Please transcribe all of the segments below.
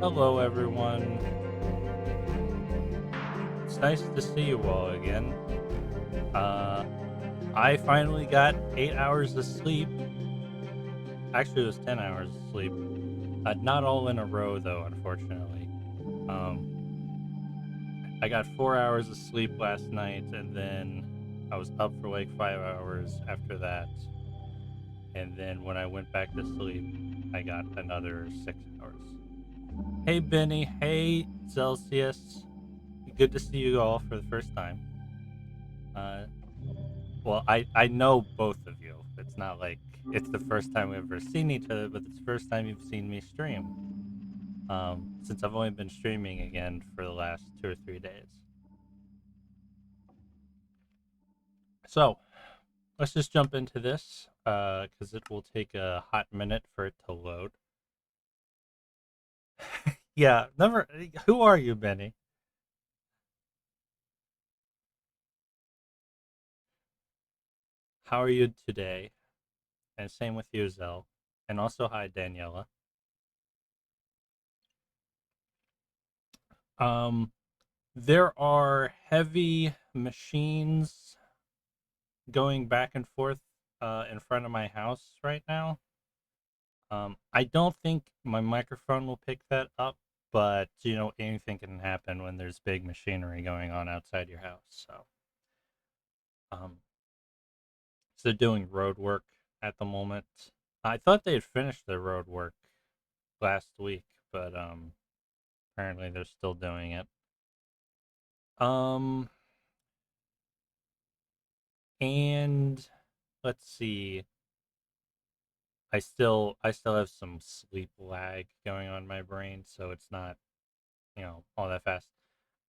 Hello, everyone. It's nice to see you all again. Uh, I finally got 8 hours of sleep. Actually, it was 10 hours of sleep. Not all in a row, though, unfortunately. Um, I got 4 hours of sleep last night, and then I was up for like 5 hours after that. And then when I went back to sleep, I got another 6 hours. Hey, Benny. Hey, Celsius. Good to see you all for the first time. Uh, well, I know both of you. It's not like it's the first time we've ever seen each other, but it's the first time you've seen me stream. Since I've only been streaming again for the last 2 or 3 days. So let's just jump into this, because it will take a hot minute for it to load. Yeah, never. Who are you, Benny? How are you today? And same with you, Zell. And also, hi, Daniela. Um, there are heavy machines going back and forth in front of my house right now. I don't think my microphone will pick that up, but anything can happen when there's big machinery going on outside your house. Um, so they're doing road work at the moment. I thought they had finished their road work last week, but apparently they're still doing it. Um, and let's see. I still have some sleep lag going on in my brain, so it's not, all that fast.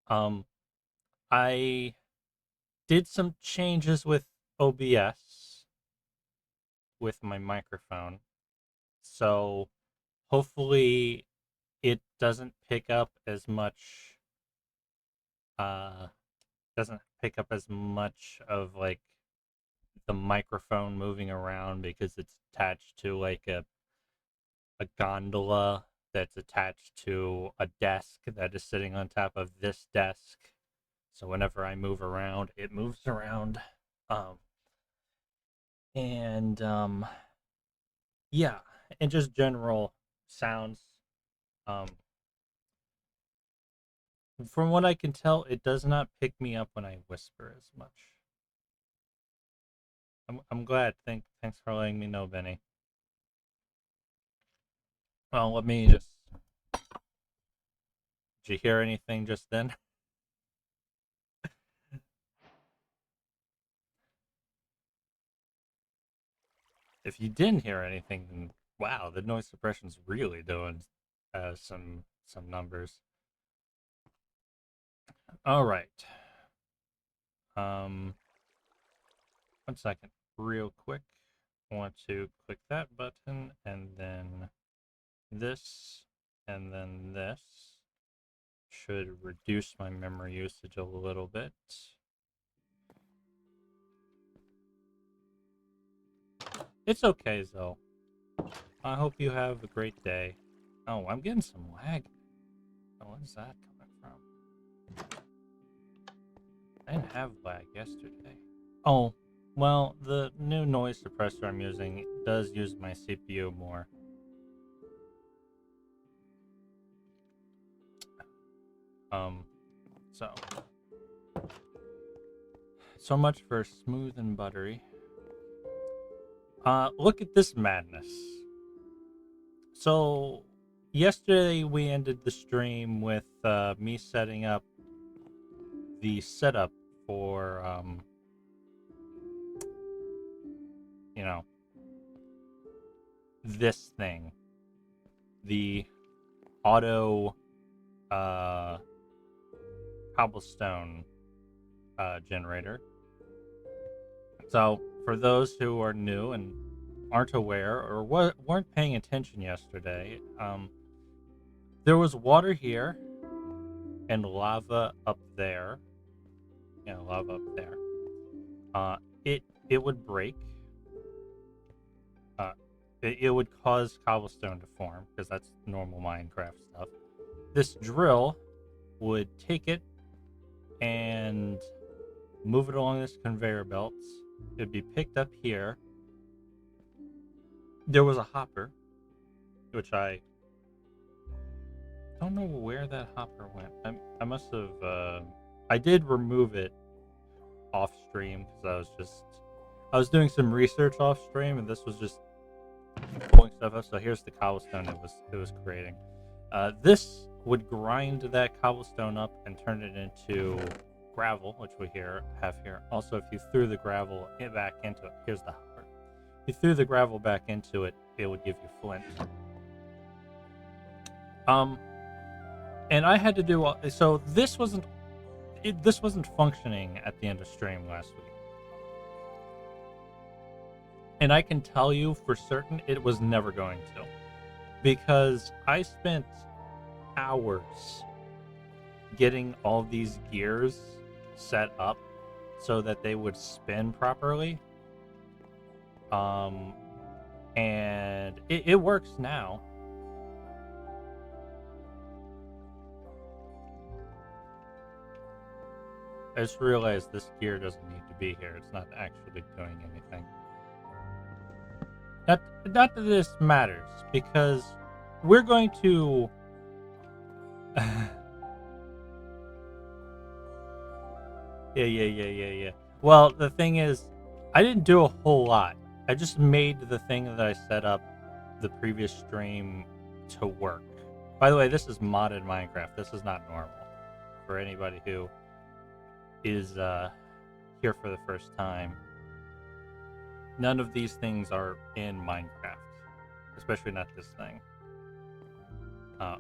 Um, I did some changes with OBS with my microphone. So hopefully it uh doesn't pick up as much of like the microphone moving around because it's attached to like a gondola that's attached to a desk that is sitting on top of this desk. So whenever I move around, it moves around. Um and Yeah, and just general sounds. Um, from what I can tell, it does not pick me up when I whisper as much. I'm glad. Thanks for letting me know, Benny. Well, let me just. Did you hear anything just then? If you didn't hear anything, then wow, the noise suppression's really doing some numbers. All right. Um, 1 second, real quick. I want to click that button and then this and then this. Should reduce my memory usage a little bit. It's okay, though. I hope you have a great day. Oh, I'm getting some lag. Oh, where's that coming from? I didn't have lag yesterday. Oh, well, the new noise suppressor I'm using does use my CPU more. Um, so. So much for smooth and buttery. Look at this madness. So, yesterday we ended the stream with me setting up the setup for you know this thing, the auto uh cobblestone generator. So for those who are new and aren't aware or weren't paying attention yesterday, there was water here and lava up there. Yeah, lava up there. uh it would break. uh it would cause cobblestone to form because that's normal Minecraft stuff. This drill would take it and move it along this conveyor belt. It'd be picked up here. There was a hopper, which I don't know where that hopper went. I must have. I did remove it off stream because I was doing some research off stream, and this was just pulling stuff up. So here's the cobblestone it was creating. This would grind that cobblestone up and turn it into gravel, which we have here. Also, if you threw the gravel back into it, here's the hopper. If you threw the gravel back into it, it would give you flint. And I had to do so. This wasn't functioning at the end of stream last week, and I can tell you for certain it was never going to, because I spent hours getting all these gears set up so that they would spin properly. And it works now. I just realized this gear doesn't need to be here. It's not actually doing anything. Not that this matters, because we're going to Yeah. Well, the thing is, I didn't do a whole lot. I just made the thing that I set up the previous stream to work. By the way, this is modded Minecraft. This is not normal. For anybody who is here for the first time, none of these things are in Minecraft. Especially not this thing.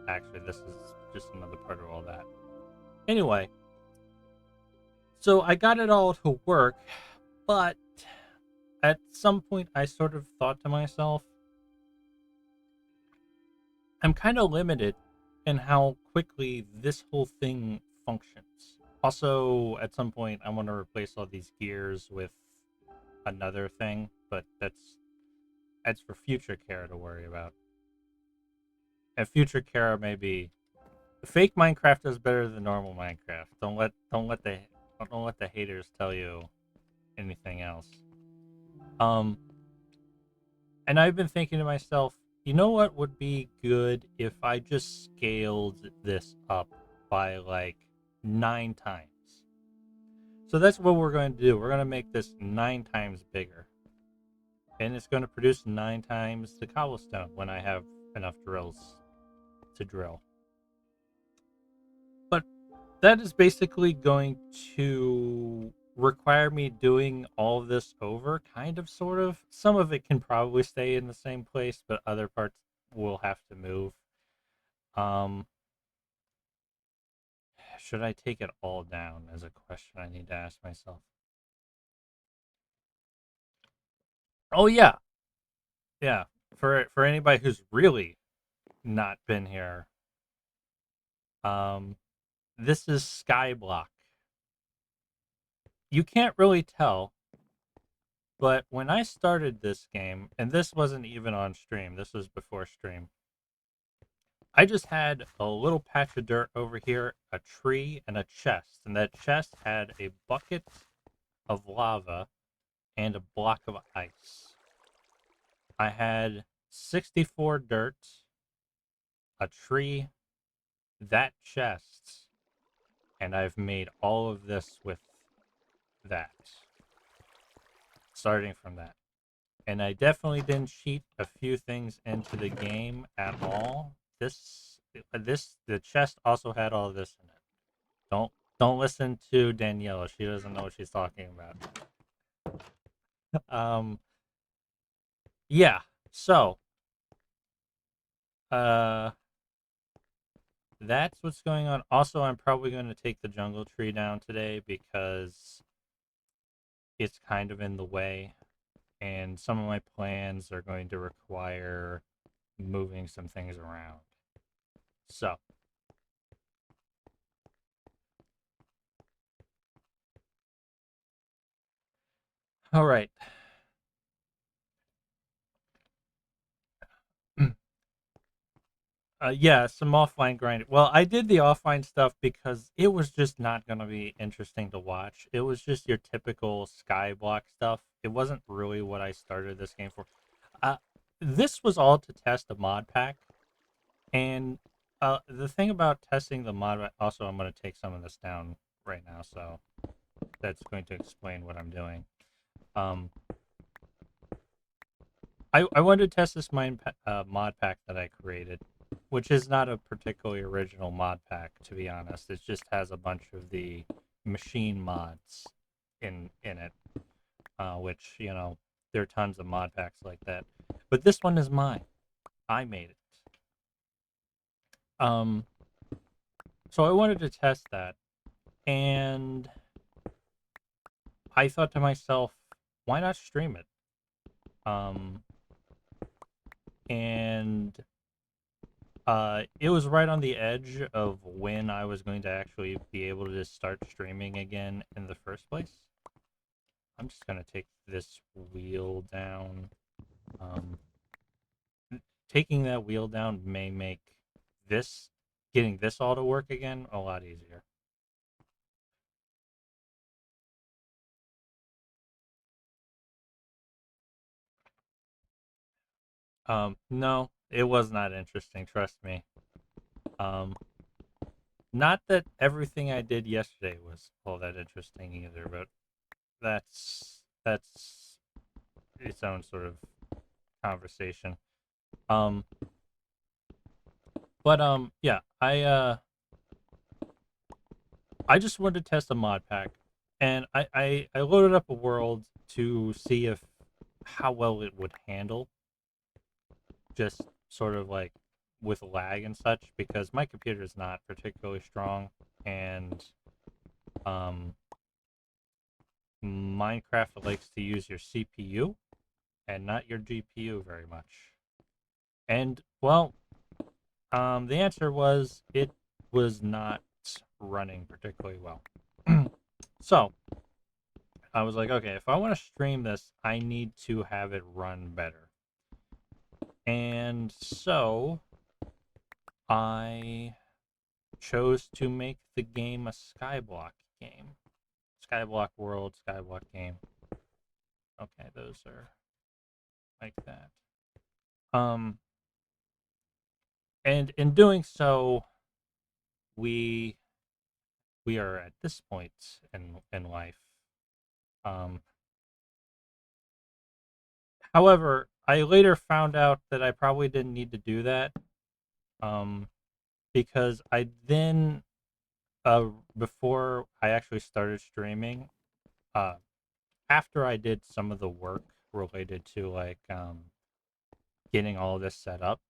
Actually, this is just another part of all that. Anyway, so I got it all to work, but at some point I sort of thought to myself, I'm kind of limited in how quickly this whole thing functions. Also, at some point, I want to replace all these gears with another thing, but that's for future Kara to worry about. And future Kara may be fake Minecraft is better than normal Minecraft. Don't let the haters tell you anything else. And I've been thinking to myself, you know what would be good if I just scaled this up by like 9 times. So that's what we're going to do. We're going to make this 9 times bigger. And it's going to produce 9 times the cobblestone when I have enough drills to drill. But that is basically going to require me doing all of this over, kind of, sort of. Some of it can probably stay in the same place, but other parts will have to move. Should I take it all down is a question I need to ask myself. Oh yeah. Yeah. For anybody who's really not been here, this is Skyblock. You can't really tell, but when I started this game, and this wasn't even on stream, this was before stream, I just had a little patch of dirt over here, a tree, and a chest. And that chest had a bucket of lava and a block of ice. I had 64 dirt, a tree, that chest, and I've made all of this with that. Starting from that. And I definitely didn't cheat a few things into the game at all. The chest also had all this in it. Don't listen to Daniela. She doesn't know what she's talking about. Yeah. So, that's what's going on. Also, I'm probably going to take the jungle tree down today because it's kind of in the way, and some of my plans are going to require moving some things around. So, all right. Yeah, some offline grinding. Well, I did the offline stuff because it was just not going to be interesting to watch. It was just your typical Skyblock stuff. It wasn't really what I started this game for. This was all to test a mod pack. And the thing about testing the mod, also, I'm going to take some of this down right now, so that's going to explain what I'm doing. I wanted to test this mod pack that I created, which is not a particularly original mod pack, to be honest. It just has a bunch of the machine mods in it, which, you know, there are tons of mod packs like that. But this one is mine. I made it. Um, so I wanted to test that, and I thought to myself, why not stream it? Um, and it was right on the edge of when I was going to actually be able to just start streaming again in the first place. I'm just gonna take this wheel down. Um, Taking that wheel down may make this, getting this all to work again, a lot easier. No, it was not interesting, trust me. Um, Not that everything I did yesterday was all that interesting either, but that's its own sort of conversation. Um, but yeah, I just wanted to test a mod pack, and I loaded up a world to see if how well it would handle just sort of like with lag and such, because my computer is not particularly strong, and um Minecraft likes to use your CPU and not your GPU very much. And well, the answer was it was not running particularly well. So I was like, okay, if I want to stream this, I need to have it run better. And so I chose to make the game a Skyblock game. Skyblock world, Skyblock game. Okay, those are like that. Um, and in doing so, we we are at this point in life. Um, However, I later found out that I probably didn't need to do that. Um, because I then before I actually started streaming, uh, after I did some of the work related to like getting all of this set up.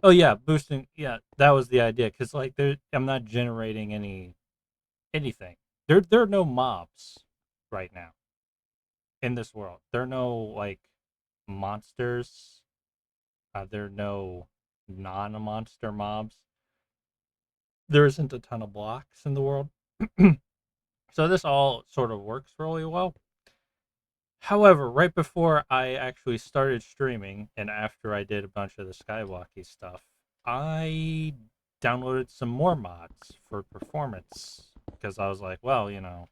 Oh yeah, boosting. Yeah, that was the idea. Cause like I'm not generating anything. There are no mobs right now in this world. There are no like monsters. There are no non-monster mobs. There isn't a ton of blocks in the world. So this all sort of works really well. However, right before I actually started streaming and after I did a bunch of the Skywalky stuff, I downloaded some more mods for performance because I was like, well, you know,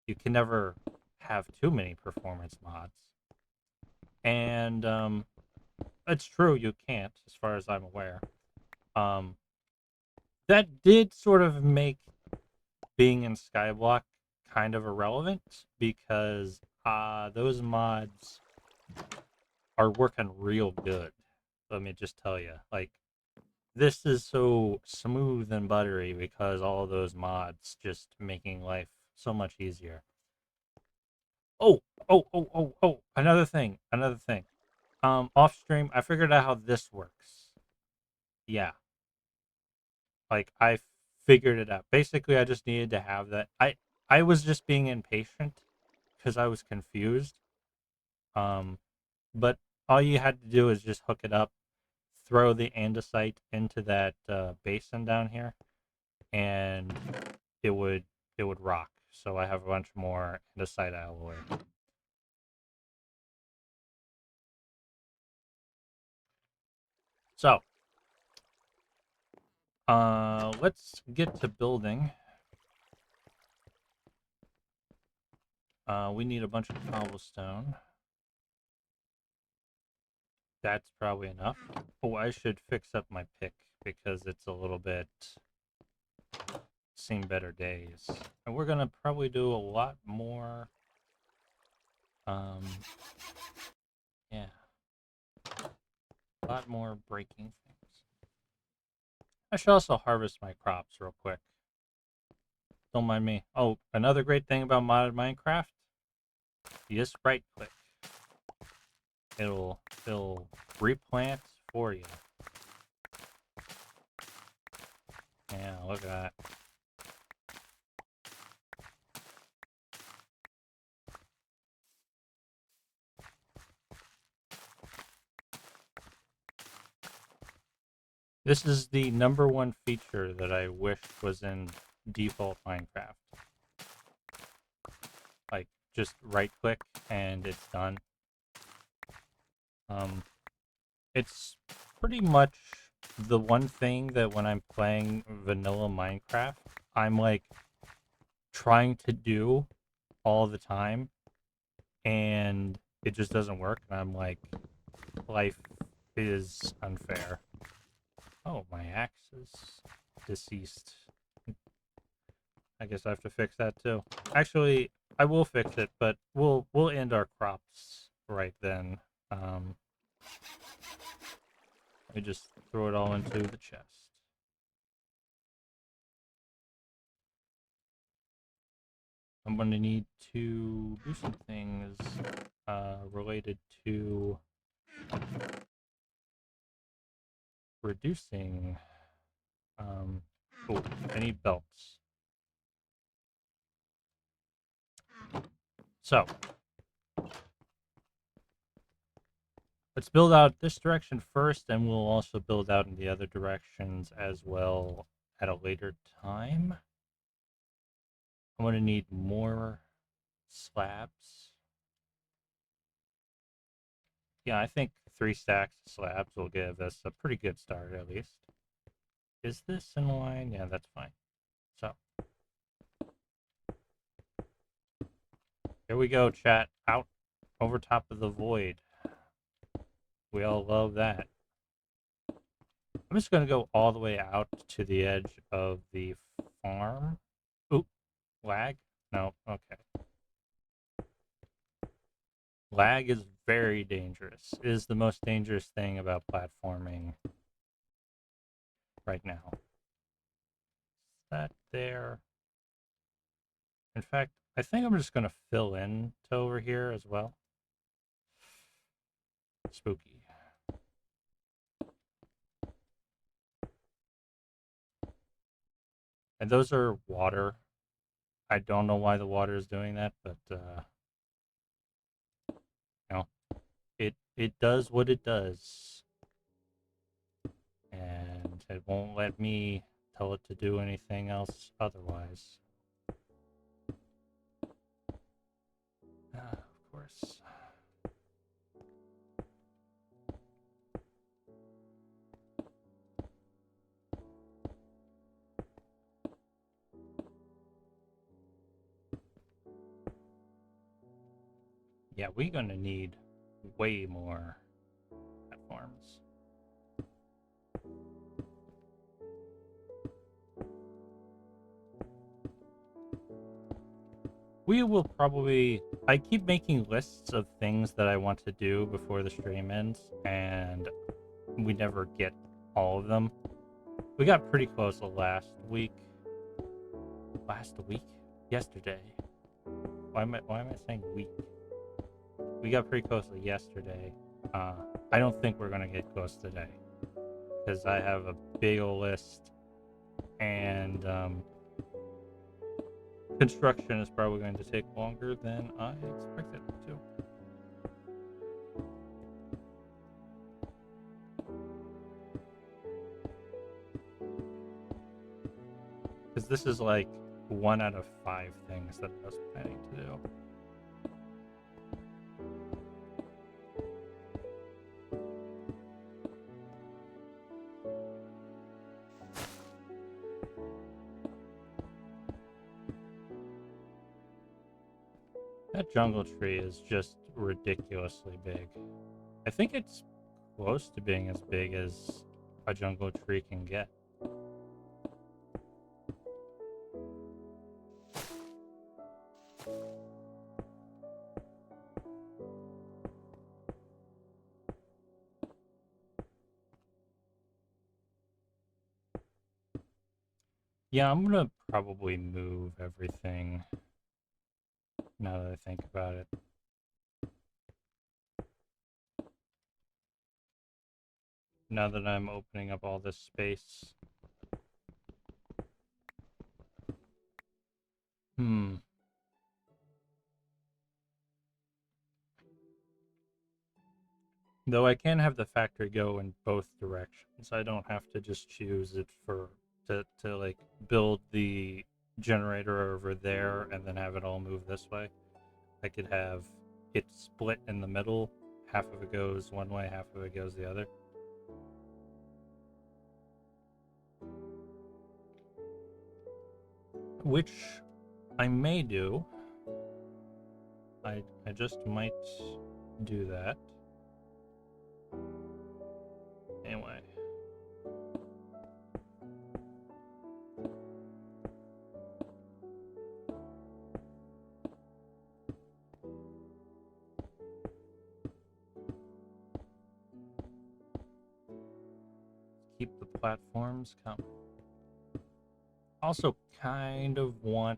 you can never have too many performance mods. And it's true, you can't, as far as I'm aware. Um, that did sort of make being in Skyblock kind of irrelevant because those mods are working real good. Let me just tell you, like this is so smooth and buttery because all of those mods just making life so much easier. Oh, another thing. Off stream, I figured out how this works. Yeah, like I figured it out. Basically, I just needed to have that. I was just being impatient because I was confused. Um, but all you had to do is just hook it up, throw the andesite into that basin down here, and it would it would rock. So I have a bunch more andesite alloy. So let's get to building. We need a bunch of cobblestone. That's probably enough. Oh, I should fix up my pick because it's a little bit seen better days. And we're gonna probably do a lot more. Um, yeah, a lot more breaking things. I should also harvest my crops real quick. Don't mind me. Oh, another great thing about modded Minecraft, you just right click. It'll replant for you. Yeah, look at that. This is the #1 feature that I wish was in default Minecraft. Like, just right click and it's done. It's pretty much the one thing that when I'm playing vanilla Minecraft, I'm like trying to do all the time and it just doesn't work. And I'm like, life is unfair. Oh, my axe is deceased. I guess I have to fix that too. Actually, I will fix it, but we'll end our crops right then. Let me just throw it all into the chest. I'm going to need to do some things related to reducing. Oh, I need belts. So, let's build out this direction first, and we'll also build out in the other directions as well at a later time. I'm going to need more slabs. Yeah, I think 3 stacks of slabs will give us a pretty good start, at least. Is this in line? Yeah, that's fine. So, here we go, chat. Out over top of the void. We all love that. I'm just going to go all the way out to the edge of the farm. Oop, lag? No, okay. Lag is very dangerous. It is the most dangerous thing about platforming right now. Is that there? In fact, I think I'm just going to fill in to over here as well. Spooky. And those are water. I don't know why the water is doing that, but you know, it does what it does, and it won't let me tell it to do anything else otherwise. Of course. Yeah, we're gonna need way more platforms. We will probably... I keep making lists of things that I want to do before the stream ends, and we never get all of them. We got pretty close last week. Last week? Yesterday. Why am I saying week? We got pretty close yesterday. I don't think we're gonna get close today, because I have a big old list, and construction is probably going to take longer than I expected it to. Because this is like 1 out of 5 things that I was planning to do. That jungle tree is just ridiculously big. I think it's close to being as big as a jungle tree can get. Yeah, I'm gonna probably move everything now that I think about it. Now that I'm opening up all this space. Hmm. Though I can have the factory go in both directions. I don't have to just choose it for to like build the generator over there and then have it all move this way. I could have it split in the middle. Half of it goes one way, half of it goes the other. Which I may do. I just might do that. Anyway. Keep the platforms coming. Also kind of want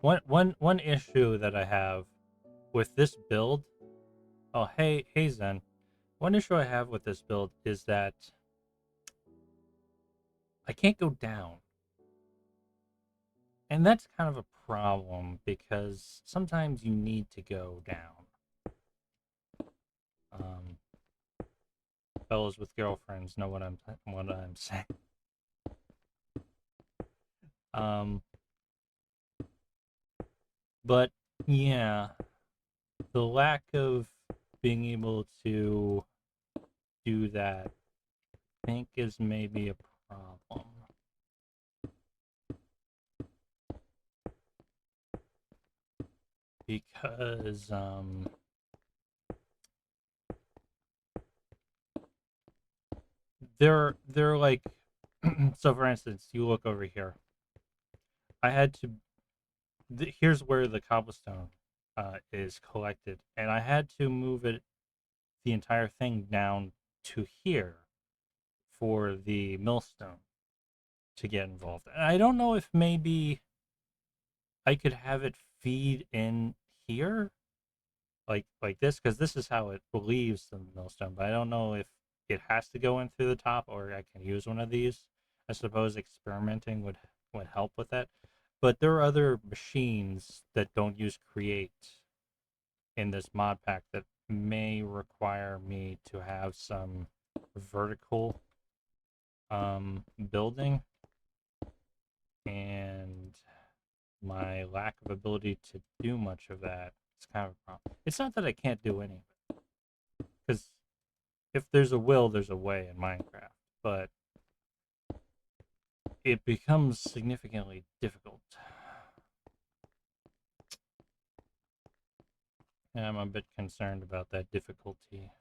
one issue that I have with this build. Oh, hey Zen. One issue I have with this build is that I can't go down. And that's kind of a problem because sometimes you need to go down. Um, Fellows with girlfriends know what I'm saying. Um, but yeah, the lack of being able to do that, I think, is maybe a problem. Because they're like so for instance, you look over here. I had to here's where the cobblestone is collected, and I had to move it the entire thing down to here for the millstone to get involved. And I don't know if maybe I could have it feed in here like this because this is how it leaves the millstone, but I don't know if it has to go in through the top or I can use one of these. I suppose experimenting would help with that. But there are other machines that don't use create in this mod pack that may require me to have some vertical building, and my lack of ability to do much of that is kind of a problem. It's not that I can't do any of it, because if there's a will, there's a way in Minecraft, but it becomes significantly difficult. And I'm a bit concerned about that difficulty.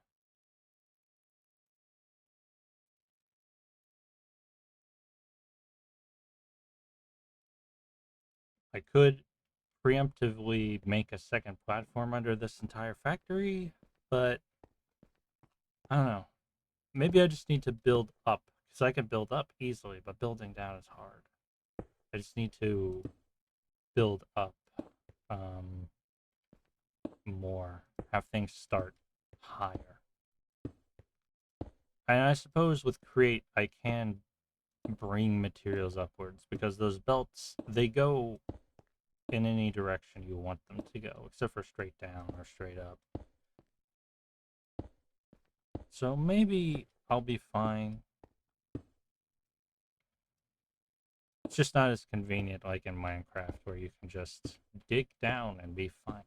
I could preemptively make a second platform under this entire factory, but I don't know. Maybe I just need to build up because I can build up easily, but building down is hard. I just need to build up um, more, have things start higher. And I suppose with create, I can bring materials upwards because those belts, they go in any direction you want them to go, except for straight down or straight up. So maybe I'll be fine. It's just not as convenient like in Minecraft where you can just dig down and be fine.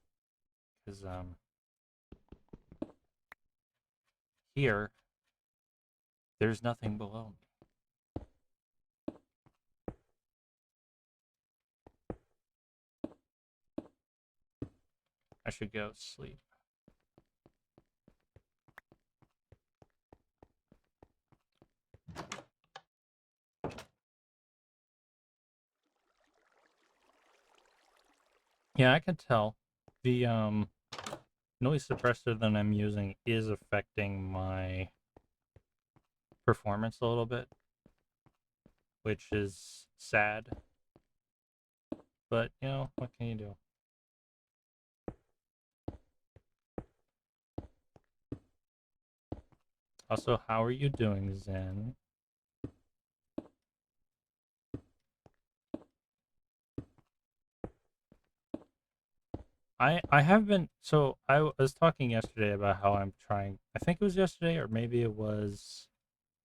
Because here, there's nothing below me. I should go sleep. Yeah, I can tell. The noise suppressor that I'm using is affecting my performance a little bit. which is sad. But, you know, what can you do? Also, how are you doing, Zen? I have been, so I was talking yesterday about how I'm trying, I think it was yesterday or maybe it was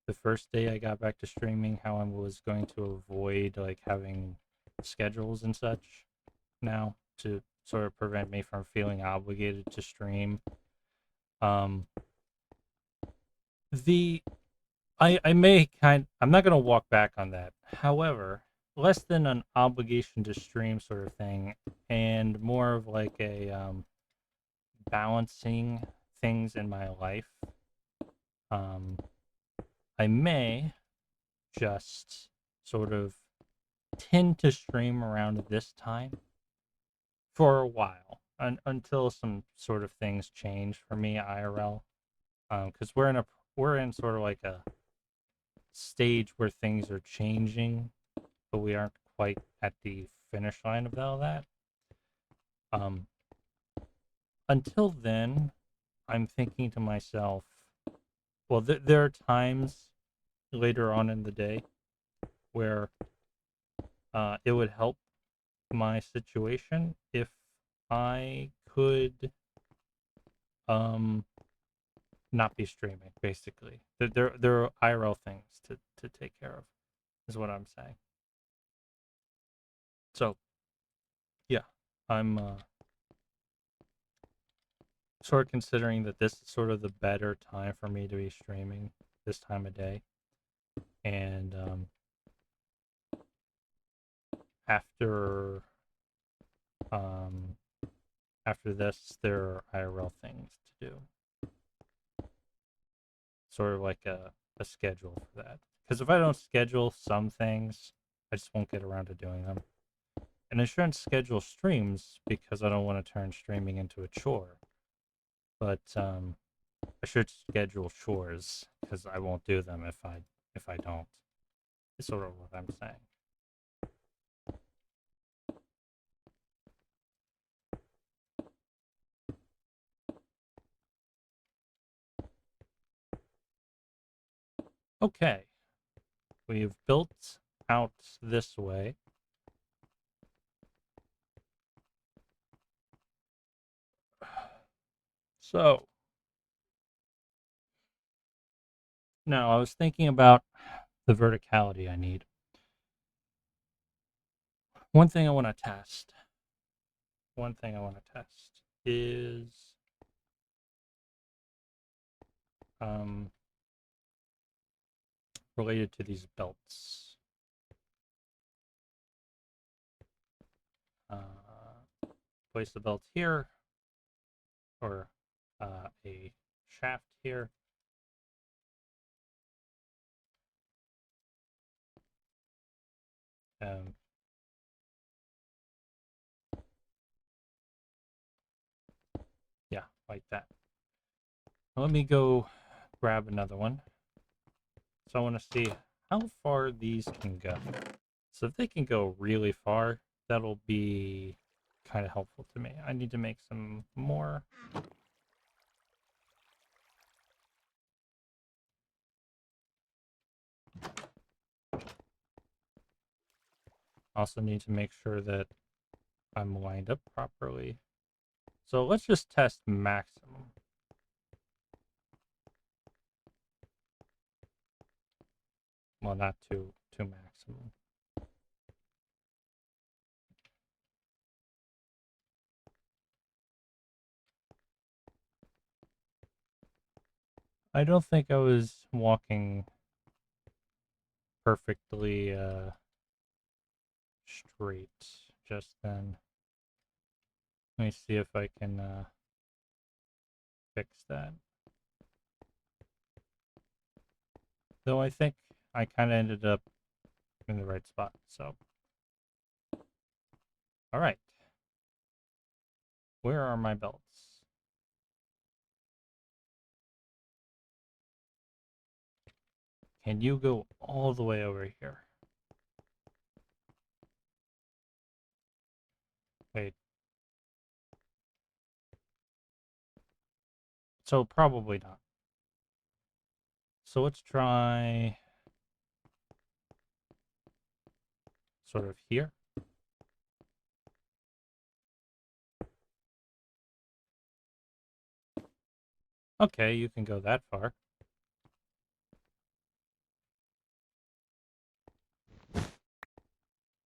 the first day I got back to streaming, how I was going to avoid like having schedules and such now to sort of prevent me from feeling obligated to stream. Um the I may I'm not going to walk back on that. However, less than an obligation to stream sort of thing and more of like a balancing things in my life. Um I may just sort of tend to stream around this time for a while until some sort of things change for me IRL. Because we're in sort of like a stage where things are changing, but we aren't quite at the finish line of all that. Um, until then, I'm thinking to myself, well, there are times later on in the day where it would help my situation if I could um not be streaming. Basically, there are IRL things to take care of, is what I'm saying. So yeah, I'm sort of considering that this is sort of the better time for me to be streaming this time of day, and after um after this, there are IRL things to do. Sort of like a schedule for that. Because if I don't schedule some things, I just won't get around to doing them. And I shouldn't schedule streams because I don't want to turn streaming into a chore. But I should schedule chores because I won't do them if I don't. It's sort of what I'm saying. Okay, we've built out this way. So now I was thinking about the verticality I need. One thing I want to test. One thing I want to test is um, related to these belts. Place the belt here, or a shaft here. Um, yeah, like that. Let me go grab another one. So I want to see how far these can go. So if they can go really far, that'll be kind of helpful to me. I need to make some more. Also need to make sure that I'm lined up properly. So let's just test maximum. Well, not too maximum. I don't think I was walking perfectly straight just then. Let me see if I can fix that. Though I think I kind of ended up in the right spot. So, all right. Where are my belts? Can you go all the way over here? Wait. So probably not. So let's try sort of here. Okay, you can go that far.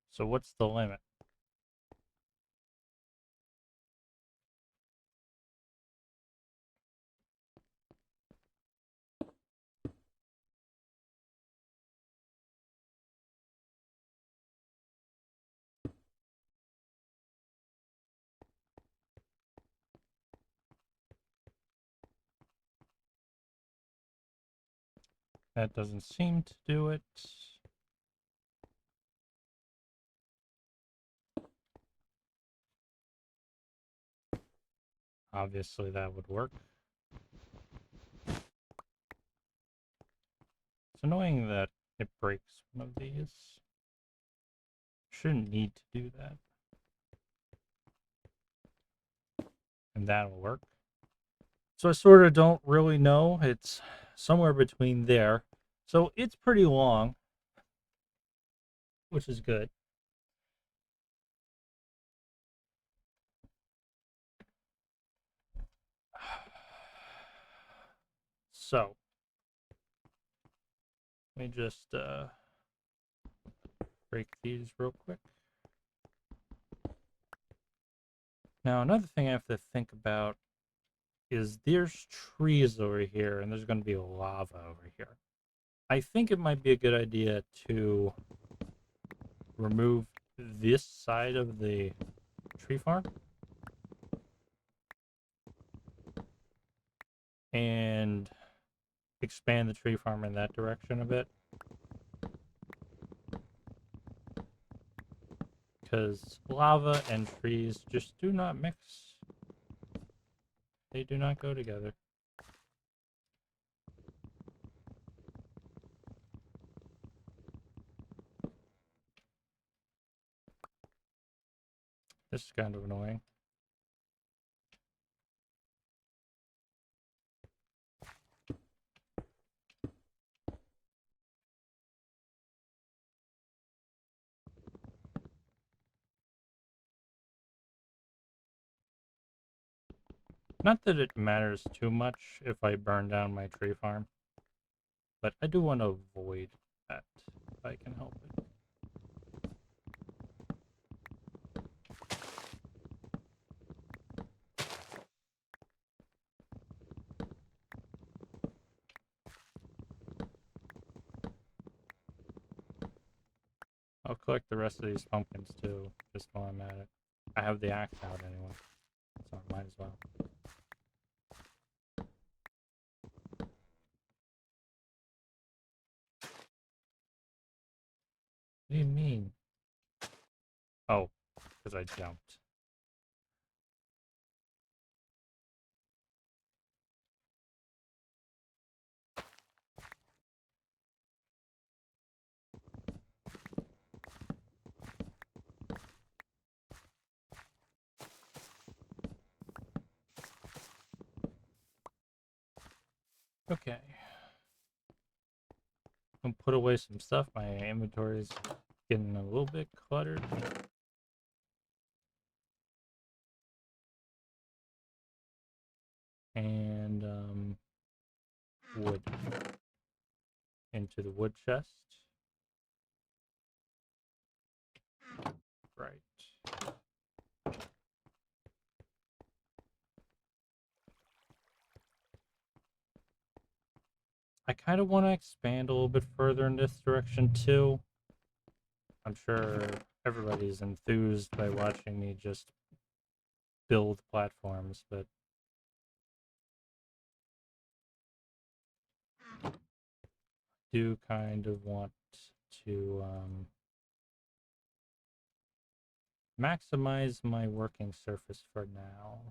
So what's the limit? That doesn't seem to do it. Obviously that would work. It's annoying that it breaks one of these. Shouldn't need to do that. And that'll work. So I sort of don't really know. It's somewhere between there. So it's pretty long, which is good. So let me just break these real quick. Now another thing I have to think about is there's trees over here and there's going to be lava over here. I think it might be a good idea to remove this side of the tree farm and expand the tree farm in that direction a bit. Because lava and trees just do not mix. They do not go together. This is kind of annoying. Not that it matters too much if I burn down my tree farm, but I do want to avoid that if I can help it. I'll collect the rest of these pumpkins too, just while I'm at it. I have the axe out anyway, so I might as well. What do you mean? Oh, because I jumped. Okay. I'll put away some stuff. My inventory's getting a little bit cluttered. And wood into the wood chest. Right. I kind of want to expand a little bit further in this direction too. I'm sure everybody's enthused by watching me just build platforms, but I do kind of want to maximize my working surface for now.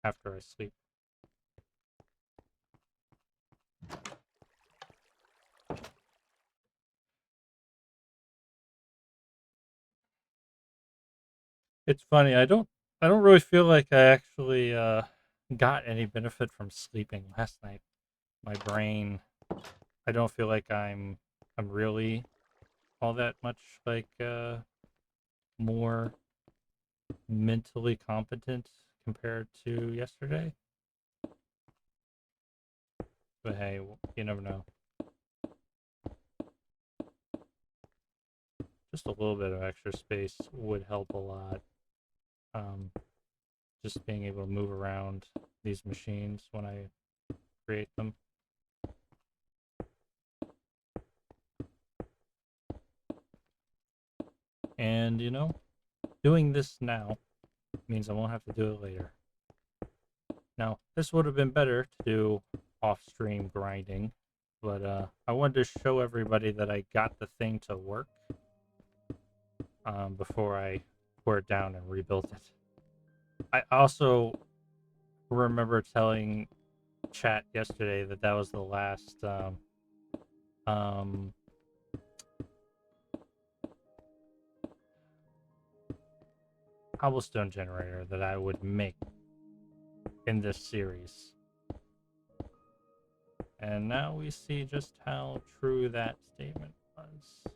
after I sleep. It's funny. I don't really feel like I actually got any benefit from sleeping last night. My brain, I don't feel like I'm really all that much like more mentally competent compared to yesterday. But hey, you never know. Just a little bit of extra space would help a lot. Um, just being able to move around these machines when I create them. And you know, doing this now means I won't have to do it later. Now, this would have been better to do off-stream grinding, but I wanted to show everybody that I got the thing to work before I tore it down and rebuilt it. I also remember telling chat yesterday that that was the last um, cobblestone generator that I would make in this series. And now we see just how true that statement was.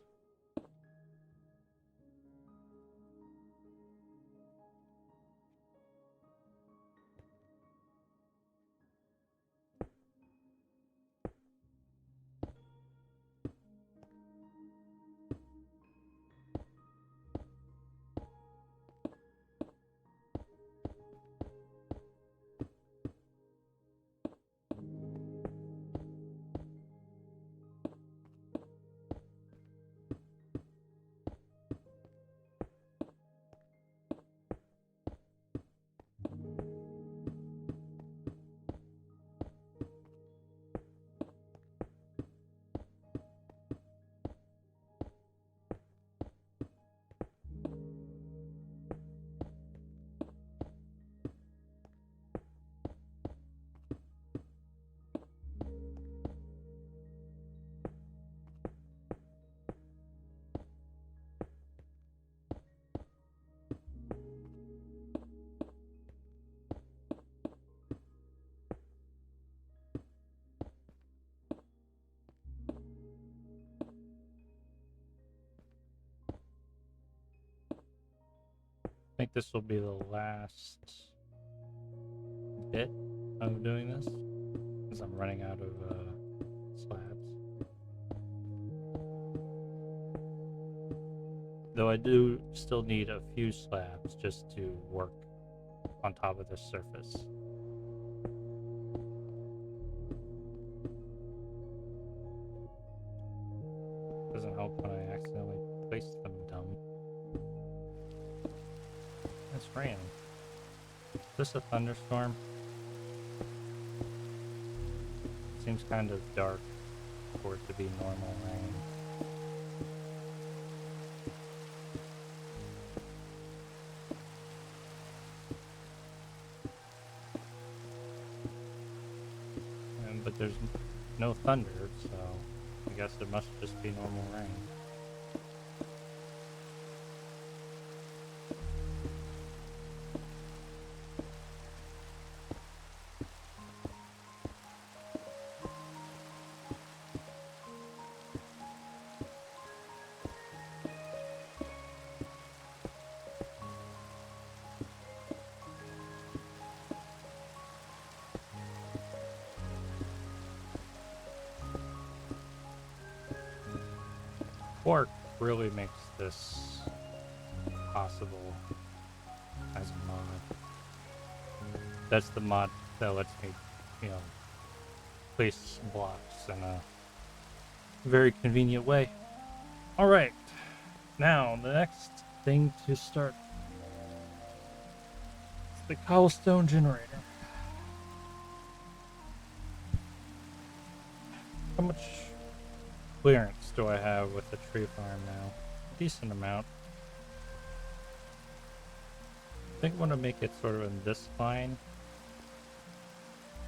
I think this will be the last bit of doing this, because I'm running out of slabs. Though I do still need a few slabs just to work on top of this surface. Doesn't help when I accidentally place them dumb. It's raining. Is this a thunderstorm? Seems kind of dark for it to be normal rain. But there's no thunder, so I guess it must just be normal rain. Quark really makes this possible as a mod. That's the mod that lets me, you know, place blocks in a very convenient way. Alright, now the next thing to start is the cobblestone generator. How much clearance do I have with the tree farm now? Decent amount. I think I want to make it sort of in this line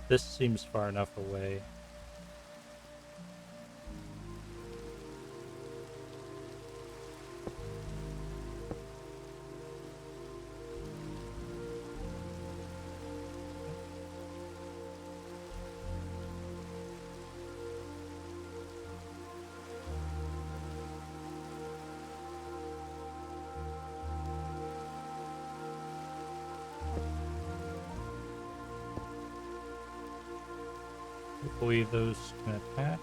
This seems far enough away. Hopefully those can attach.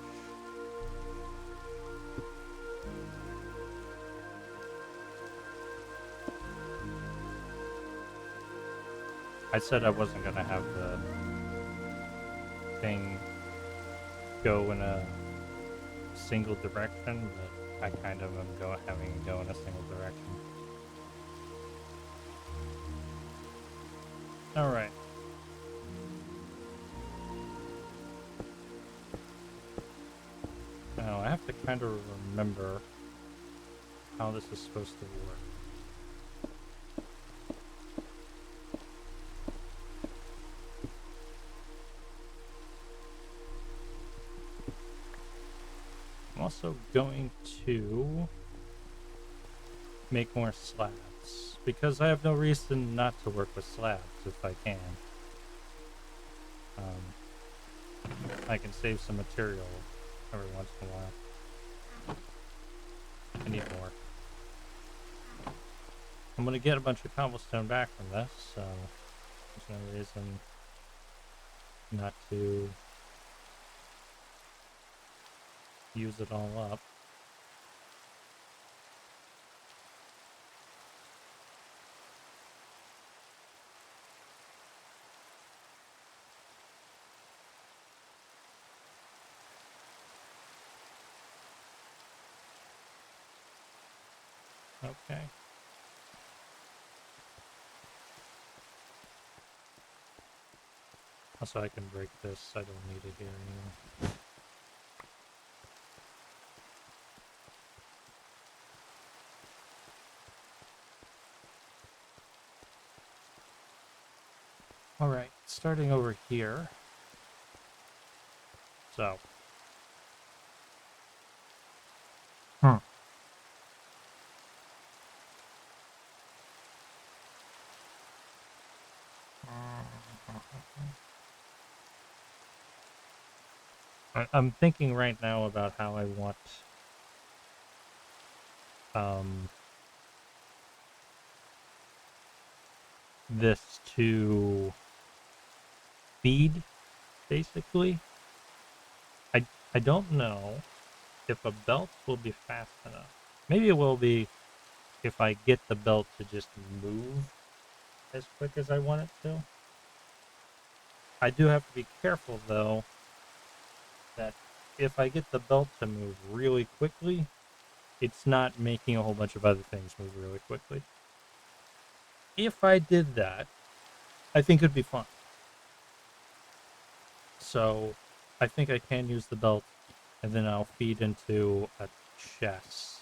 I said I wasn't gonna have the thing go in a single direction, but I kind of am having it go in a single direction. Alright. Now I have to kind of remember how this is supposed to work. I'm also going to make more slabs, because I have no reason not to work with slabs if I can. I can save some material every once in a while. I need more. I'm gonna get a bunch of cobblestone back from this, so there's no reason not to use it all up. Okay. Also, I can break this. I don't need it here anymore. Alright, starting over here. So. I'm thinking right now about how I want this to feed, basically. I don't know if a belt will be fast enough. Maybe it will be if I get the belt to just move as quick as I want it to. I do have to be careful, though, that if I get the belt to move really quickly, it's not making a whole bunch of other things move really quickly. If I did that, I think it'd be fun. So I think I can use the belt, and then I'll feed into a chest.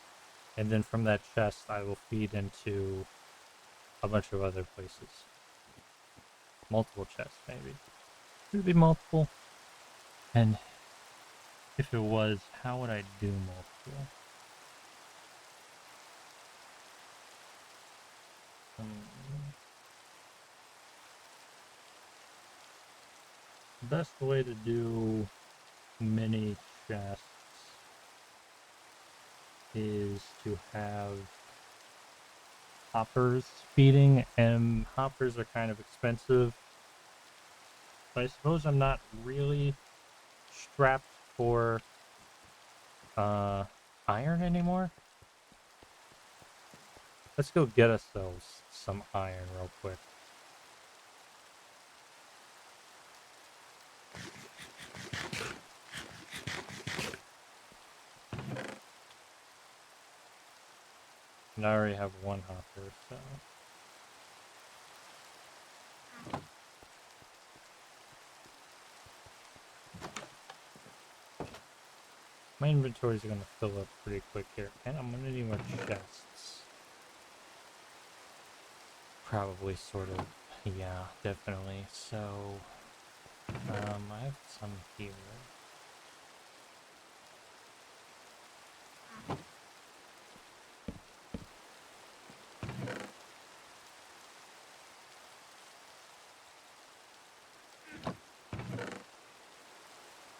And then from that chest, I will feed into a bunch of other places. Multiple chests, maybe. Could it be multiple? And if it was, how would I do multiple? The best way to do many chests is to have hoppers feeding, and hoppers are kind of expensive. But I suppose I'm not really strapped for iron anymore. Let's go get ourselves some iron real quick. And I already have one hopper, so. My inventories are going to fill up pretty quick here. And I'm going to need more chests. Probably, sort of. Yeah, definitely. So, I have some here.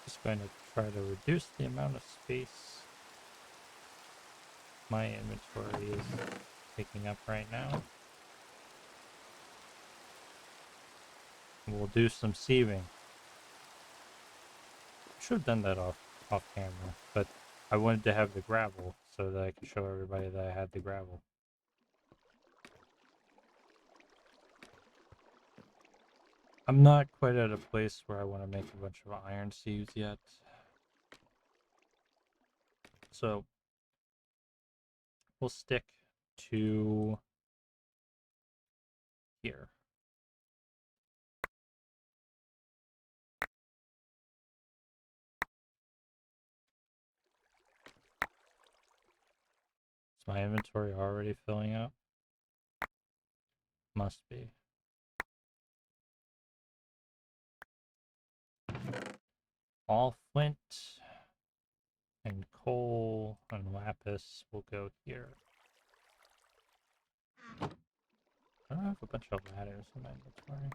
Just going to try to reduce the amount of space my inventory is taking up right now. We'll do some sieving. Should have done that off camera, but I wanted to have the gravel so that I could show everybody that I had the gravel. I'm not quite at a place where I want to make a bunch of iron sieves yet. So we'll stick to here. Is my inventory already filling up? Must be. All flint and coal and lapis will go here. I don't have a bunch of ladders in my inventory.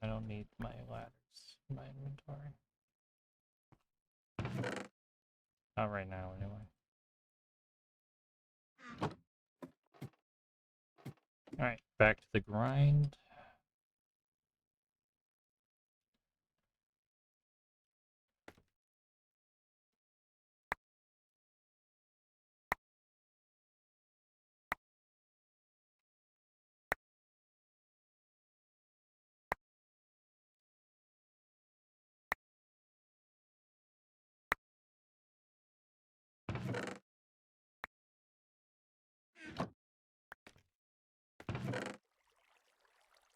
I don't need my ladders in my inventory. Not right now, anyway. Alright, back to the grind.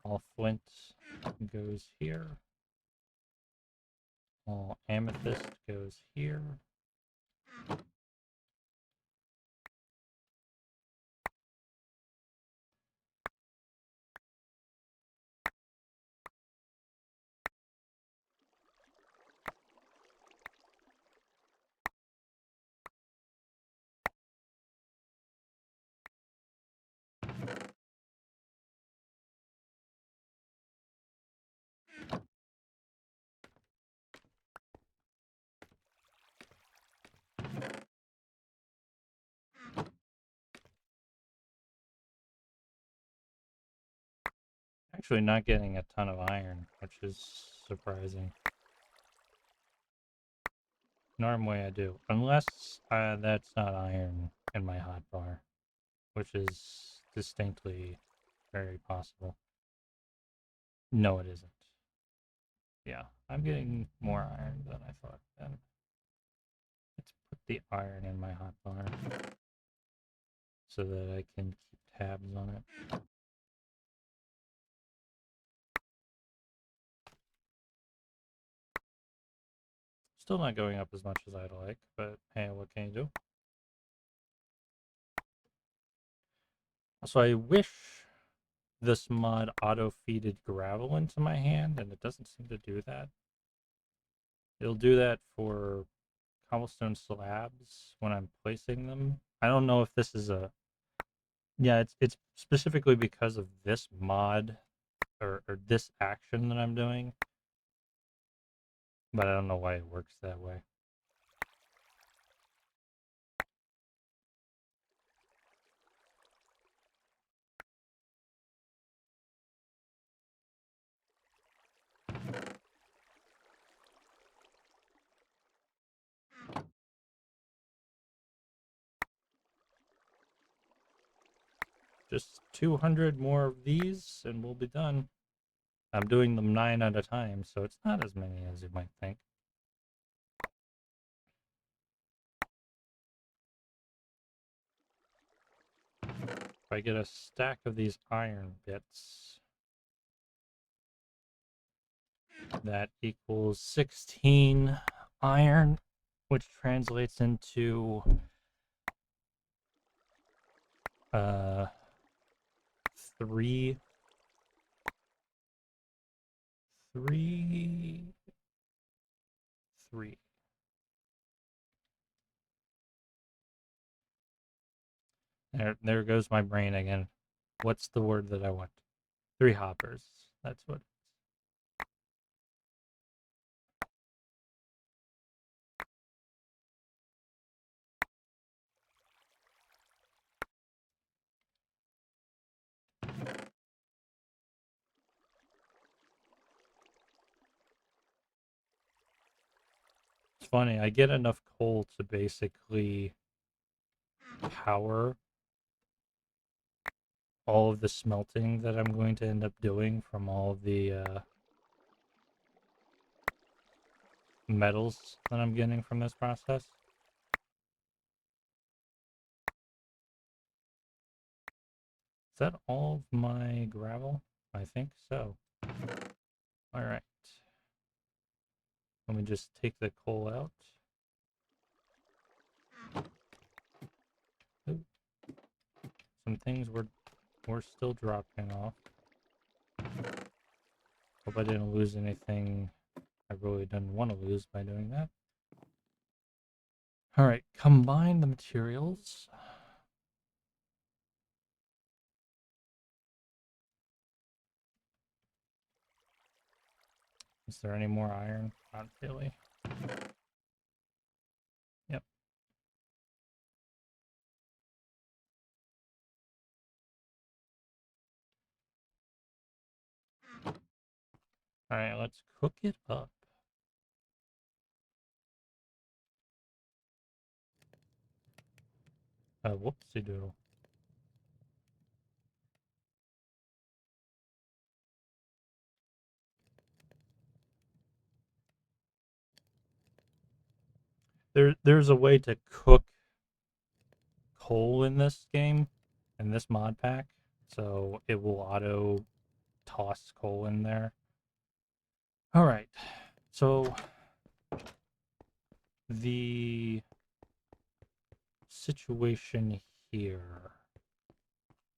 All flint goes here. All amethyst goes here. Actually not getting a ton of iron, which is surprising. Normally I do, unless that's not iron in my hotbar, which is distinctly very possible. No, it isn't. Yeah, I'm getting more iron than I thought then. Let's put the iron in my hotbar so that I can keep tabs on it. Still not going up as much as I'd like, but hey, what can you do? So I wish this mod auto-feeded gravel into my hand, and it doesn't seem to do that. It'll do that for cobblestone slabs when I'm placing them. I don't know if this is a... Yeah, it's specifically because of this mod, or this action that I'm doing. But I don't know why it works that way. Just 200 more of these, and we'll be done. I'm doing them 9 at a time, so it's not as many as you might think. If I get a stack of these iron bits, that equals 16 iron, which translates into 3 3. There goes my brain again. What's the word that I want? 3 hoppers. That's what. It's funny. I get enough coal to basically power all of the smelting that I'm going to end up doing from all of the metals that I'm getting from this process. Is that all of my gravel? I think so. All right. Let me just take the coal out. Ooh. Some things were still dropping off. Hope I didn't lose anything I really didn't want to lose by doing that. All right, combine the materials. Is there any more iron? Not really. Yep. All right, let's cook it up. Whoopsie doodle. There's a way to cook coal in this game, in this mod pack, so it will auto toss coal in there. All right, so the situation here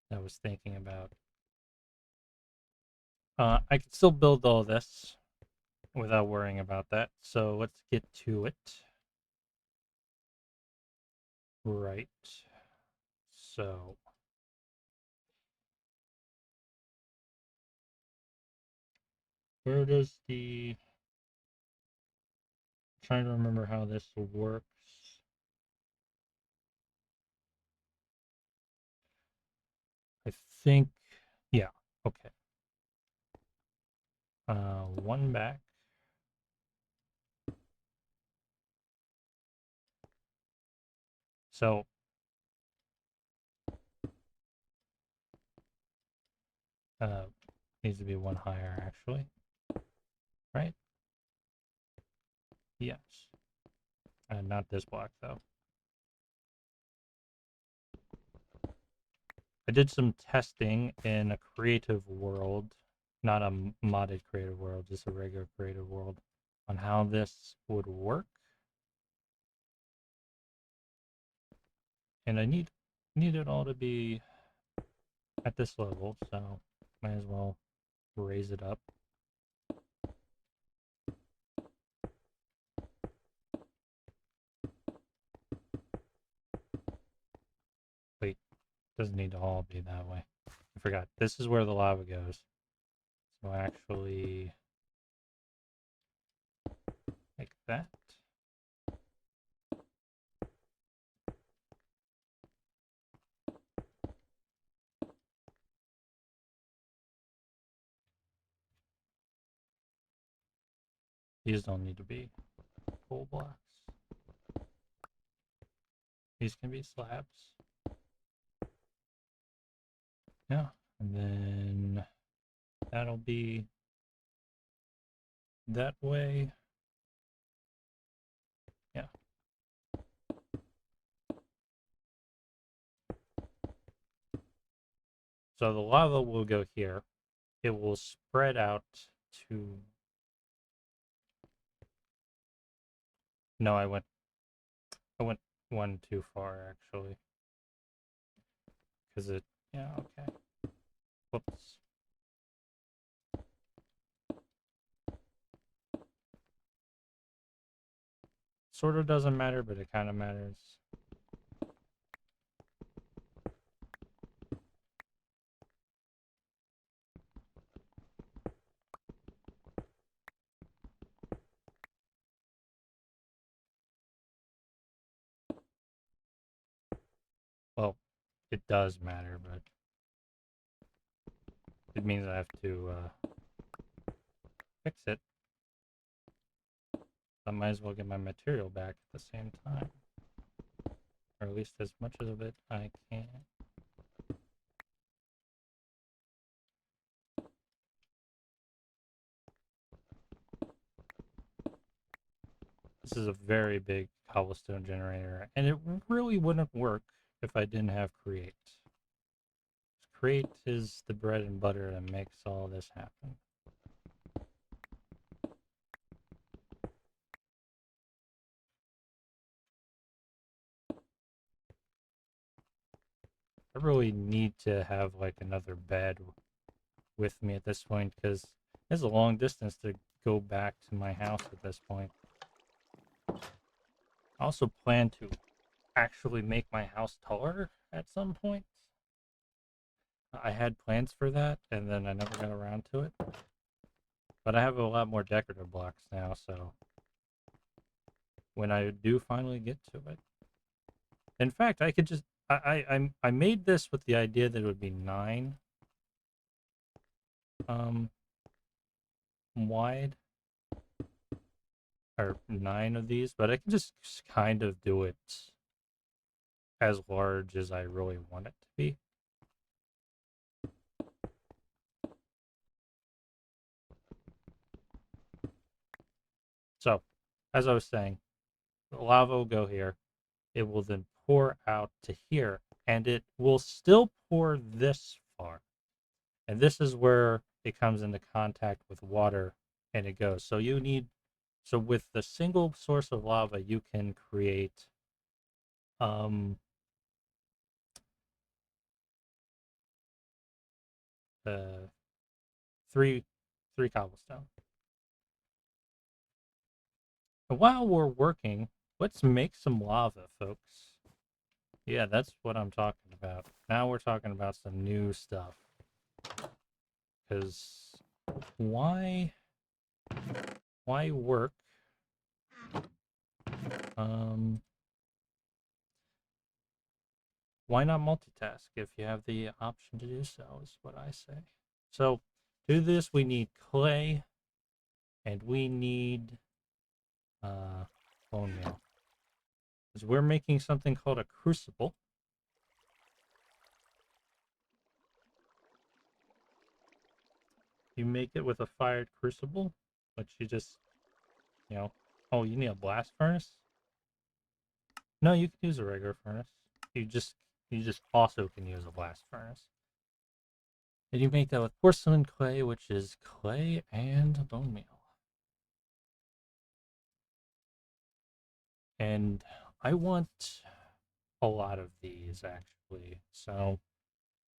I was thinking about. I could still build all this without worrying about that, so let's get to it. Right. So where does the... I'm trying to remember how this works. I think, yeah, okay. One back. So needs to be one higher actually, right? Yes. Not this block though. I did some testing in a creative world, not a modded creative world, just a regular creative world, on how this would work. And I need it all to be at this level, so might as well raise it up. Wait, doesn't need to all be that way. I forgot. This is where the lava goes. So actually, like that. These don't need to be full blocks. These can be slabs. Yeah, and then that'll be that way. Yeah. So the lava will go here. It will spread out to... No, I went one too far actually. Because it... Yeah, okay. Whoops. sort of doesn't matter, but it kind of matters. Well, it does matter, but it means I have to fix it. I might as well get my material back at the same time. Or at least as much of it I can. This is a very big cobblestone generator, and it really wouldn't work if I didn't have Create. Create is the bread and butter that makes all this happen. I really need to have like another bed with me at this point because it's a long distance to go back to my house at this point. I also plan to actually make my house taller at some point. I had plans for that and then I never got around to it. But I have a lot more decorative blocks now, so when I do finally get to it. In fact, I could just I made this with the idea that it would be 9 wide, or 9 of these, but I can just kind of do it as large as I really want it to be. So, as I was saying, the lava will go here. It will then pour out to here, and it will still pour this far. And this is where it comes into contact with water and it goes. So with the single source of lava, you can create um uh three cobblestone. And while we're working, let's make some lava, folks. Yeah, that's what I'm talking about. Now we're talking about some new stuff. Because why work um why not multitask if you have the option to do so, is what I say. So, to do this, we need clay, and we need bone meal. Because we're making something called a crucible. You make it with a fired crucible, which you just, oh, you need a blast furnace? No, you can use a regular furnace. You just also can use a blast furnace. And you make that with porcelain clay, which is clay and bone meal. And I want a lot of these, actually. So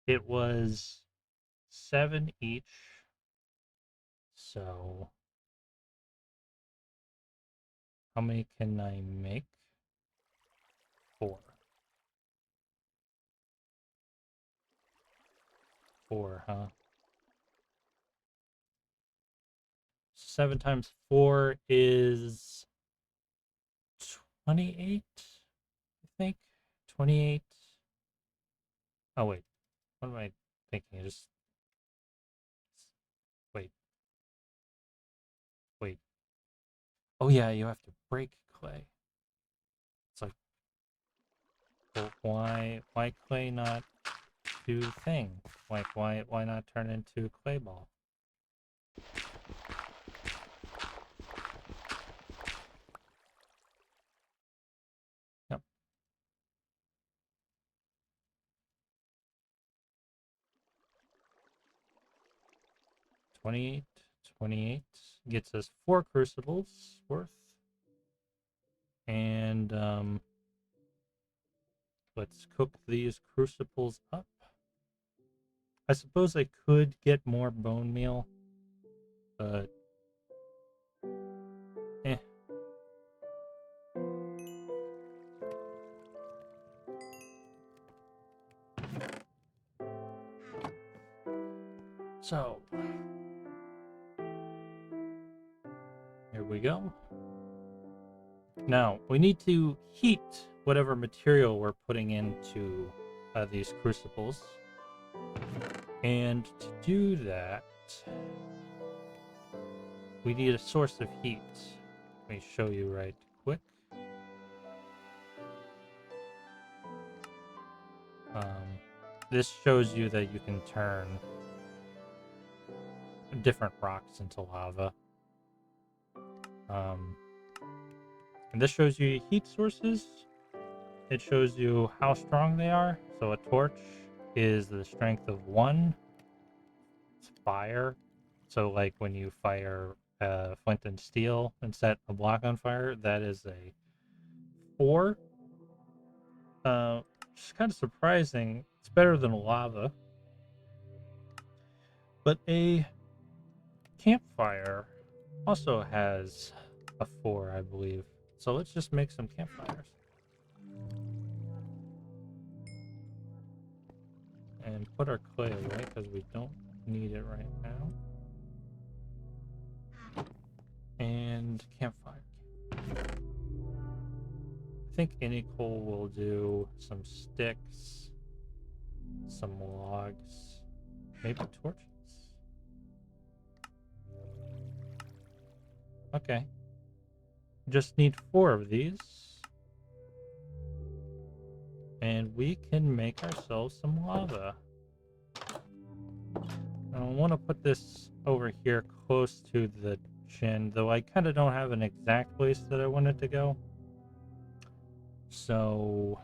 it was 7 each. So how many can I make? 4. 4, huh? 7 times 4 is 28, I think. 28. Oh, wait. What am I thinking? Just wait. Wait. Oh, yeah, you have to break clay. It's like, well, why clay not do thing? Like, why not turn into a clay ball? Yep. 28, 28 gets us 4 crucibles worth. And let's cook these crucibles up. I suppose I could get more bone meal, but So, here we go. Now, we need to heat whatever material we're putting into these crucibles. And to do that, we need a source of heat. Let me show you right quick. This shows you that you can turn different rocks into lava. And this shows you heat sources. It shows you how strong they are. So a torch is the strength of 1. It's fire. So like when you fire flint and steel and set a block on fire, that is a 4. It's kind of surprising. It's better than lava. But a campfire also has a 4, I believe. So let's just make some campfires. And put our clay away because we don't need it right now. And campfire. I think any coal will do. Some sticks, some logs, maybe torches. Okay. Just need 4 of these. And we can make ourselves some lava. I want to put this over here close to the chin, though I kind of don't have an exact place that I want it to go. So,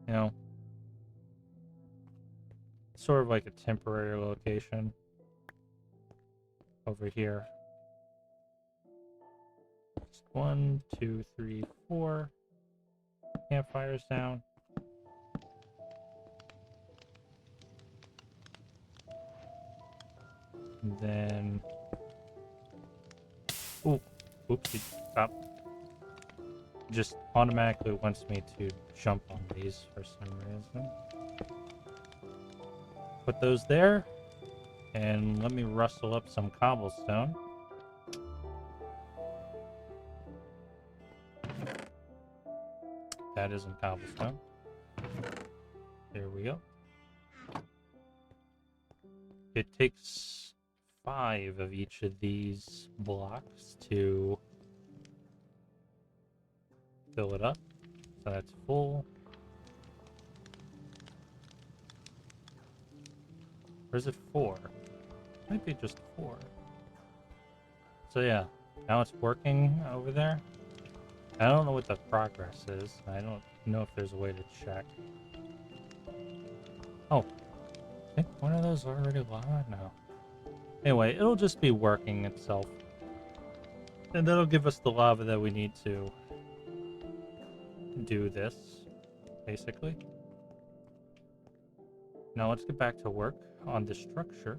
you know, sort of like a temporary location over here. Just 1, 2, 3, 4 campfires down. And then, ooh, oopsie, stop. Just automatically wants me to jump on these for some reason. Put those there, and let me rustle up some cobblestone. That isn't cobblestone. There we go. It takes 5 of each of these blocks to fill it up. So that's full. Or is it 4? Might be just 4. So yeah, now it's working over there. I don't know what the progress is. I don't know if there's a way to check. Oh, I think one of those already live now. Anyway, it'll just be working itself. And that'll give us the lava that we need to do this, basically. Now let's get back to work on the structure.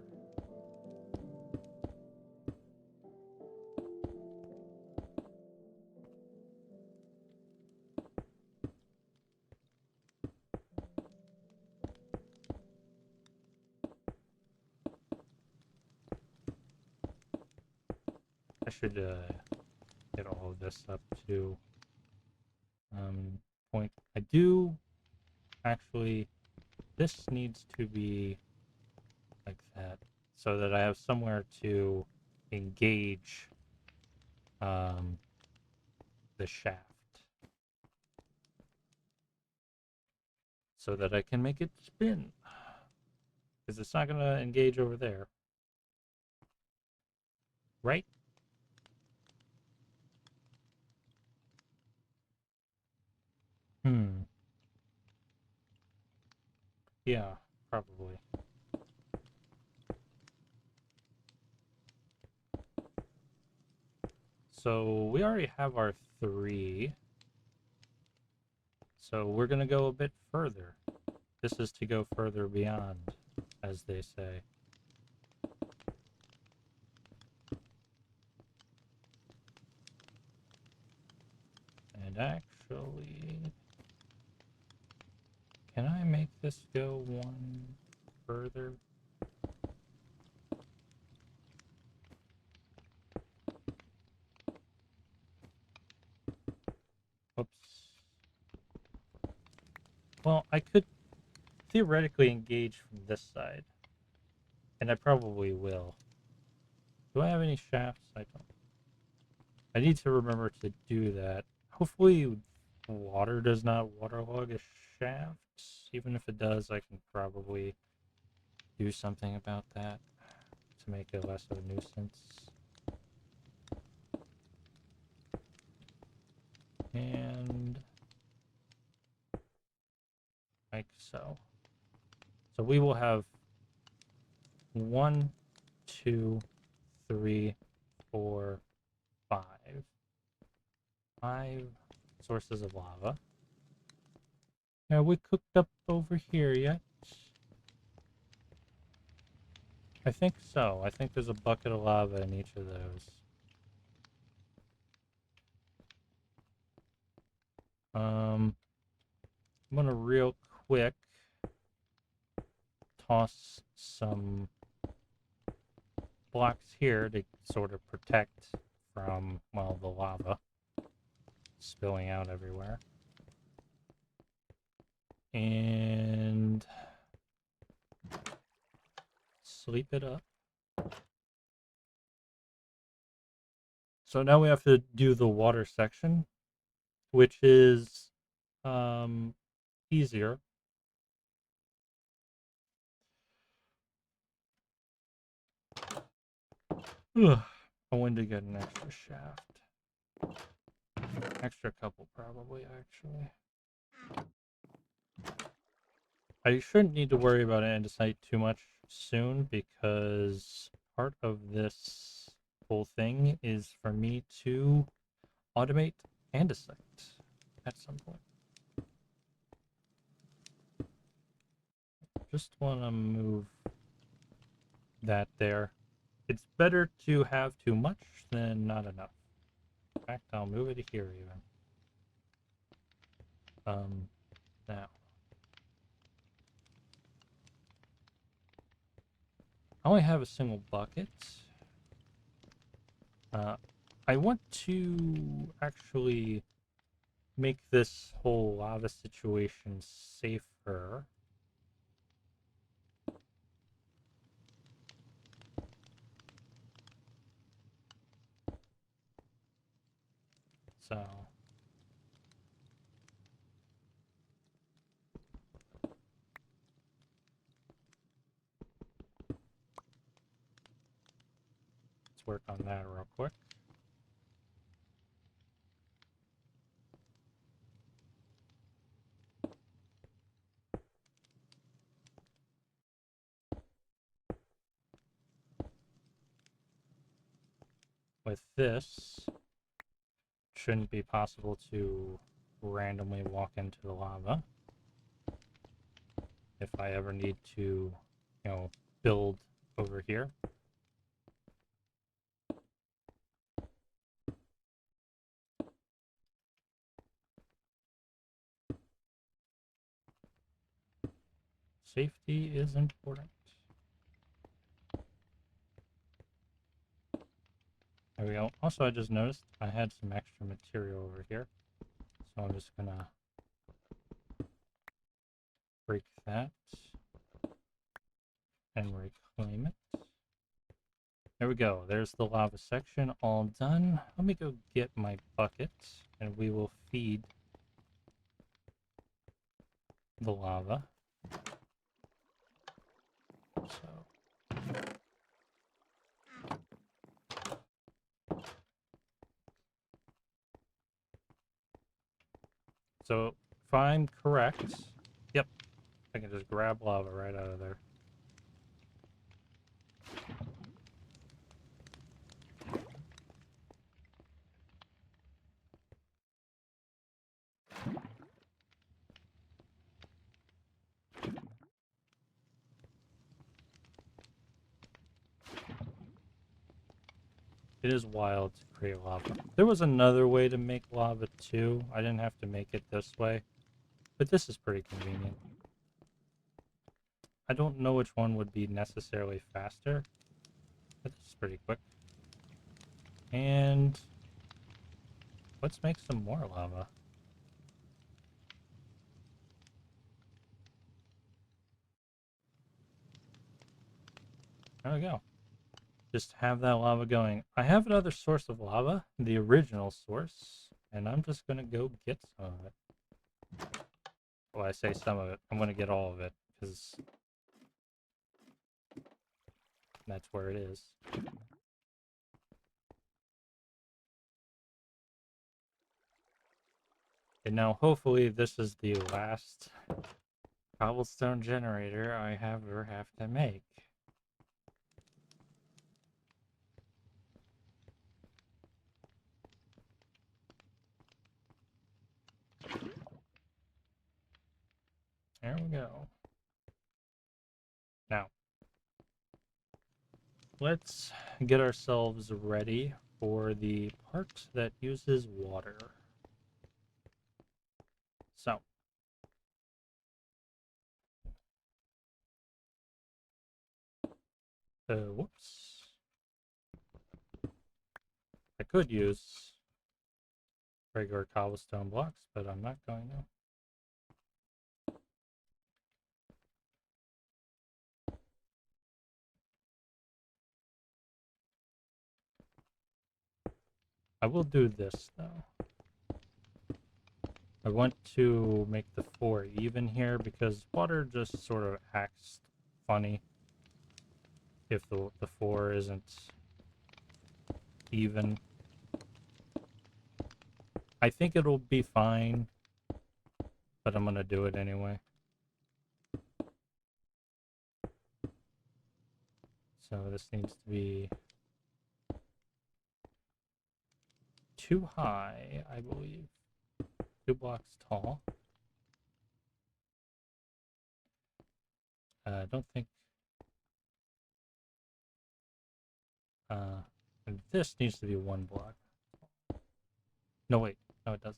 I should get all of this up to point. I do actually, this needs to be like that so that I have somewhere to engage the shaft so that I can make it spin, because it's not going to engage over there, right? Yeah, probably. So we already have our 3. So we're going to go a bit further. This is to go further beyond, as they say. And actually, can I make this go 1, further. Oops. Well, I could theoretically engage from this side. And I probably will. Do I have any shafts? I don't. I need to remember to do that. Hopefully water does not waterlog a shaft. Even if it does, I can probably do something about that to make it less of a nuisance. And like so. So we will have 1, 2, 3, 4, 5. 5 sources of lava. Are we cooked up over here yet? I think so. I think there's a bucket of lava in each of those. I'm gonna real quick toss some blocks here to sort of protect from, well, the lava spilling out everywhere. And sleep it up. So now we have to do the water section, which is easier. Ugh. I wanted to get an extra shaft. Extra couple, probably, actually. I shouldn't need to worry about andesite too much soon, because part of this whole thing is for me to automate andesite at some point. Just want to move that there. It's better to have too much than not enough. In fact, I'll move it here even. Now. I only have a single bucket. I want to actually make this whole lava situation safer. So let's work on that real quick. With this, it shouldn't be possible to randomly walk into the lava. If I ever need to, build over here. Safety is important. There we go. Also, I just noticed I had some extra material over here. So I'm just gonna break that and reclaim it. There we go. There's the lava section all done. Let me go get my bucket and we will feed the lava. So if I'm correct, yep, I can just grab lava right out of there. It is wild to create lava. There was another way to make lava too. I didn't have to make it this way, but this is pretty convenient. I don't know which one would be necessarily faster, but this is pretty quick. And let's make some more lava. There we go. Just have that lava going. I have another source of lava, the original source, and I'm just gonna go get some of it. Well, I say some of it. I'm gonna get all of it, because that's where it is. And now, hopefully, this is the last cobblestone generator I ever have to make. There we go. Now, let's get ourselves ready for the part that uses water. So, whoops. I could use regular cobblestone blocks, but I'm not going to. I will do this, though. I want to make the 4 even here because water just sort of acts funny if the 4 isn't even. I think it'll be fine, but I'm gonna do it anyway. So this needs to be too high, I believe. 2 blocks tall. I don't think... this needs to be 1 block. No, wait. No, it doesn't.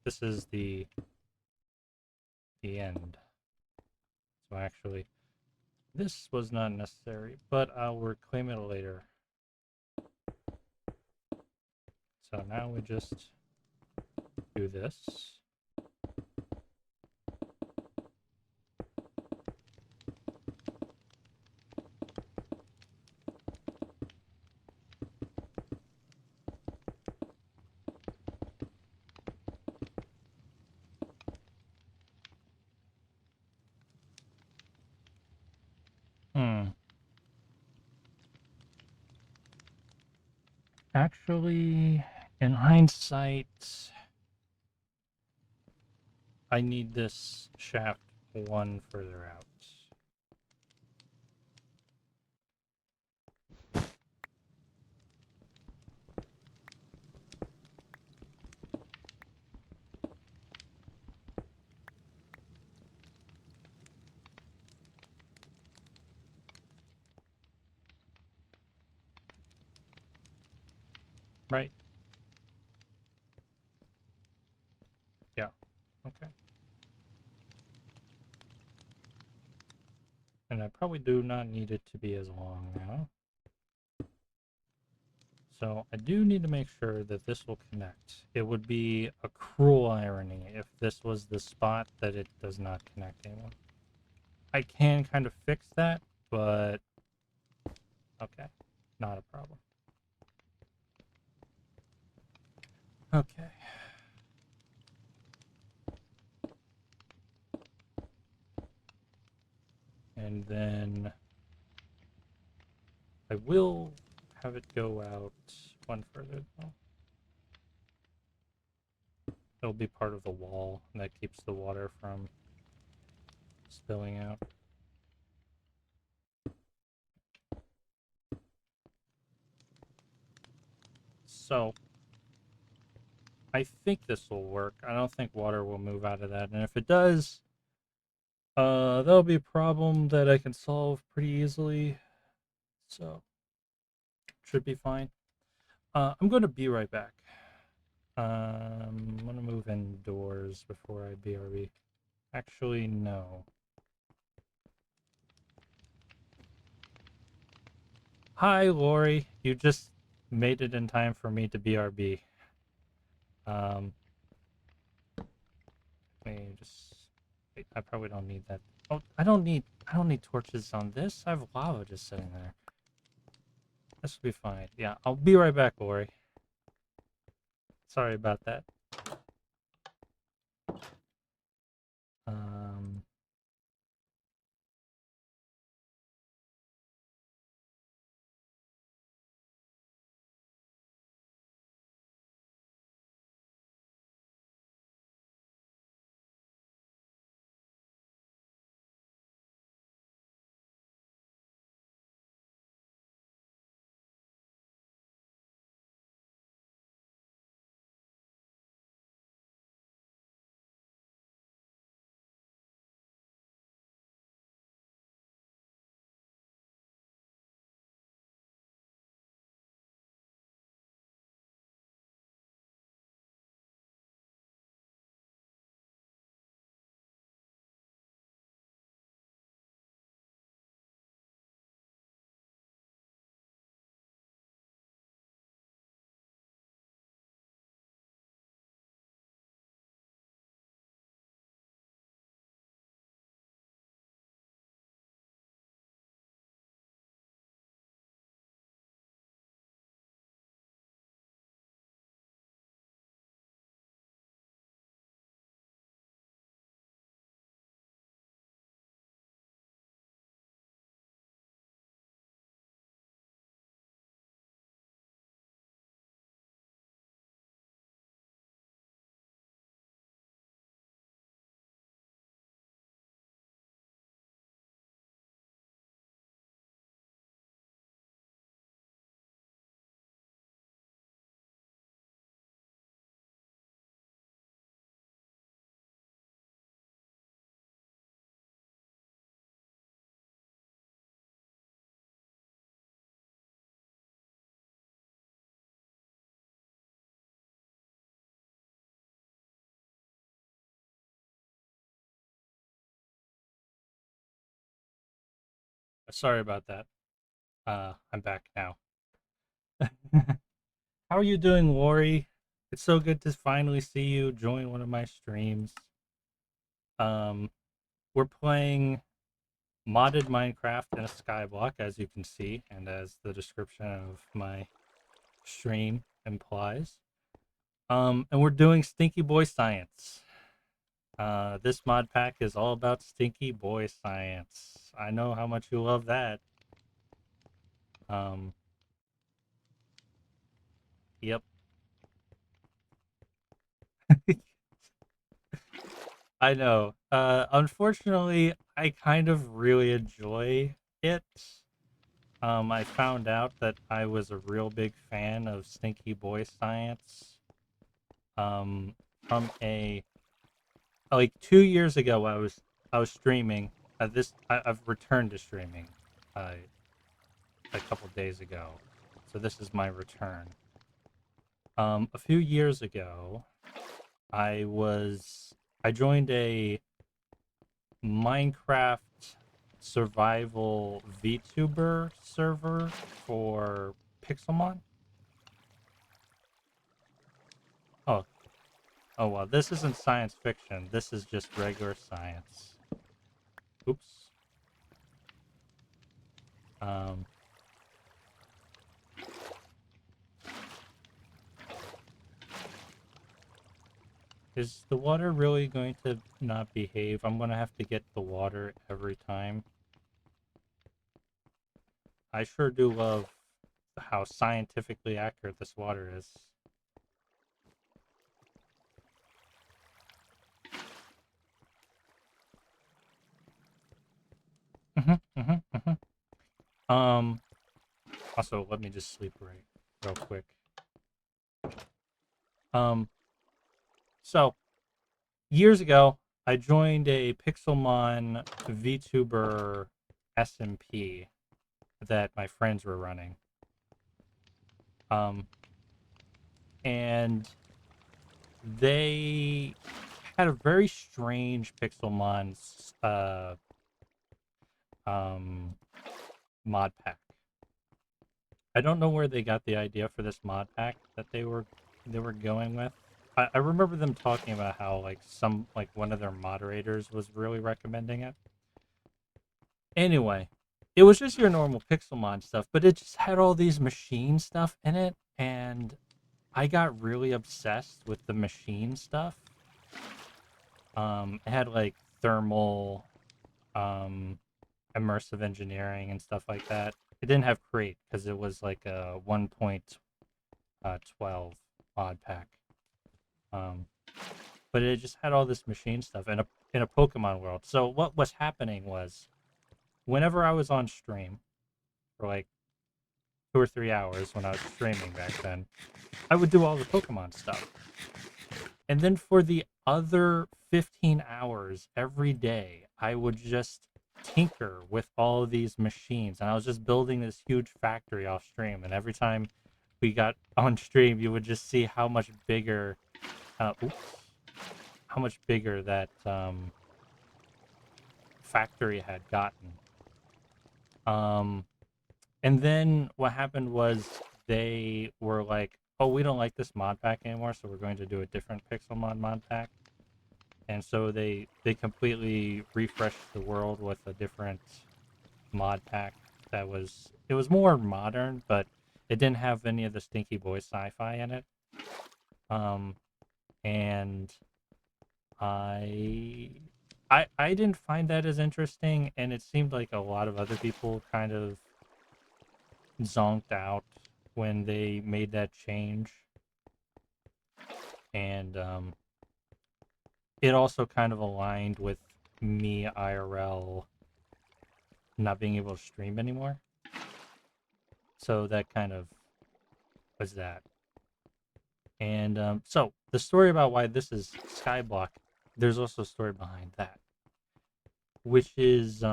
This is the end. So actually, this was not necessary, but I'll reclaim it later. So now we just do this. Actually, in hindsight, I need this shaft 1 further out. Right? Yeah. Okay. And I probably do not need it to be as long now. So I do need to make sure that this will connect. It would be a cruel irony if this was the spot that it does not connect anymore. I can kind of fix that, but okay, not a problem. Okay. And then I will have it go out 1 further though. It'll be part of the wall that keeps the water from spilling out. So I think this will work. I don't think water will move out of that, and if it does, that'll be a problem that I can solve pretty easily. So should be fine. I'm going to be right back. I'm going to move indoors before I BRB. Actually, no. Hi, Lori. You just made it in time for me to BRB. Um, Let me just. Wait, I probably don't need that. Oh, I don't need torches on this. I have lava just sitting there. This will be fine. Yeah, I'll be right back, Lori. Sorry about that. Um, Sorry about that. I'm back now. How are you doing, Lori? It's so good to finally see you join one of my streams. Um, we're playing modded Minecraft in a skyblock, as you can see, and as the description of my stream implies. And we're doing Stinky Boy Science. This mod pack is all about Stinky Boy Science. I know how much you love that. Um, yep. I know. Unfortunately, I kind of really enjoy it. I found out that I was a real big fan of Stinky Boy Science. Um, from a like 2 years ago, I was streaming. I've returned to streaming, uh, a couple days ago, so this is my return. A few years ago, I was I joined a Minecraft survival VTuber server for Pixelmon. Oh, oh well, this isn't science fiction. This is just regular science. Oops. Um, is the water really going to not behave? I'm gonna have to get the water every time. I sure do love how scientifically accurate this water is. hmm hmm hmm Also, let me just sleep right real quick. Um, so years ago, I joined a Pixelmon VTuber SMP that my friends were running. Um, and they had a very strange Pixelmon um, mod pack. I don't know where they got the idea for this mod pack that they were going with. I remember them talking about how like one of their moderators was really recommending it. Anyway, it was just your normal Pixelmon stuff, but it just had all these machine stuff in it, and I got really obsessed with the machine stuff. It had like thermal, um, immersive engineering and stuff like that. It didn't have Create because it was like a 1.12 mod pack. Um, but it just had all this machine stuff in a Pokemon world. So what was happening was whenever I was on stream for like 2 or 3 hours when I was streaming back then, I would do all the Pokemon stuff. And then for the other 15 hours every day, I would just tinker with all of these machines. And I was just building this huge factory off stream. And every time we got on stream, you would just see how much bigger, oops, how much bigger that factory had gotten. And then what happened was they were like, "Oh, we don't like this mod pack anymore, so we're going to do a different Pixelmon mod pack." And so they completely refreshed the world with a different mod pack that was more modern, but it didn't have any of the Stinky Boy sci-fi in it. Um, and I I didn't find that as interesting, and it seemed like a lot of other people kind of zonked out when they made that change. And it also kind of aligned with me IRL not being able to stream anymore. So that kind of was that. And so the story about why this is Skyblock, there's also a story behind that, which is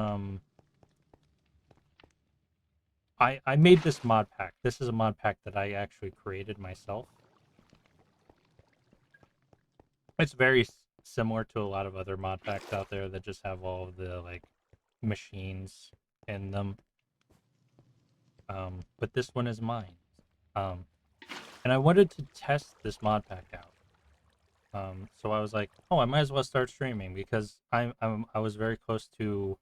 I made this mod pack. This is a mod pack that I actually created myself. It's very similar to a lot of other mod packs out there that just have all of the like machines in them. But this one is mine. Um, and I wanted to test this mod pack out. So I was like, oh, I might as well start streaming because I was very close to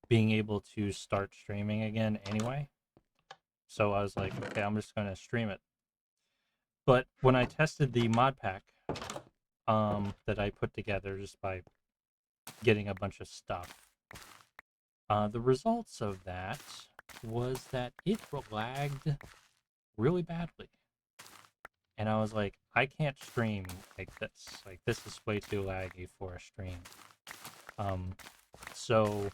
being able to start streaming again anyway. So I was like, okay, I'm just gonna stream it. But when I tested the mod pack, that I put together just by getting a bunch of stuff, the results of that was that it lagged really badly. And I was like, I can't stream like this. Like, this is way too laggy for a stream. So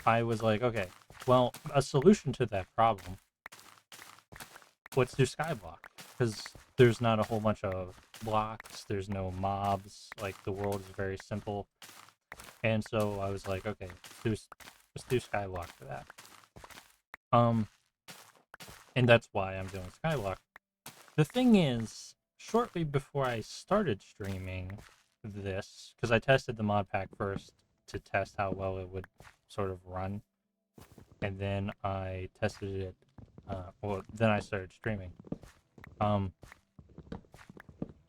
I was like, okay, well, a solution to that problem, let's do Skyblock. Because there's not a whole bunch of blocks, there's no mobs, like, the world is very simple. And so I was like, okay, let's do Skyblock for that. And that's why I'm doing Skyblock. The thing is, shortly before I started streaming this, because I tested the mod pack first to test how well it would sort of run, and then I tested it, then I started streaming. I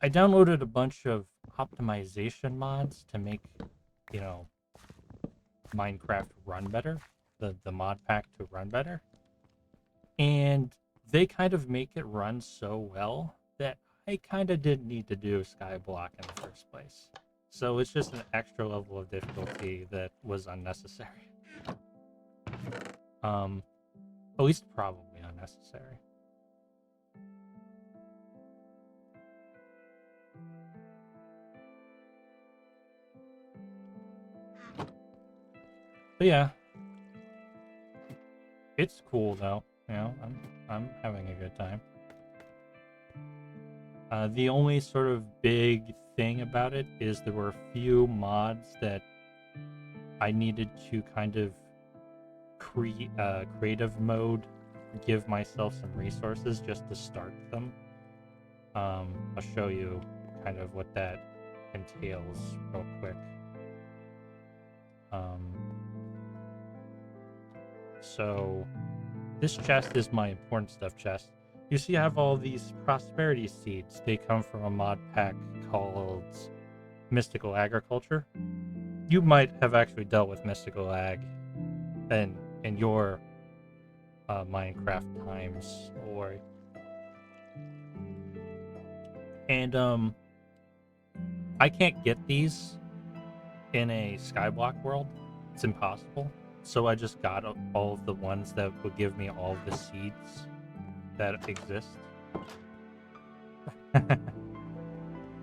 downloaded a bunch of optimization mods to make, you know, Minecraft run better, the mod pack to run better. And they kind of make it run so well that I kind of didn't need to do Skyblock in the first place. So it's just an extra level of difficulty that was unnecessary. At least probably unnecessary. But yeah, it's cool though. You know, I'm having a good time. The only sort of big thing about it is there were a few mods that I needed to kind of creative mode, give myself some resources just to start them. I'll show you kind of what that entails real quick. So This chest is my important stuff chest. You see, I have all these prosperity seeds. They come from a mod pack called Mystical Agriculture. You might have actually dealt with Mystical Ag in your Minecraft times, or and I can't get these in a Skyblock world. It's impossible. So I just got all of the ones that would give me all of the seeds that exist.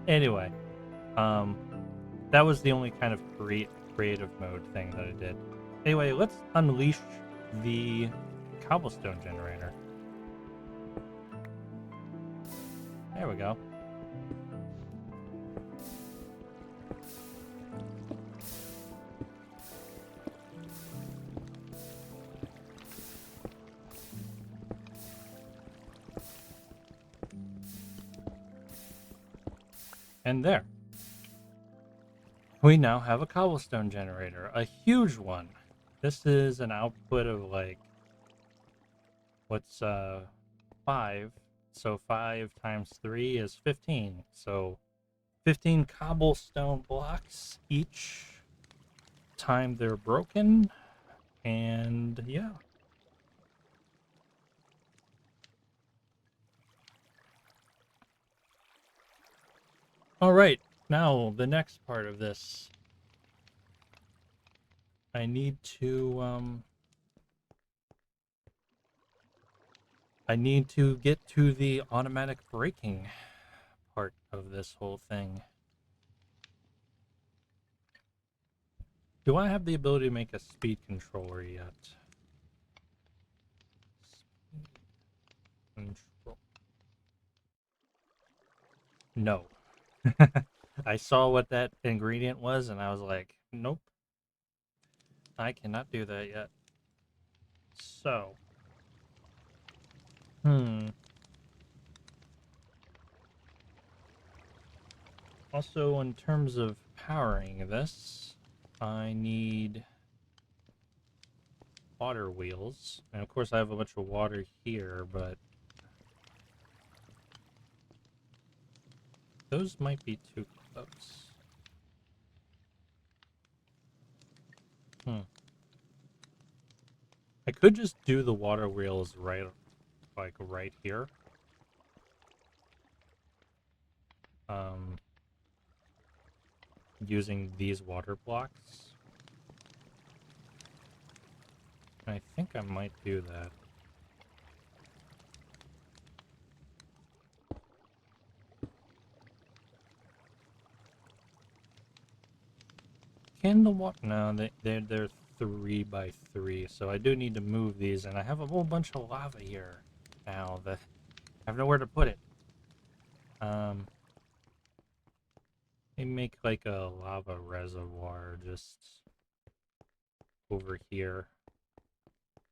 Anyway, that was the only kind of creative mode thing that I did. Anyway, let's unleash the cobblestone generator. There we go. And there. We now have a cobblestone generator, a huge one. This is an output of like, what's 5? So 5 times 3 is 15. So 15 cobblestone blocks each time they're broken. And yeah. All right, now the next part of this. I need to get to the automatic braking part of this whole thing. Do I have the ability to make a speed controller yet? Speed control. No. I saw what that ingredient was and I was like, nope. I cannot do that yet. So. Also, in terms of powering this, I need water wheels. And of course I have a bunch of water here, but those might be too close. I could just do the water wheels right here. Using these water blocks. I think I might do that. Can the water? No, they're 3 by 3, so I do need to move these, and I have a whole bunch of lava here now that I have nowhere to put it. They make like a lava reservoir just over here.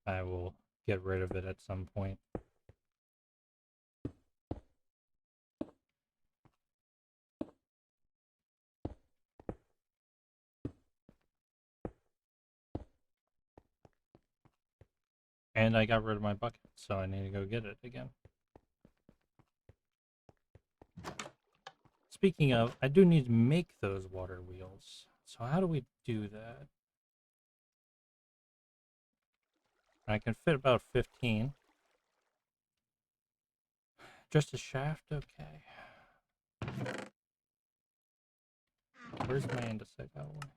I will get rid of it at some point. And I got rid of my bucket, so I need to go get it again. Speaking of, I do need to make those water wheels. So how do we do that? I can fit about 15. Just a shaft? Okay. Where's my andesite alloy?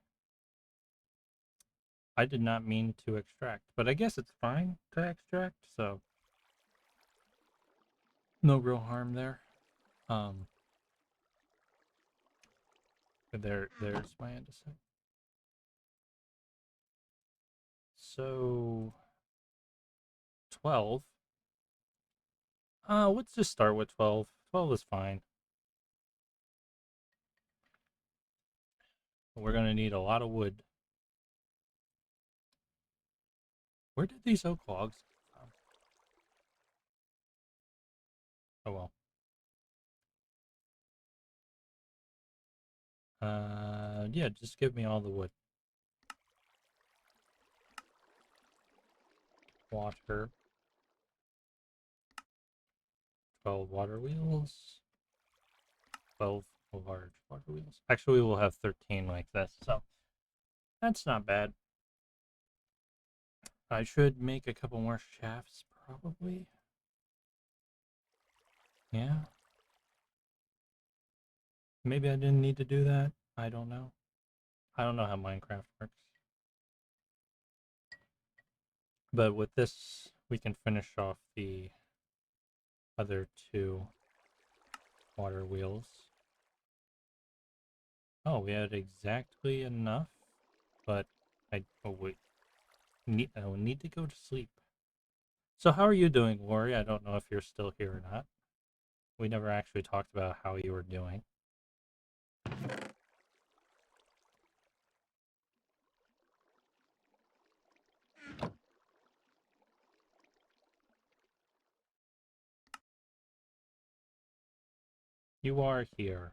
I did not mean to extract, but I guess it's fine to extract, so no real harm there. There's my andesite. So 12. Let's just start with 12. 12 is fine. We're gonna need a lot of wood. Where did these oak logs come from? Oh well. Yeah, just give me all the wood. Water. 12 water wheels. 12 large water wheels. Actually, we will have 13 like this, so that's not bad. I should make a couple more shafts, probably. Yeah. Maybe I didn't need to do that. I don't know. I don't know how Minecraft works. But with this, we can finish off the other 2 water wheels. Oh, we had exactly enough, but oh wait, I will need to go to sleep. So how are you doing, Lori? I don't know if you're still here or not. We never actually talked about how you were doing. You are here.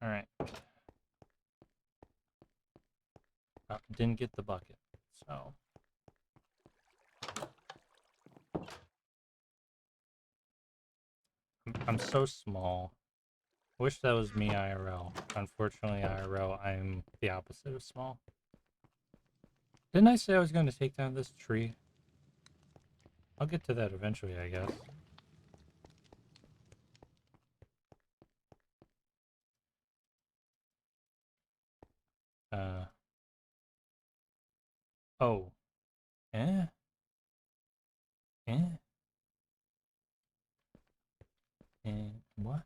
Alright. Didn't get the bucket, so... I'm so small. Wish that was me IRL. Unfortunately, IRL, I'm the opposite of small. Didn't I say I was going to take down this tree? I'll get to that eventually, I guess. Oh. Eh? Eh? And what?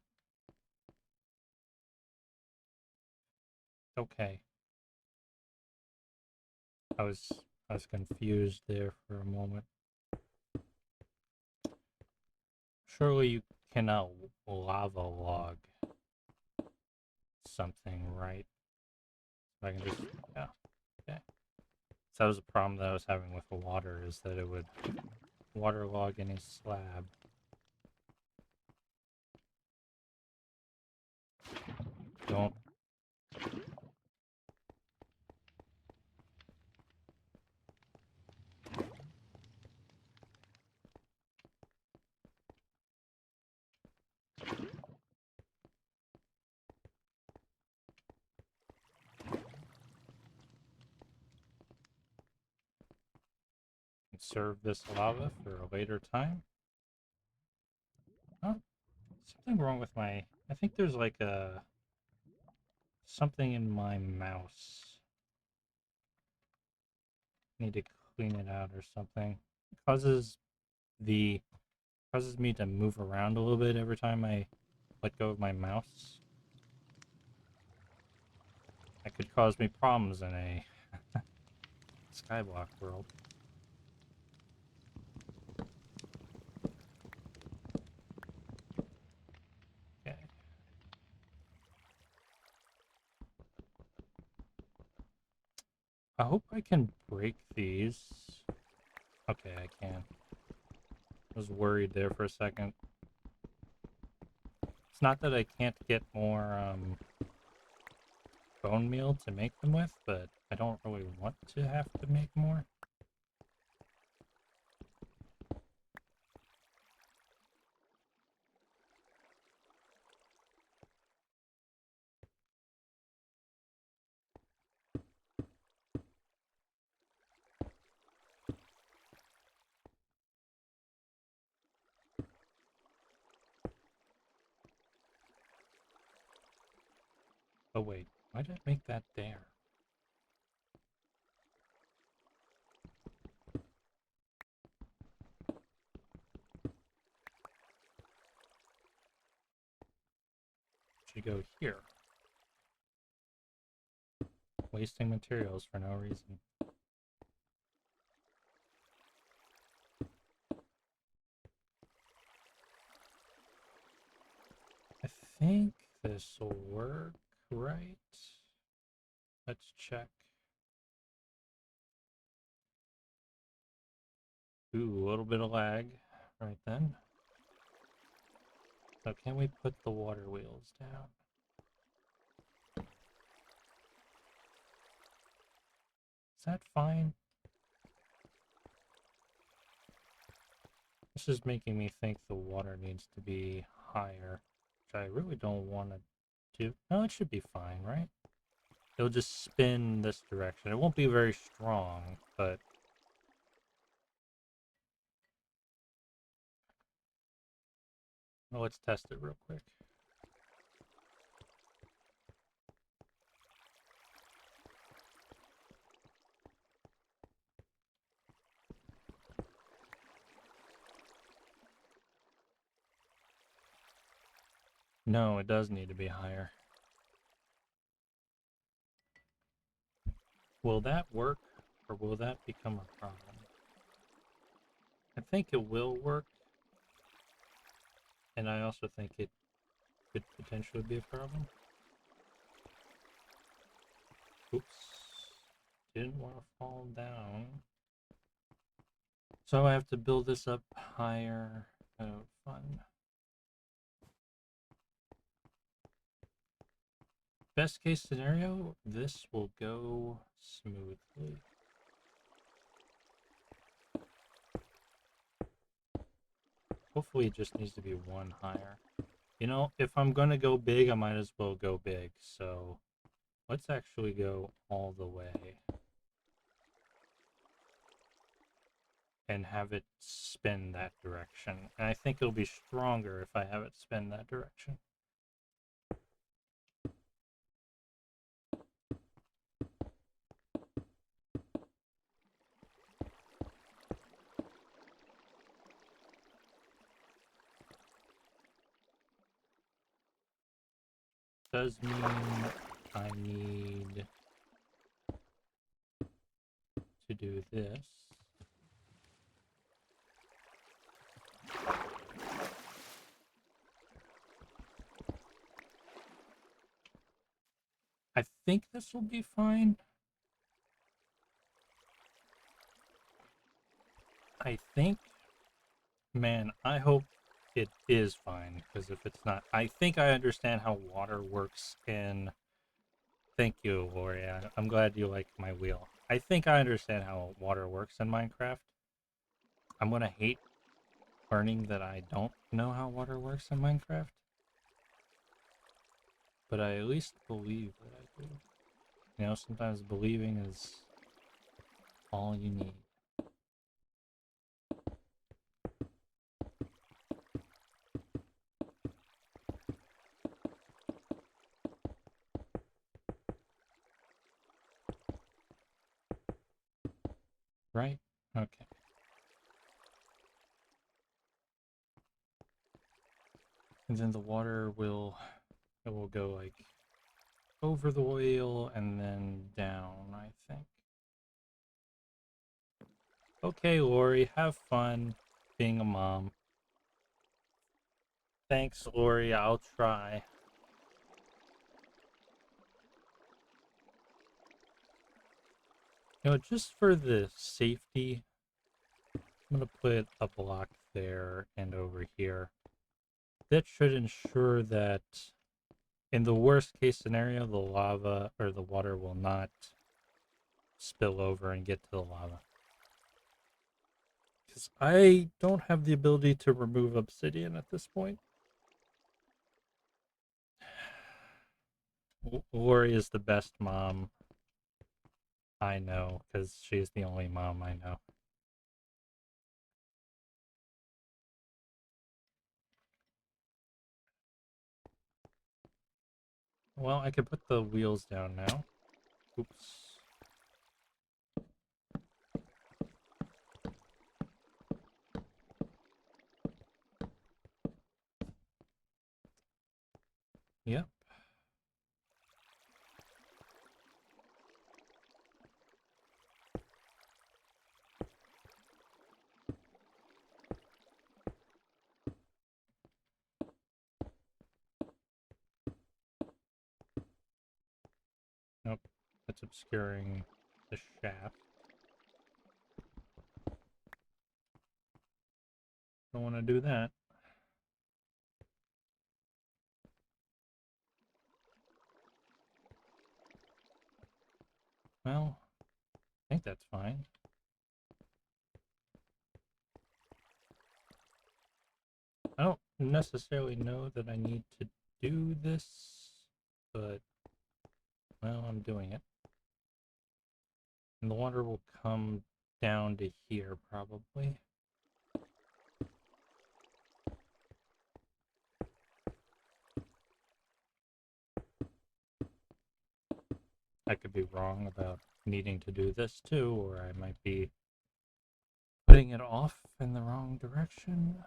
Okay. I was confused there for a moment. Surely you cannot lava log something, right? I can just, yeah, okay. So that was a problem that I was having with the water, is that it would waterlog any slab. Don't. Conserve this lava for a later time. Oh, something wrong with my... I think there's like a... something in my mouse. Need to clean it out or something. It causes me to move around a little bit every time I let go of my mouse. That could cause me problems in a Skyblock world. Okay. I hope I can break these. Okay, I can. I was worried there for a second. It's not that I can't get more bone meal to make them with, but I don't really want to have to make more. Oh wait, why did I make that there? Should go here. Wasting materials for no reason. I think this will work, right? Let's check. Ooh, a little bit of lag right then. So can we put the water wheels down? Is that fine? This is making me think the water needs to be higher, which I really don't want to do. No, it should be fine, right? It'll just spin this direction. It won't be very strong, but... Well, let's test it real quick. No, it does need to be higher. Will that work, or will that become a problem? I think it will work, and I also think it could potentially be a problem. Oops. Didn't want to fall down. So I have to build this up higher. Oh, fun. Best case scenario, this will go smoothly. Hopefully it just needs to be one higher. You know, if I'm gonna go big, I might as well go big. So let's actually go all the way. And have it spin that direction. And I think it'll be stronger if I have it spin that direction. Does mean I need to do this. I think this will be fine. I think, man, I hope it is fine, because if it's not, I think I understand how water works in, thank you, Lori, I'm glad you like my wheel. I think I understand how water works in Minecraft. I'm gonna hate learning that I don't know how water works in Minecraft. But I at least believe that I do. You know, sometimes believing is all you need. Right? Okay. And then the water will, it will go like over the wheel and then down, I think. Okay, Lori, have fun being a mom. Thanks, Lori, I'll try. You know, just for the safety, I'm gonna put a block there and over here. That should ensure that in the worst case scenario, the lava or the water will not spill over and get to the lava. Because I don't have the ability to remove obsidian at this point. Lori is the best mom I know, because she's the only mom I know. Well, I could put the wheels down now. Oops. Yep. Nope. That's obscuring the shaft. Don't want to do that. Well, I think that's fine. necessarily know that I need to do this, but, well, I'm doing it. And the water will come down to here, probably. I could be wrong about needing to do this too, or I might be putting it off in the wrong direction.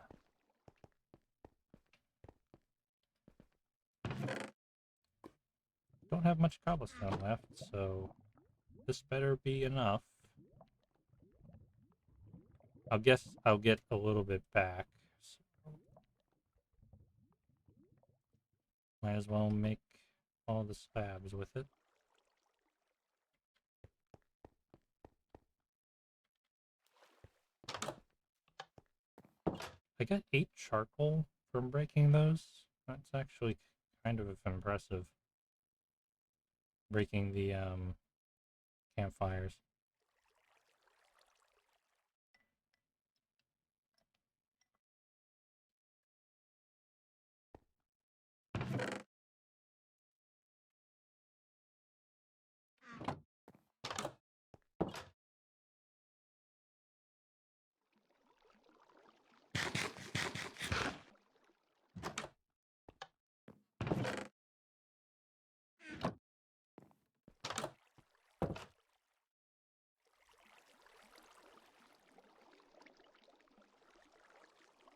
Don't have much cobblestone left, so this better be enough. I'll guess I'll get a little bit back. So might as well make all the slabs with it. I got 8 charcoal from breaking those. That's actually kind of impressive. Breaking the campfires.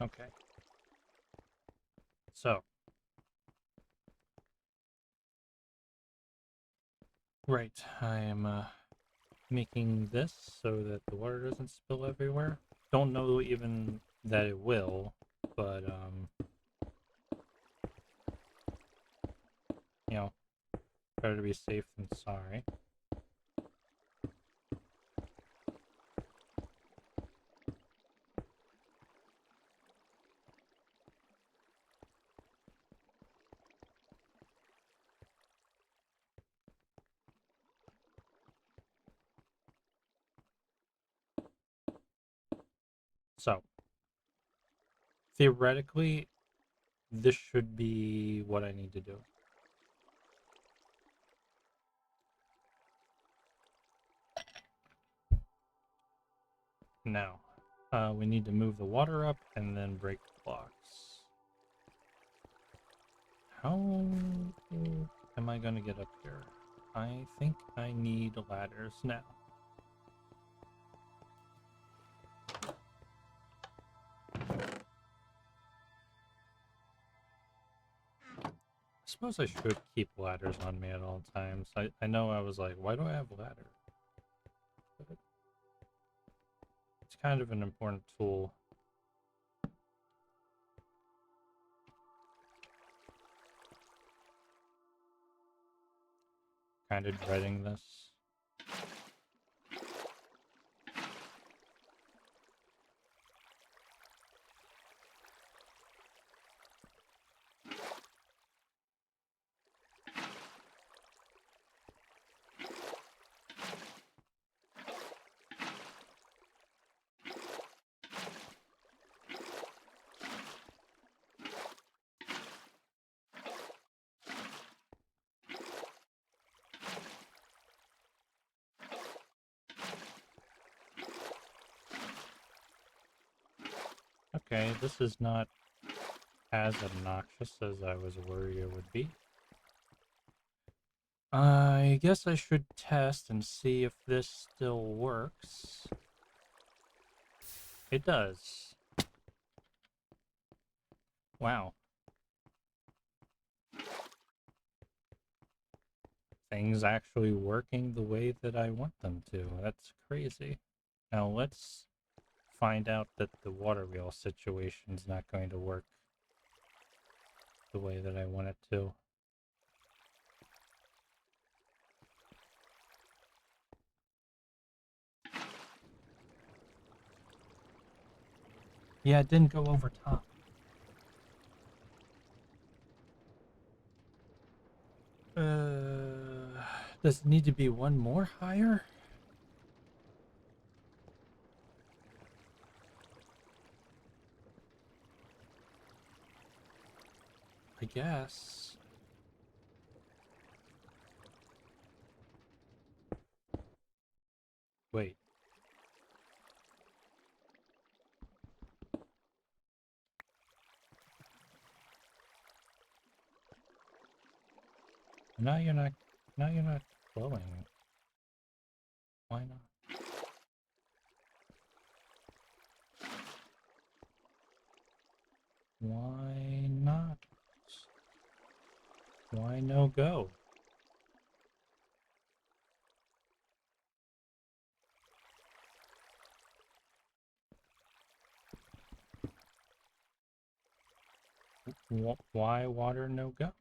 Okay. So, right, I am making this so that the water doesn't spill everywhere. Don't know even that it will, but you know, better to be safe than sorry. So, theoretically, this should be what I need to do. Now, we need to move the water up and then break the blocks. How am I going to get up here? I think I need ladders now. I suppose I should keep ladders on me at all times. I know I was like, why do I have a ladder? But it's kind of an important tool. Kind of dreading this. Okay, this is not as obnoxious as I was worried it would be. I guess I should test and see if this still works. It does. Wow. Things actually working the way that I want them to. That's crazy. Now let's find out that the water wheel situation is not going to work the way that I want it to. Yeah, it didn't go over top. Does it need to be one more higher? I guess. Wait. Now you're not glowing. Why not? Why not? Why no go? Why water no go?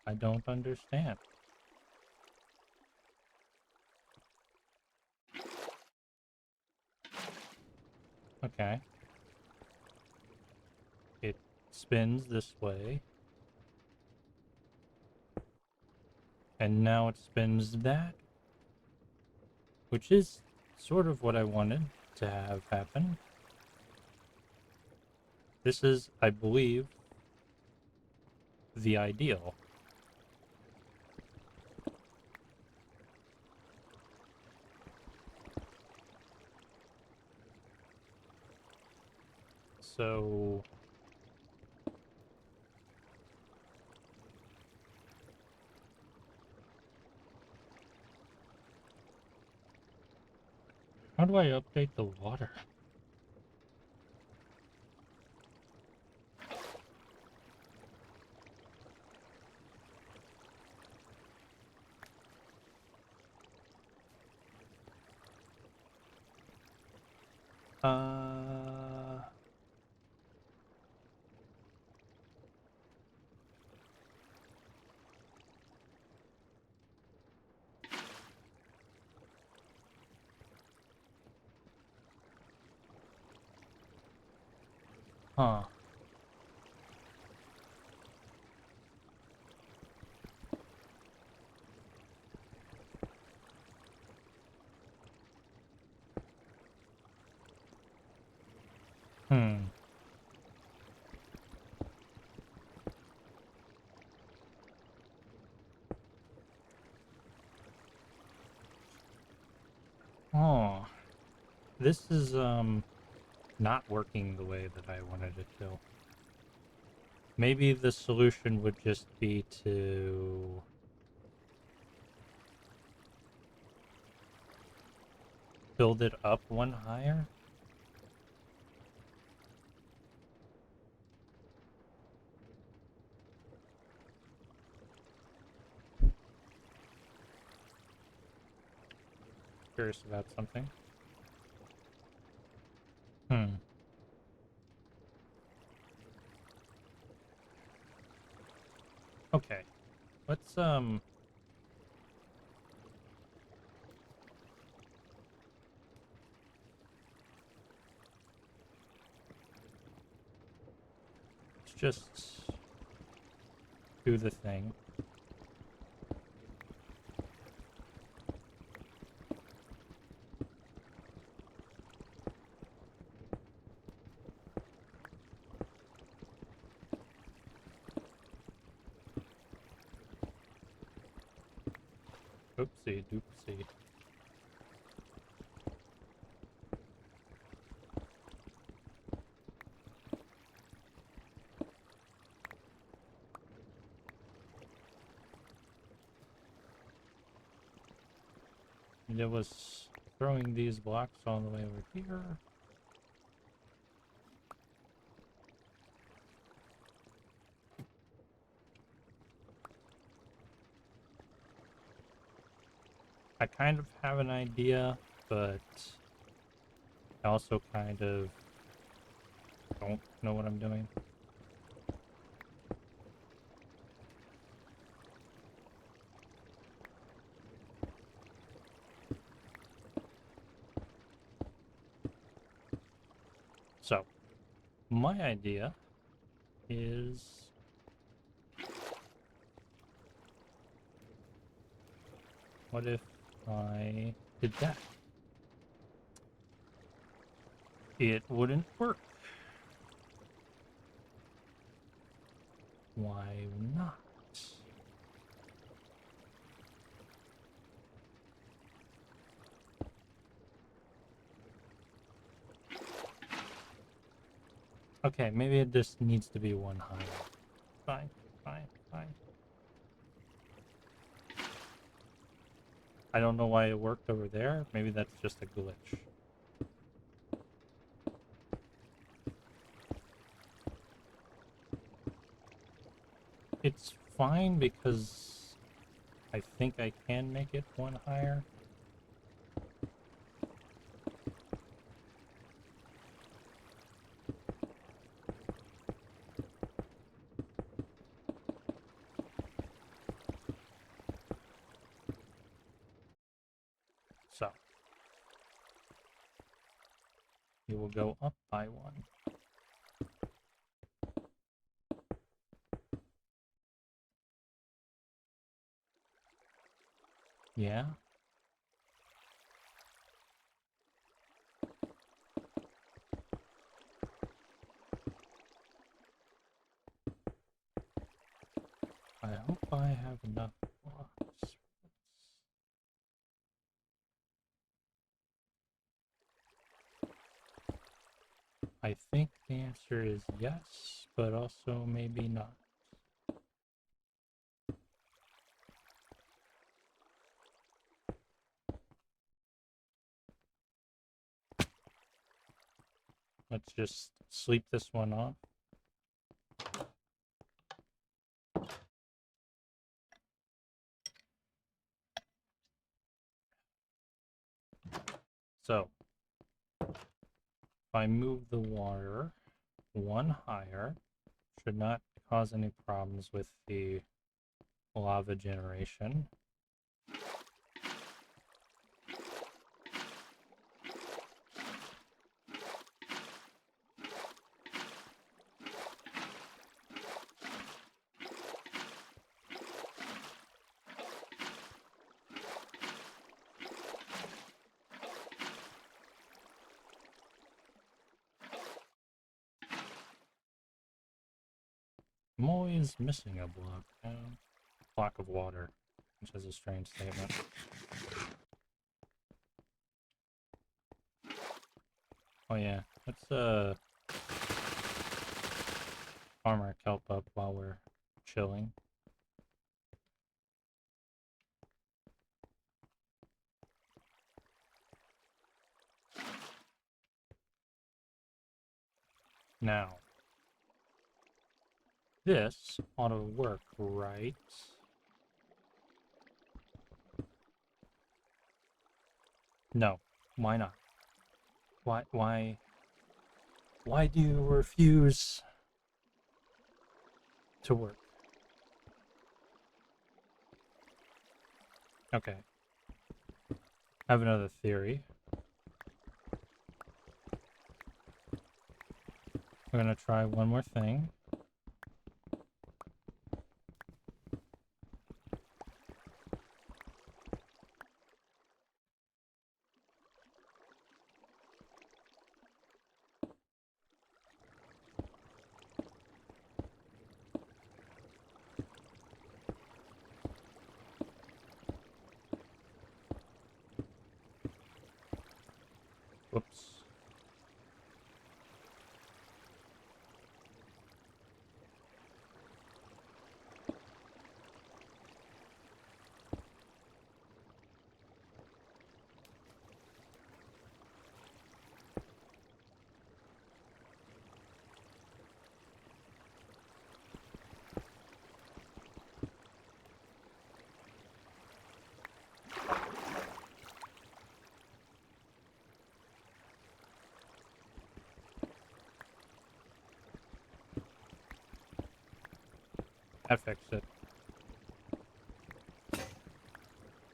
I don't understand. Okay. It spins this way. And now it spins that. Which is sort of what I wanted to have happen. This is, I believe, the ideal. So... how do I update the water? Huh. Hmm. Oh. This is, not working the way that I wanted it to. Maybe the solution would just be to... build it up one higher? Curious about something. Hmm. Okay. Let's, let's just do the thing. Oopsie doopsie. And it was throwing these blocks all the way over here. I kind of have an idea, but I also kind of don't know what I'm doing. So, my idea is... what if I did that? It wouldn't work. why not? Okay, maybe it just needs to be one higher. Fine, fine, fine. I don't know why it worked over there. Maybe that's just a glitch. It's fine because I think I can make it one higher. So, you will go up by one. Yeah? I hope I have enough blocks. I think the answer is yes, but also maybe not. Let's just sleep this one off. So, if I move the water one higher, should not cause any problems with the lava generation. I'm always missing a block. Block of water, which is a strange statement. Oh yeah, let's farm our kelp up while we're chilling. Now, this ought to work, right? No, why not? Why do you refuse to work? Okay. I have another theory. We're gonna try one more thing. Whoops. That fixed it.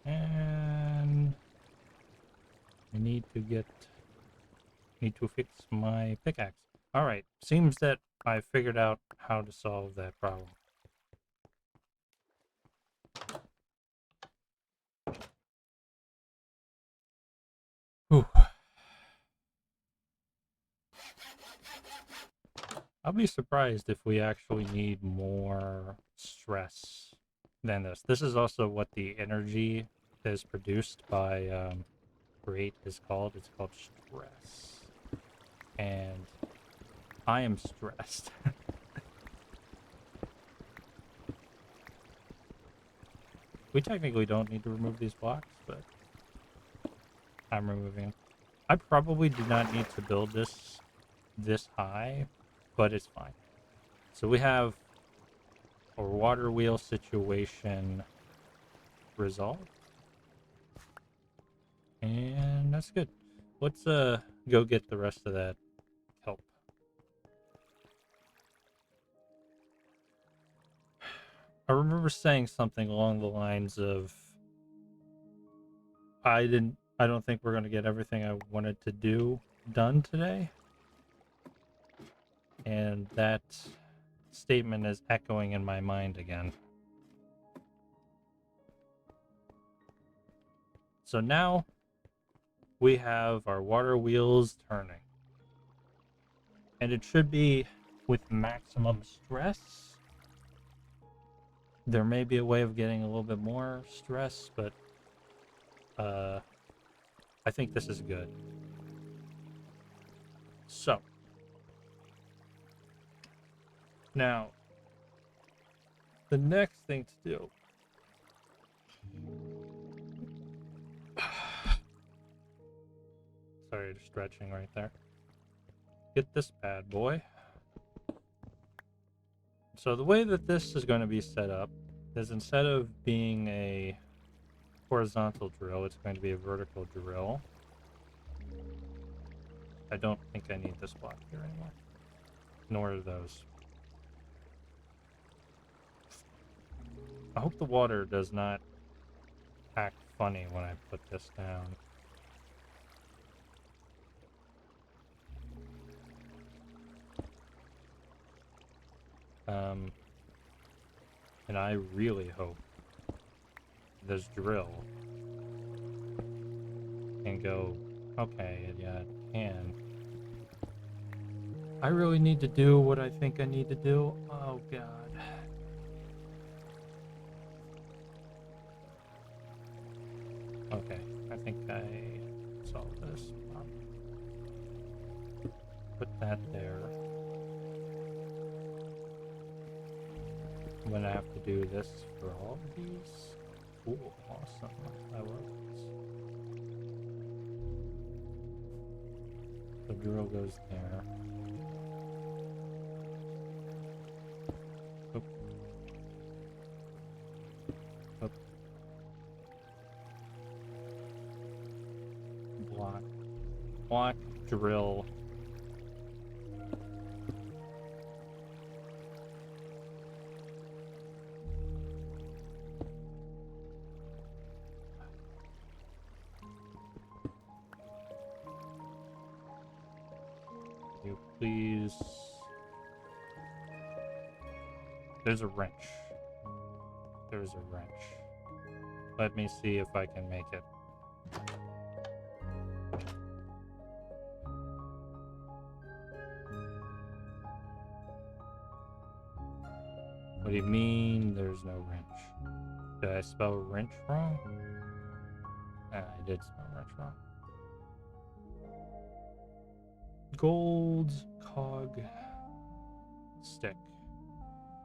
And I need to fix my pickaxe. Alright, seems that I figured out how to solve that problem. Whew. I'll be surprised if we actually need more stress than this. This is also what the energy that is produced by Create is called. It's called stress. And I am stressed. We technically don't need to remove these blocks, but I'm removing them. I probably do not need to build this high, but it's fine. So we have a water wheel situation resolved. And that's good. Let's go get the rest of that kelp. I remember saying something along the lines of I don't think we're gonna get everything I wanted to do done today. And that statement is echoing in my mind again. So now we have our water wheels turning. And it should be with maximum stress. There may be a way of getting a little bit more stress, but I think this is good. So now the next thing to do sorry, just stretching right there. Get this bad boy. So the way that this is going to be set up is instead of being a horizontal drill, it's going to be a vertical drill. I don't think I need this block here anymore. Nor are those. I hope the water does not act funny when I put this down. And I really hope this drill can go, okay, yeah, it can. I really need to do what I think I need to do. Oh, God. Okay, I think I solved this. Put that there. I'm gonna have to do this for all of these. Cool, awesome. I love this. The drill goes there. Oop. Oop. Block. Block, drill. You please. There's a wrench. There's a wrench. Let me see if I can make it. What do you mean there's no wrench? Did I spell wrench wrong? I did spell wrench wrong. Gold cog stick.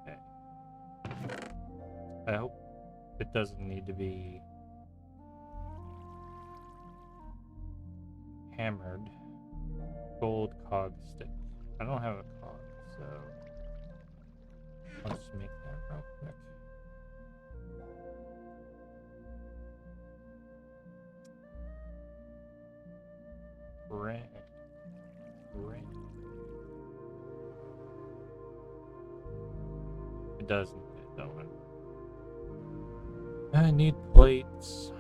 Okay. I hope it doesn't need to be hammered. Gold cog stick. I don't have a cog, so I'll just make that real quick. Ring. It doesn't fit, don't it? I need plates.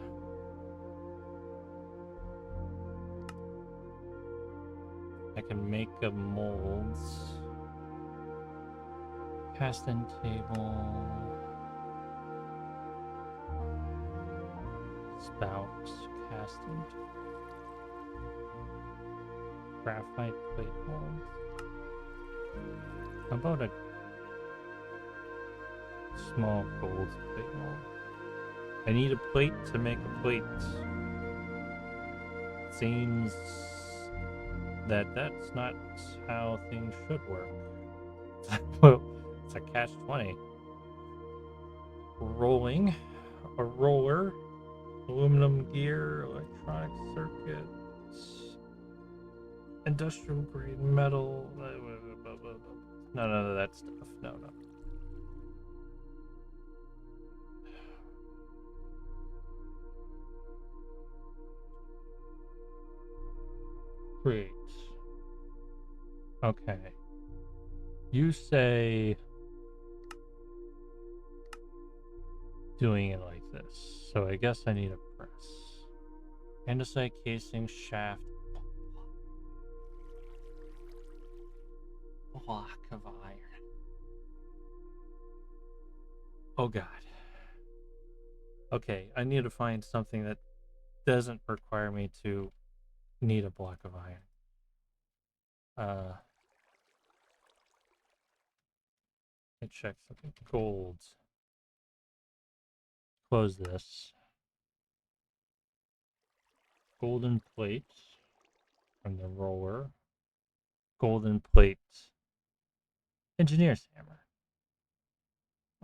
I can make a molds. Casting table. Spout casting. Graphite plate molds. How about a small gold plate mold? I need a plate to make a plate. Seems that that's not how things should work. Well, it's a catch-20. Rolling, a roller, aluminum gear, electronic circuits, industrial grade metal. No, none of that stuff. No. Great. Okay. You say doing it like this. So I guess I need a press. Andesite casing shaft. Block of iron. Oh god. Okay, I need to find something that doesn't require me to need a block of iron. Let me check something. Gold. Close this. Golden plate from the roller. Golden plate. Engineer's hammer.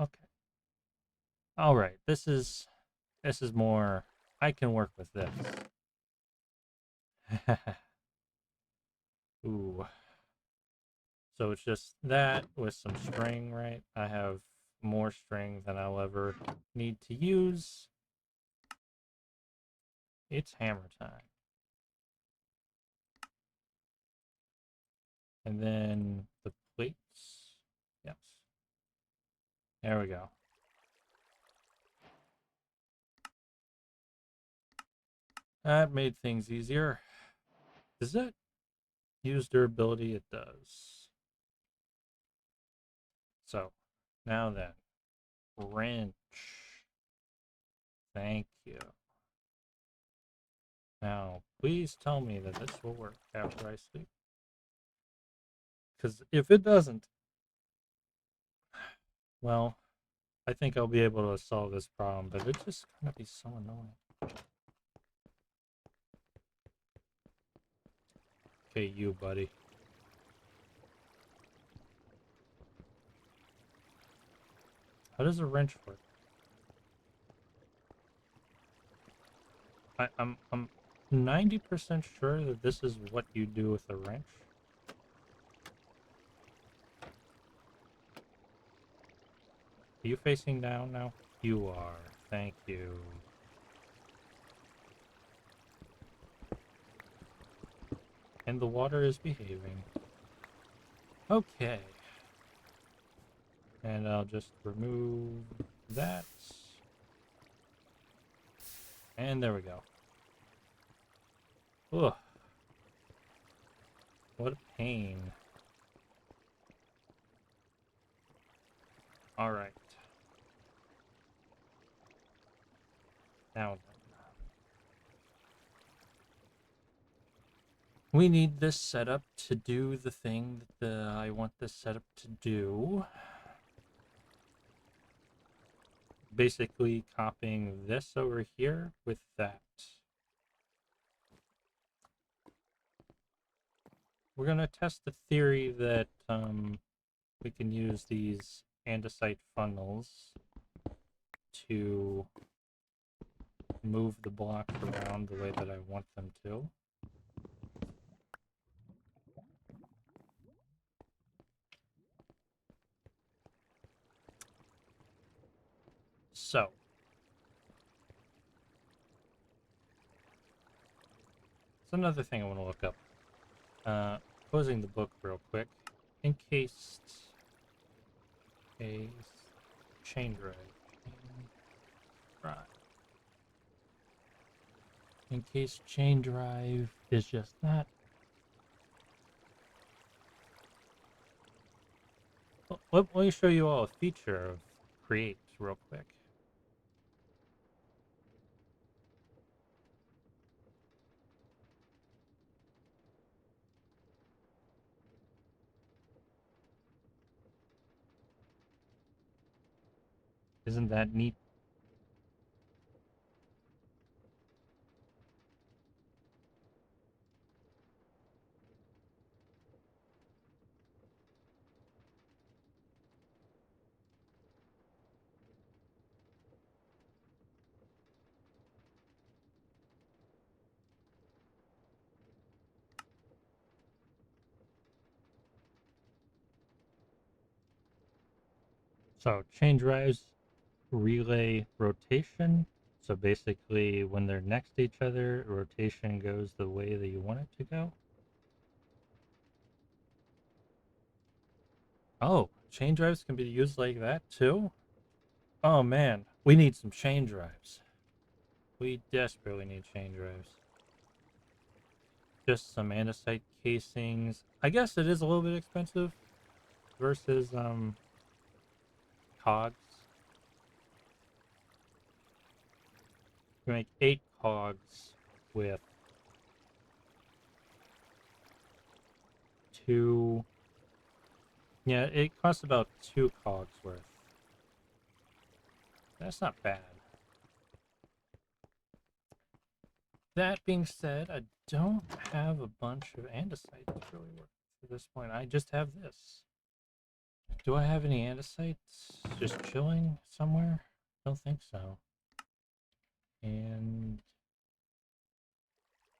Okay. All right. This is more. I can work with this. Ooh. So it's just that with some string, right? I have more string than I'll ever need to use. It's hammer time. And then the plates. Yes. There we go. That made things easier. Does that use durability? It does. So, now then. Wrench. Thank you. Now, please tell me that this will work after I sleep. Because if it doesn't, well, I think I'll be able to solve this problem, but it's just gonna be so annoying. Okay, you, buddy. How does a wrench work? I'm 90% sure that this is what you do with a wrench. Are you facing down now? You are. Thank you. And the water is behaving. Okay. And I'll just remove that. And there we go. Ugh. What a pain. Alright. Now then. We need this setup to do the thing that I want this setup to do. Basically copying this over here with that. We're going to test the theory that we can use these andesite funnels to move the blocks around the way that I want them to. So, it's another thing I want to look up. Closing the book real quick. Encased a chain drive. Encased chain drive is just that. Let me show you all a feature of Create real quick. Isn't that neat? So chain drives relay rotation. So basically, when they're next to each other, rotation goes the way that you want it to go. Oh, chain drives can be used like that too? Oh man, we need some chain drives. We desperately need chain drives. Just some andesite casings. I guess it is a little bit expensive versus cogs. You make 8 cogs with 2. Yeah, it costs about 2 cogs worth. That's not bad. That being said, I don't have a bunch of andesite to really work at this point. I just have this. Do I have any andesites just chilling somewhere? Don't think so. And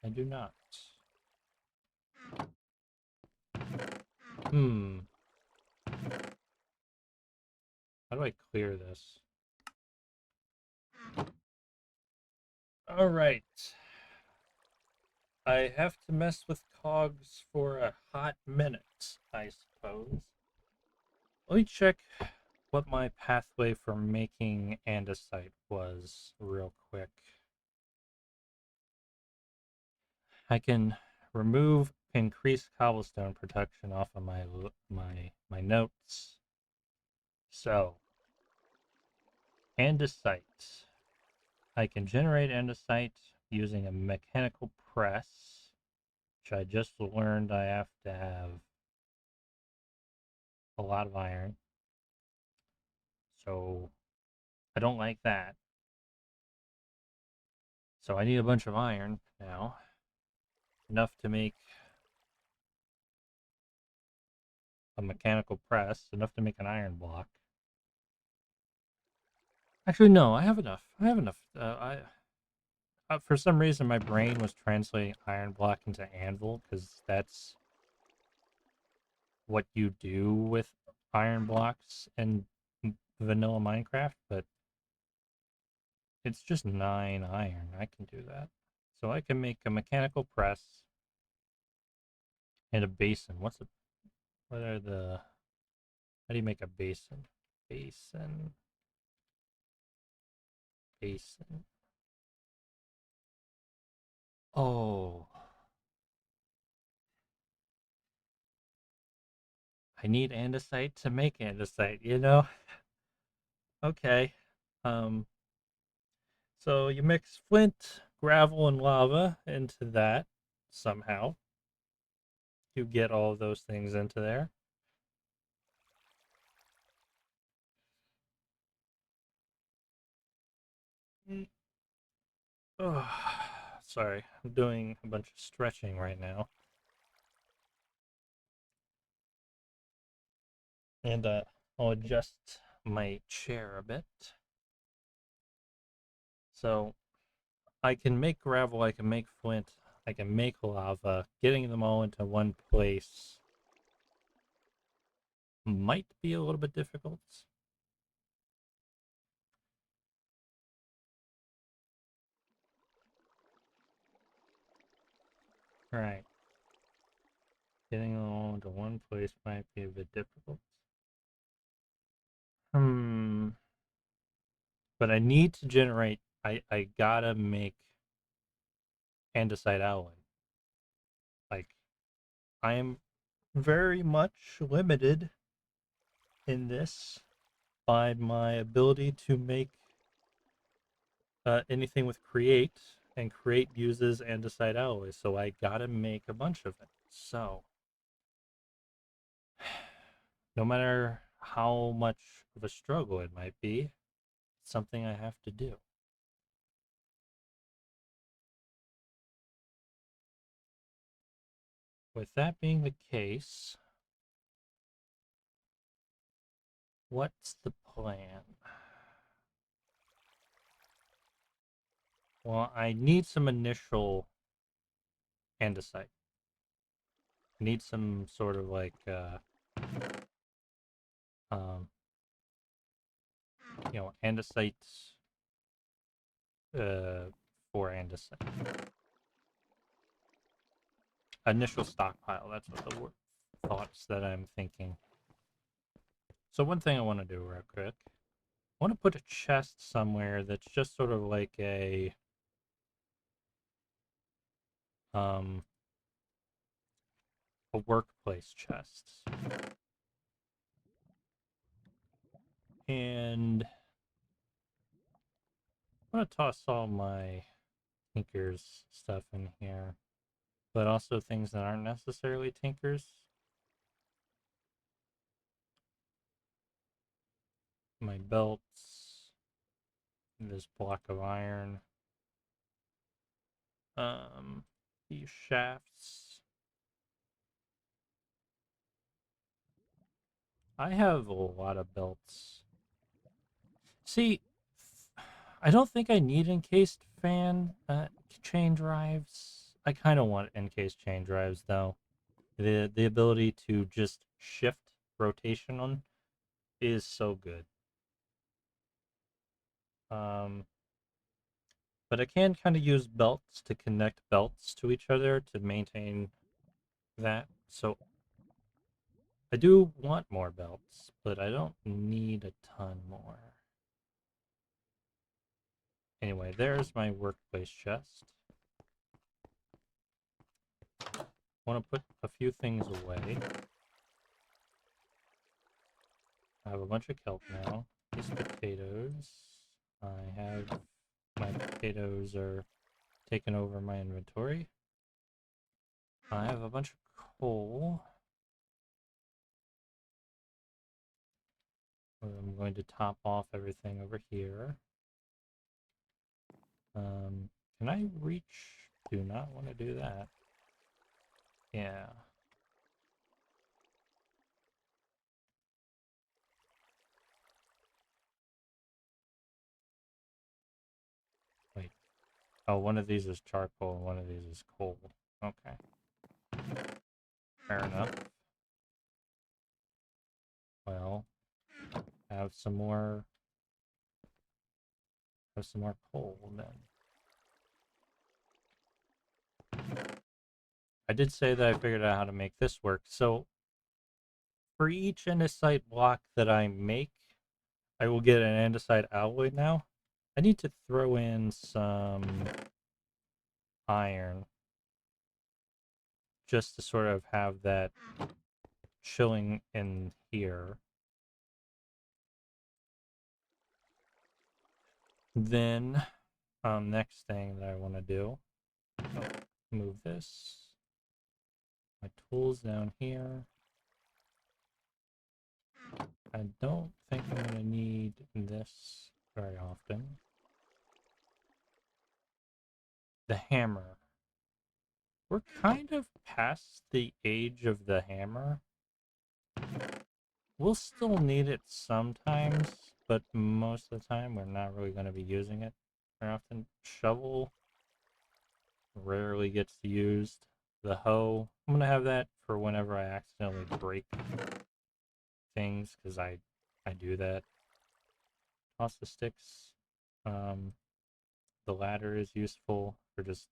I do not. Hmm. How do I clear this? All right. I have to mess with cogs for a hot minute, I suppose. Let me check what my pathway for making andesite was real quick. I can remove increased cobblestone protection off of my notes. So, andesite. I can generate andesite using a mechanical press, which I just learned I have to have a lot of iron. So, I don't like that. So, I need a bunch of iron now, enough to make a mechanical press, enough to make an iron block. Actually, no, I have enough. I have enough. For some reason, my brain was translating iron block into anvil because that's what you do with iron blocks in vanilla Minecraft, but it's just 9 iron. I can do that. So I can make a mechanical press and a basin. What are the, how do you make a basin? Basin, basin. Oh, I need andesite to make andesite, you know? Okay. Um, so you mix flint, gravel, and lava into that somehow. You get all of those things into there. Oh, sorry, I'm doing a bunch of stretching right now. And I'll adjust my chair a bit. So I can make gravel, I can make flint, I can make lava. Getting them all into one place might be a little bit difficult. Right. Getting them all into one place might be a bit difficult. Hmm. But I need to generate, I gotta make andesite alloy. Like, I am very much limited in this by my ability to make anything with create, and create uses andesite alloy, so I gotta make a bunch of it. So, no matter how much of a struggle it might be, something I have to do. With that being the case, what's the plan? Well, I need some initial andesite. I need some sort of like, um, andesite, for andesite. Initial stockpile, that's what the thoughts that I'm thinking. So one thing I want to do real quick, I want to put a chest somewhere that's just sort of like um, a workplace chest. And I'm going to toss all my Tinker's stuff in here, but also things that aren't necessarily Tinker's. My belts, this block of iron, these shafts. I have a lot of belts. See, I don't think I need encased fan chain drives. I kind of want encased chain drives though. The ability to just shift rotation on is so good. Um, but I can kind of use belts to connect belts to each other to maintain that. So I do want more belts, but I don't need a ton more. Anyway, there's my workplace chest. I want to put a few things away. I have a bunch of kelp now. These potatoes. I have my potatoes are taking over my inventory. I have a bunch of coal. I'm going to top off everything over here. Can I reach? Do not want to do that. Yeah. Wait. Oh, one of these is charcoal and one of these is coal. Okay. Fair enough. Well, have some more. Have some more coal then. I did say that I figured out how to make this work. So for each andesite block that I make, I will get an andesite alloy now. I need to throw in some iron just to sort of have that chilling in here. Then, next thing that I want to do, move this. My tools down here. I don't think I'm going to need this very often. The hammer. We're kind of past the age of the hammer. We'll still need it sometimes, but most of the time we're not really going to be using it very often. Shovel rarely gets used. The hoe, I'm going to have that for whenever I accidentally break things, because I do that. Toss the sticks. The ladder is useful for just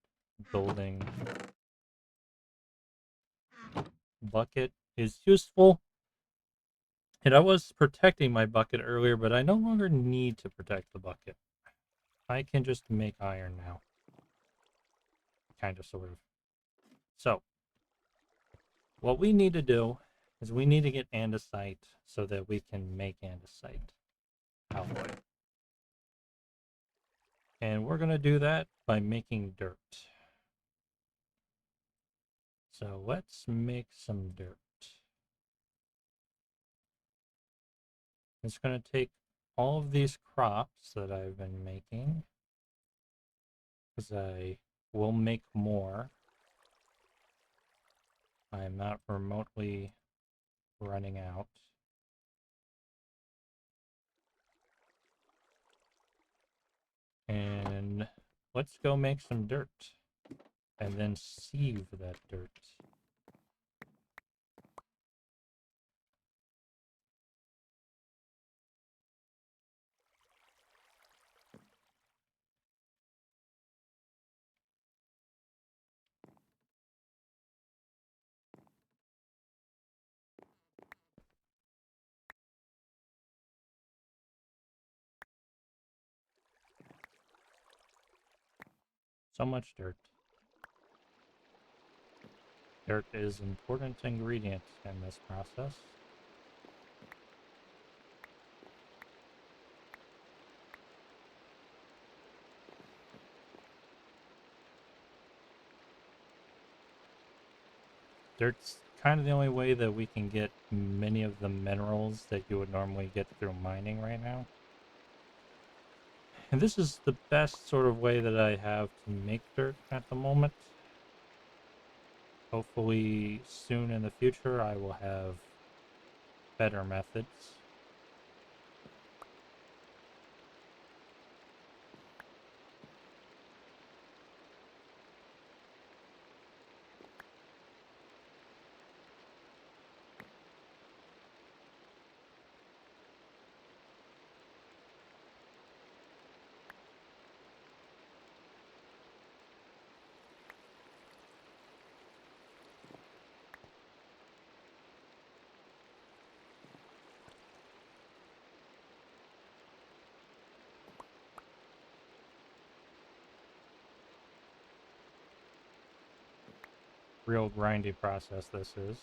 building. Bucket is useful. And I was protecting my bucket earlier, but I no longer need to protect the bucket. I can just make iron now. Kind of, sort of. So, what we need to do is we need to get andesite so that we can make andesite alloy. And we're going to do that by making dirt. So let's make some dirt. It's going to take all of these crops that I've been making, because I will make more. I'm not remotely running out. And let's go make some dirt and then sieve that dirt. So much dirt. Dirt is an important ingredient in this process. Dirt's kind of the only way that we can get many of the minerals that you would normally get through mining right now. And this is the best sort of way that I have to make dirt at the moment. Hopefully soon in the future I will have better methods. Real grindy process this is.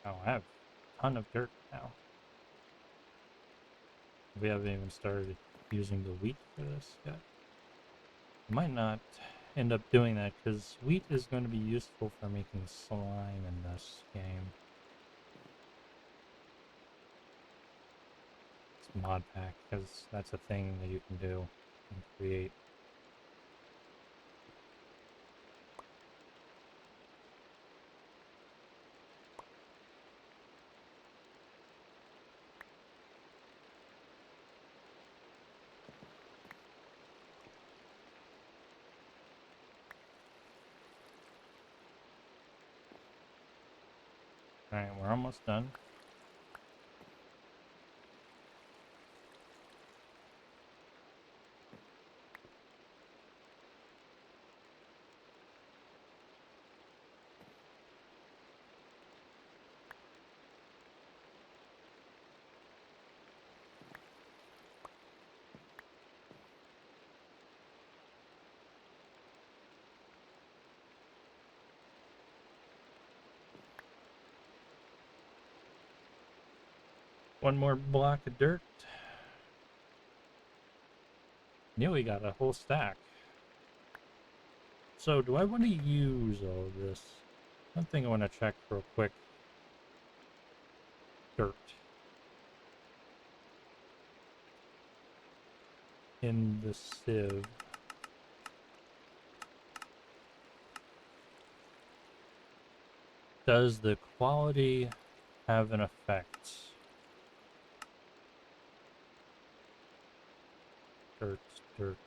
Oh, I have a ton of dirt now. We haven't even started using the wheat for this yet. Might not end up doing that because wheat is going to be useful for making slime in this game. It's mod pack because that's a thing that you can do and create. Alright, we're almost done. One more block of dirt. Nearly got a whole stack. So, do I want to use all of this? One thing I want to check real quick. Dirt. In the sieve. Does the quality have an effect? Dirt, dirt,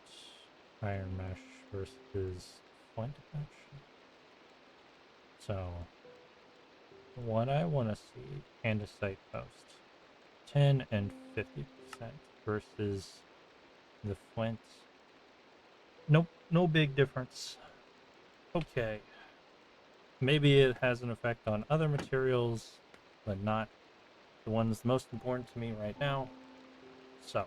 iron mesh versus flint mesh. So, what I want to see andesite post 10 and 50% versus the flint. Nope, no big difference. Okay. Maybe it has an effect on other materials, but not the ones most important to me right now. So,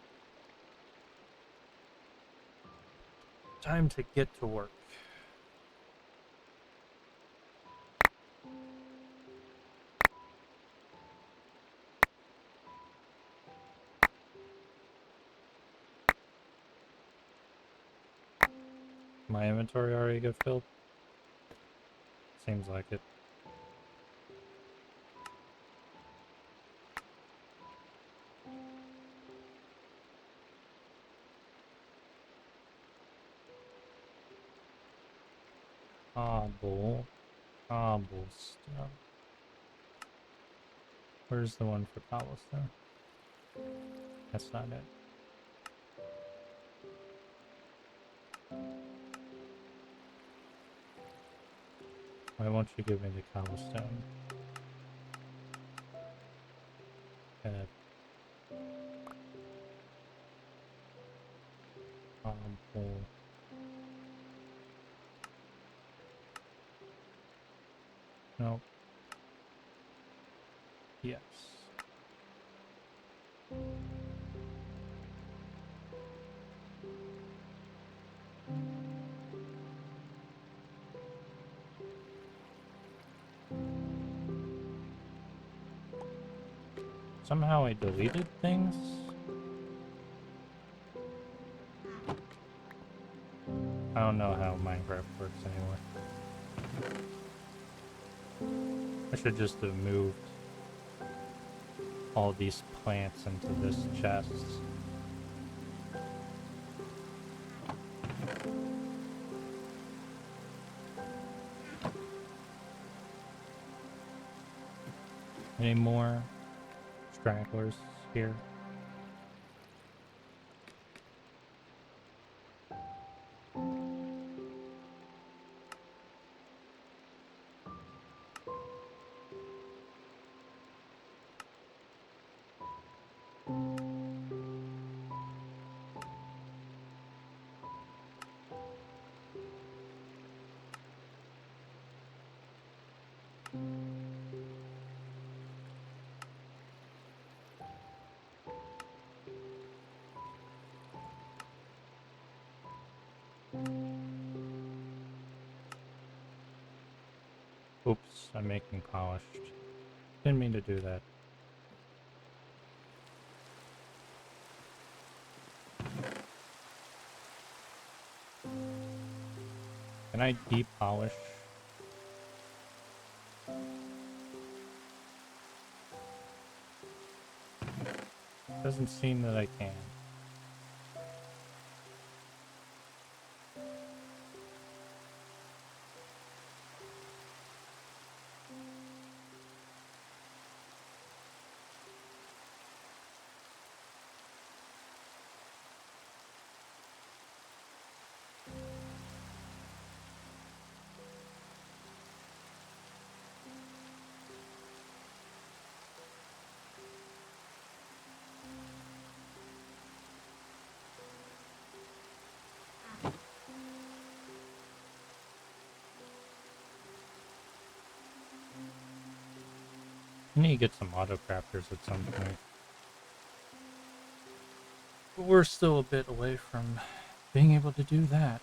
time to get to work. My inventory already got filled? Seems like it. Cobblestone. Where's the one for cobblestone? That's not it. Why won't you give me the cobblestone? Cobble. Nope. Yes. Somehow I deleted things? I don't know how Minecraft works anymore. I should just have moved all these plants into this chest. Any more stragglers here? Oops, I'm making polished. Didn't mean to do that. Can I depolish? Doesn't seem that I can. I need to get some auto crafters at some point. But we're still a bit away from being able to do that.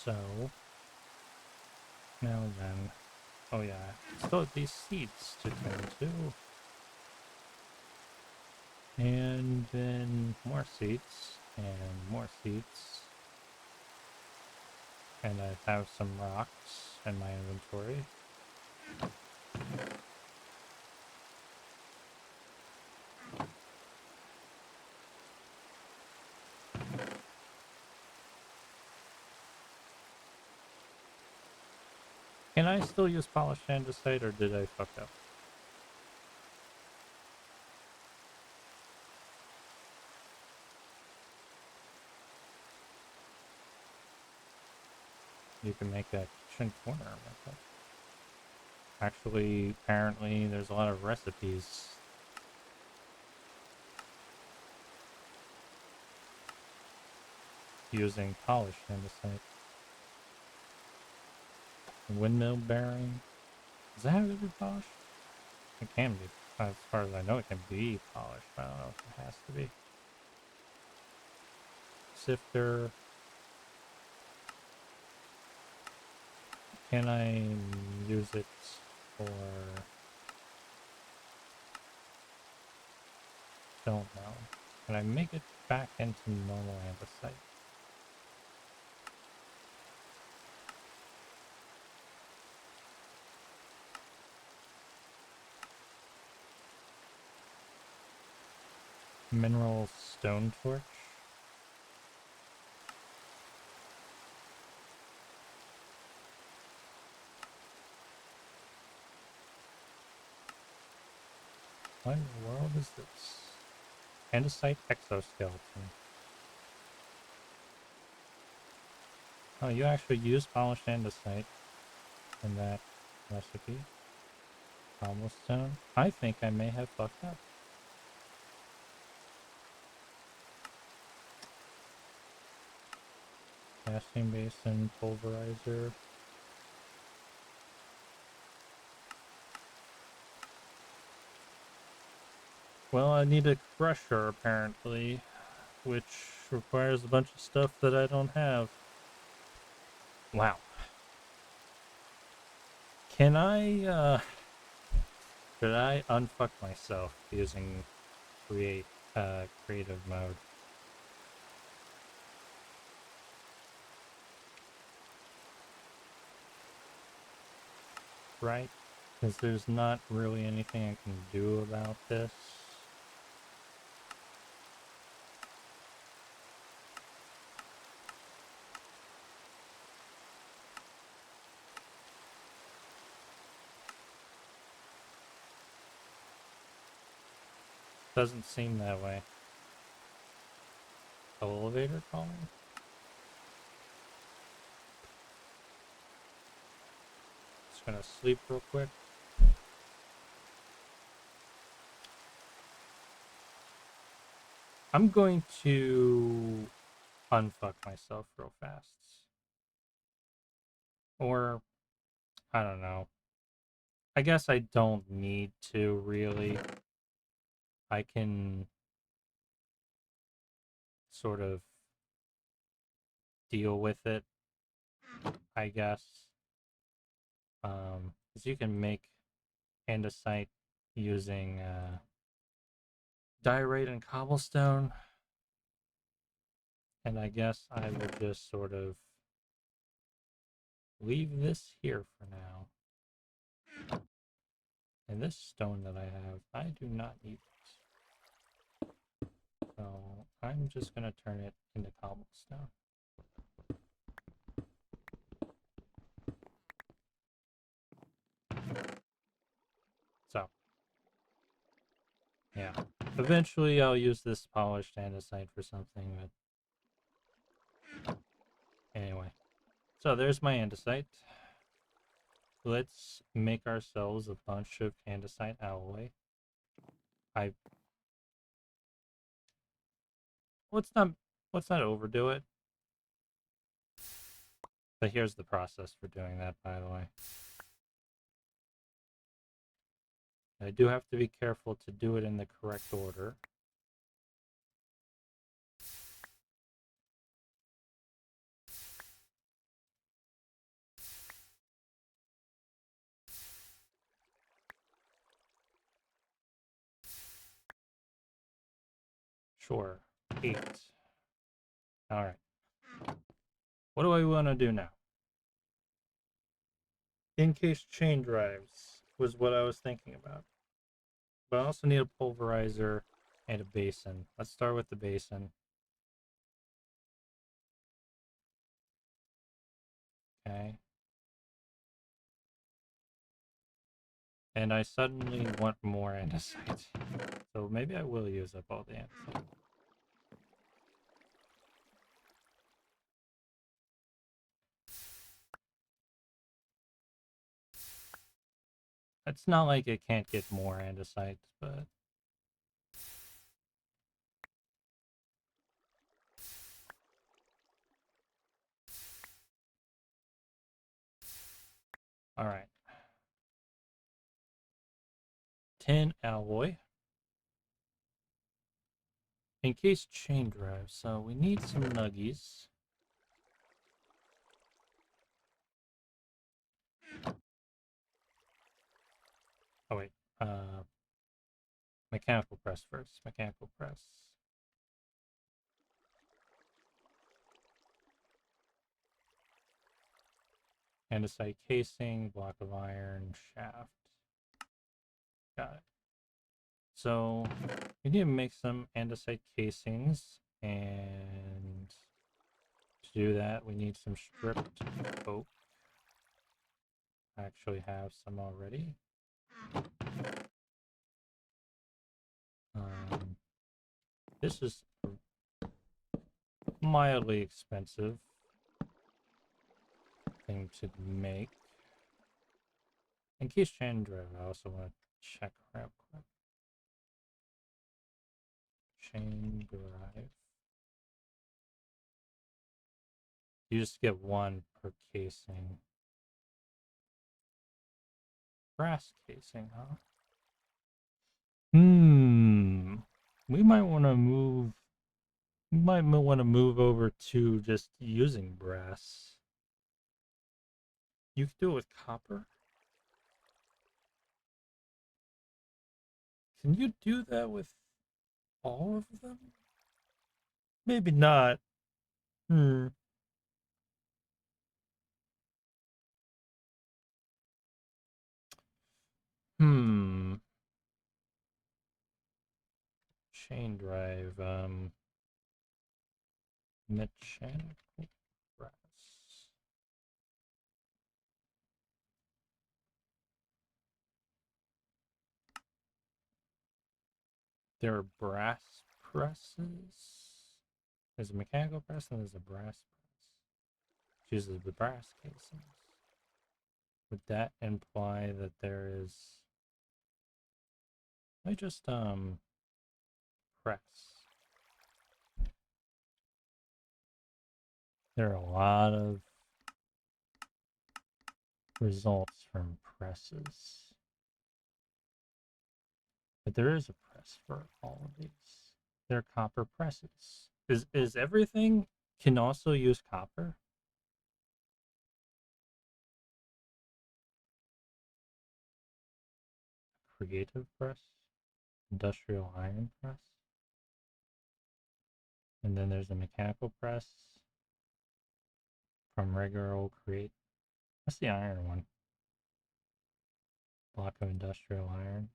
So now then, oh yeah, still have these seeds to tend to. And then more seeds, and more seeds. And I have some rocks in my inventory. Can I still use polished andesite, or did I fuck up? You can make a kitchen corner with it. Actually, apparently, there's a lot of recipes using polished andesite. Windmill bearing. Does that have to be polished? It can be. As far as I know, it can be polished. I don't know if it has to be. Sifter. Can I use it for... Don't know. Can I make it back into normal andesite? Mineral stone torch? What in the world is this? Andesite exoskeleton. Oh, you actually use polished andesite in that recipe. Cobblestone. I think I may have fucked up. Casting basin, pulverizer. Well, I need a crusher apparently, which requires a bunch of stuff that I don't have. Wow. Can I, should I unfuck myself using creative mode? Right? Because there's not really anything I can do about this. Doesn't seem that way. Elevator calling? Just gonna sleep real quick. I'm going to unfuck myself real fast. Or, I don't know. I guess I don't need to really. I can sort of deal with it, I guess. Because you can make andesite using diorite and cobblestone. And I guess I will just sort of leave this here for now. And this stone that I have, I do not need this. So I'm just going to turn it into cobblestone. So, yeah. Eventually I'll use this polished andesite for something, but anyway. So there's my andesite. Let's make ourselves a bunch of andesite alloy. Let's not overdo it. But here's the process for doing that, by the way. I do have to be careful to do it in the correct order. Sure. 8. Alright. What do I want to do now? In-case chain drives was what I was thinking about. But I also need a pulverizer and a basin. Let's start with the basin. Okay. And I suddenly want more andesite. So maybe I will use up all the andesite. It's not like it can't get more andesite, but all right. Tin alloy. Encased chain drive. So we need some nuggies. Oh wait. Mechanical press first. Mechanical press. Andesite casing, block of iron, shaft. Got it. So we need to make some andesite casings, and to do that we need some stripped oak. I actually have some already. This is mildly expensive thing to make. In case chain drive, I also want to check real quick. Chain drive. You just get one per casing. Brass casing, huh? We might want to move. We might want to move over to just using brass. You can do it with copper. Can you do that with all of them? Maybe not. Hmm. Hmm. Chain drive. Mechanical brass. There are brass presses. There's a mechanical press and there's a brass press. Uses the brass casings. Would that imply that there is? Let me just press. There are a lot of results from presses. But there is a press for all of these. They're copper presses. Is everything can also use copper? Creative press, industrial iron press, and then there's a mechanical press from regular old create. That's the iron one. Block of industrial iron,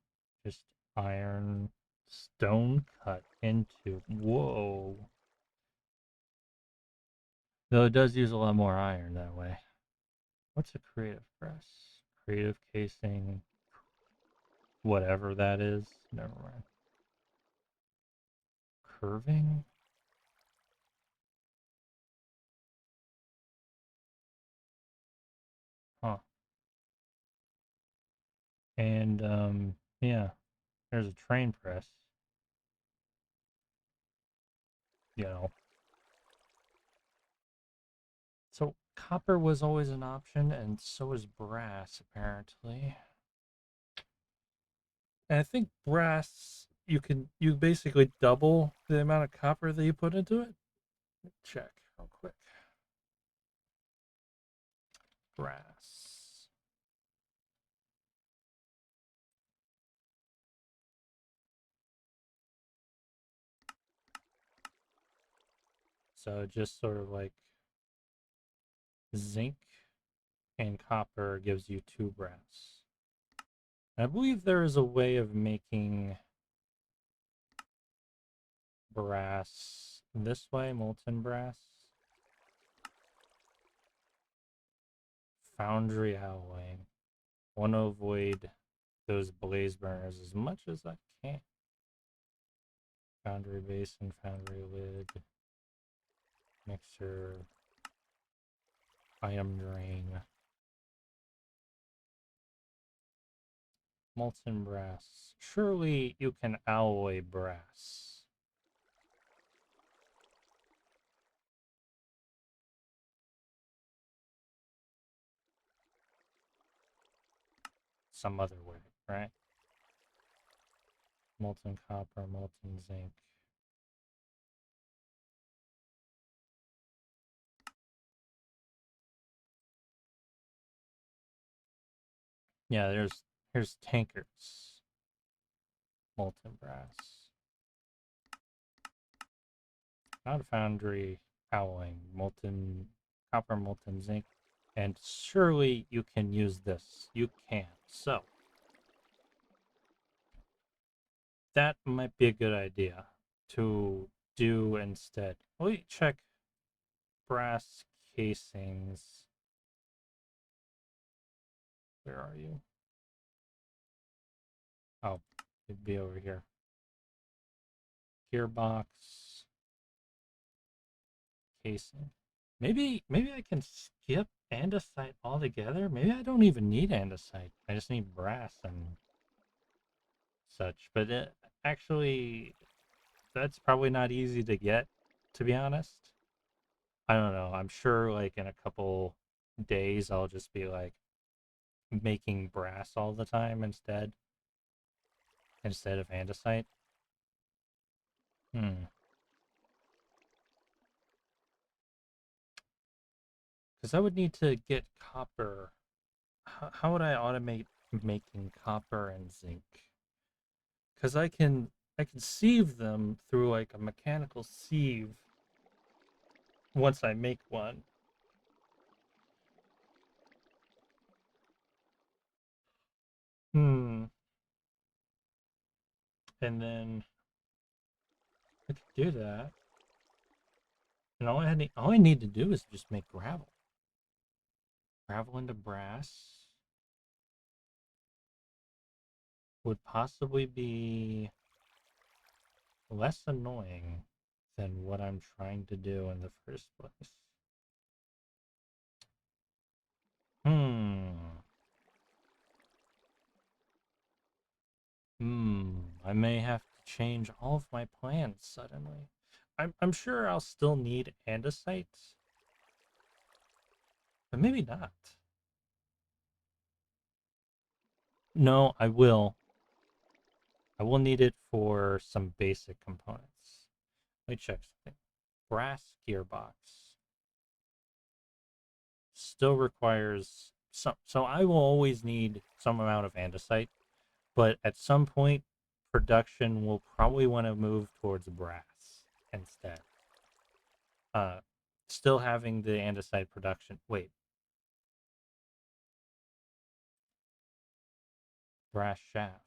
just iron stone cut into. Whoa. Though it does use a lot more iron that way. What's a creative press? Creative casing, whatever that is. Never mind. Curving? Huh. And, yeah. There's a train press. You know. So, copper was always an option, and so is brass, apparently. And I think brass, you basically double the amount of copper that you put into it. Check real quick. Brass. So just sort of like zinc and copper gives you 2 brass. I believe there is a way of making brass this way, molten brass. Foundry alloying. Want to avoid those blaze burners as much as I can. Foundry basin, foundry lid, mixer, ion drain. Molten brass. Surely you can alloy brass. Some other way, right? Molten copper, molten zinc. Yeah, here's tankers. Molten brass. Not a foundry alloying. Molten copper, molten zinc. And surely you can use this. You can. So that might be a good idea to do instead. Let me check brass casings. Where are you? Oh, it'd be over here. Gearbox casing. Maybe I can skip andesite altogether. Maybe I don't even need andesite. I just need brass and such. But actually, that's probably not easy to get, to be honest. I don't know. I'm sure like in a couple days I'll just be like making brass all the time instead of andesite. Hmm. Because I would need to get copper. How would I automate making copper and zinc? Because I can sieve them through like a mechanical sieve once I make one. Hmm. And then I could do that. And all I need to do is just make gravel. Gravel into brass would possibly be less annoying than what I'm trying to do in the first place. Hmm. I may have to change all of my plans suddenly. I'm sure I'll still need andesite, but maybe not. No, I will. I will need it for some basic components. Let me check something. Brass gearbox still requires some, so I will always need some amount of andesite, but at some point, production will probably want to move towards brass instead. Uh, Still having the andesite production. Wait, brass shaft.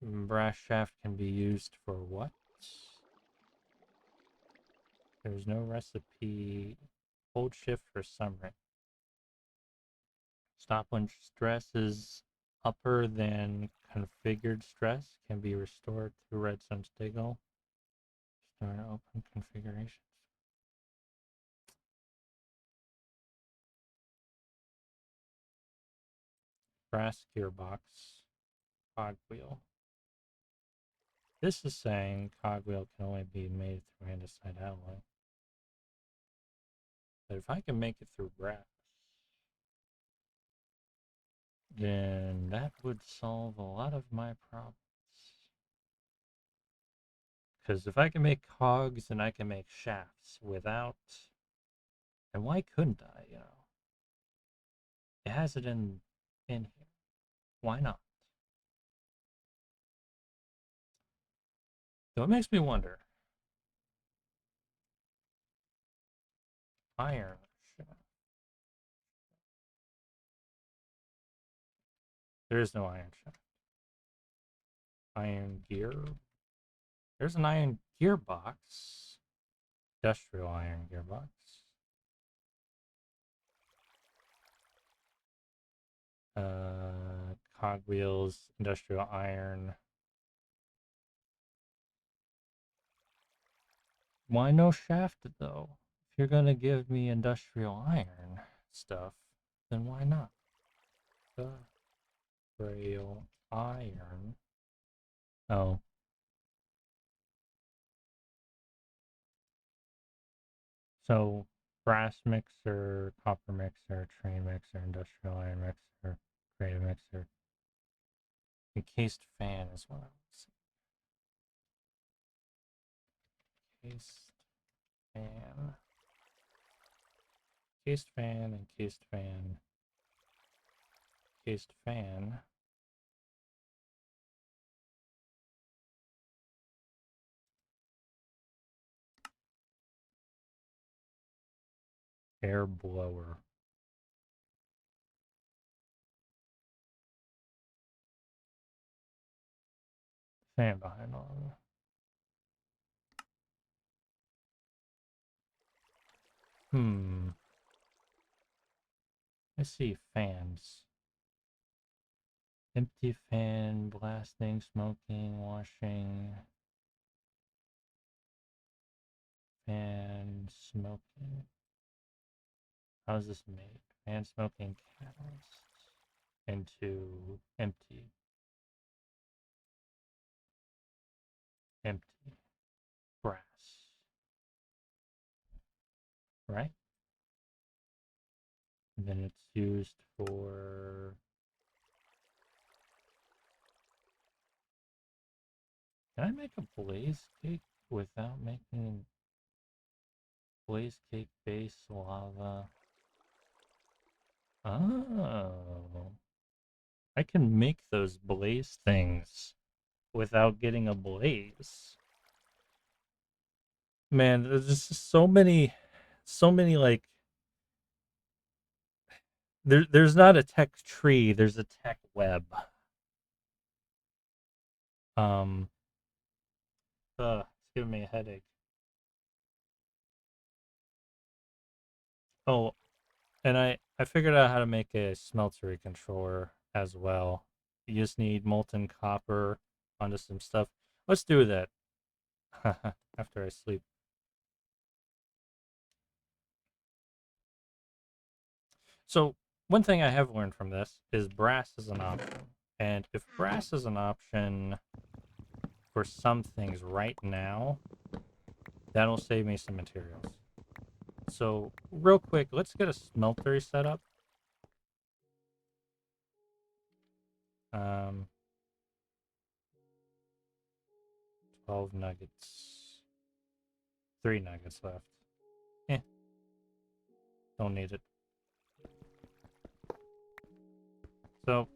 Brass shaft can be used for what? There's no recipe. Hold shift for summary. Stop when stress is upper than configured stress. Can be restored through redstone signal. Start open configurations. Brass gearbox. Cogwheel. This is saying cogwheel can only be made through andesite alloy. But if I can make it through brass, then that would solve a lot of my problems. Because if I can make cogs and I can make shafts without, then why couldn't I? It has it in here. Why not? So it makes me wonder. Iron shaft. There is no iron shaft. Iron gear. There's an iron gearbox. Industrial iron gearbox. Cogwheels, industrial iron. Why no shaft though? If you're gonna give me industrial iron, stuff, then why not? The frail iron. Oh. So brass mixer, copper mixer, train mixer, industrial iron mixer, creative mixer. Encased fan is what I was saying. Encased fan. Encased fan, encased fan. Encased fan. Air blower. Fan behind all of them. I see fans. Empty fan, blasting, smoking, washing. Fan, smoking. How is this made? Fan, smoking, catalyst. Into empty. Empty. Brass. Right? And then it's used for... Can I make a blaze cake without making blaze cake base lava? Oh. I can make those blaze things without getting a blaze. Man, there's just so many like there's not a tech tree, there's a tech web. Um it's giving me a headache. Oh, and I figured out how to make a smeltery controller as well. You just need molten copper onto some stuff. Let's do that after I sleep. So one thing I have learned from this is brass is an option. And if brass is an option for some things right now, that'll save me some materials. So real quick, let's get a smeltery set up. 12 nuggets. 3 nuggets left. Eh, don't need it. So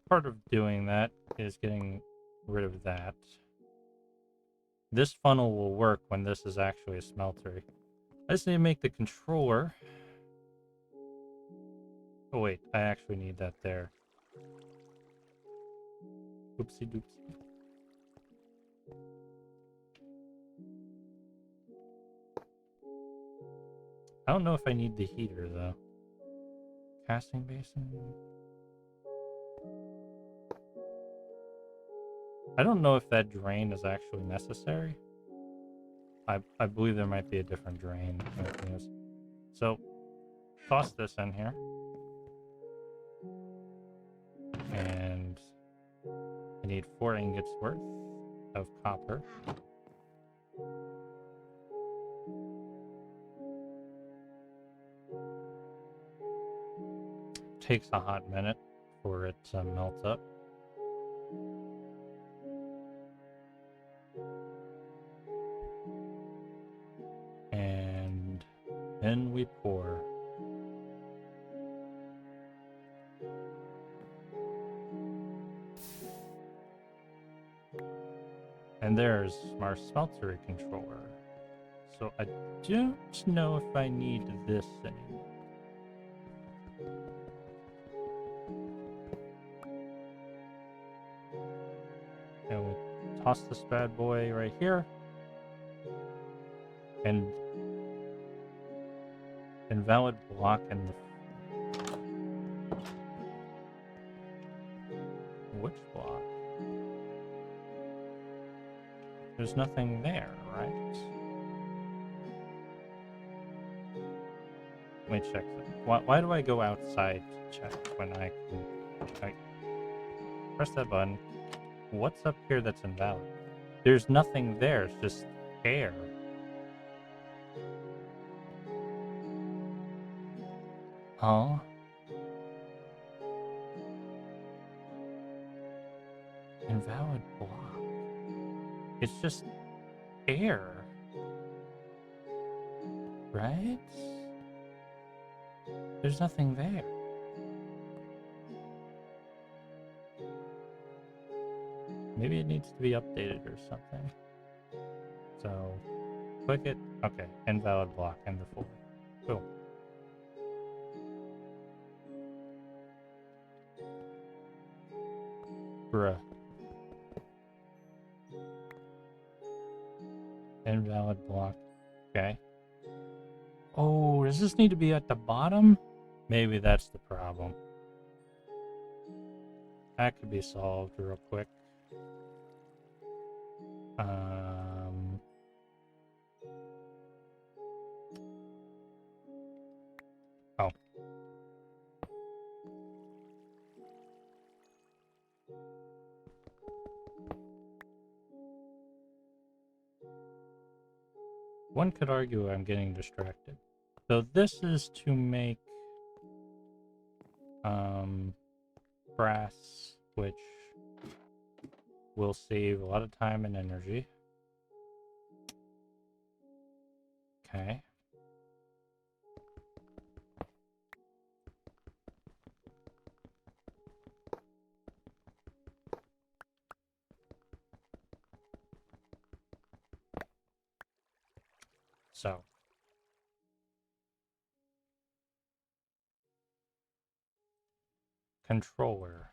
part of doing that is getting rid of that. This funnel will work when this is actually a smeltery. I just need to make the controller. Oh wait, I actually need that there. Oopsie doopsie. I don't know if I need the heater though. Casting basin. I don't know if that drain is actually necessary. I believe there might be a different drain. So, toss this in here. And I need 4 ingots worth of copper. Takes a hot minute for it to melt up. And then we pour. And there's our smeltery controller. So I don't know if I need this anymore. And we toss this bad boy right here. And invalid block in the... Which block? There's nothing there, right? Let me check that. Why do I go outside to check when I can... I press that button. What's up here that's invalid? There's nothing there. It's just air. Huh? Invalid block. It's just air. Right? There's nothing there. Maybe it needs to be updated or something. So, click it. Okay, invalid block in the folder. Boom. Bruh. Invalid block. Okay. Oh, does this need to be at the bottom? Maybe that's the problem. That could be solved real quick. Oh. One could argue I'm getting distracted. So this is to make brass, which will save a lot of time and energy. Okay. So controller,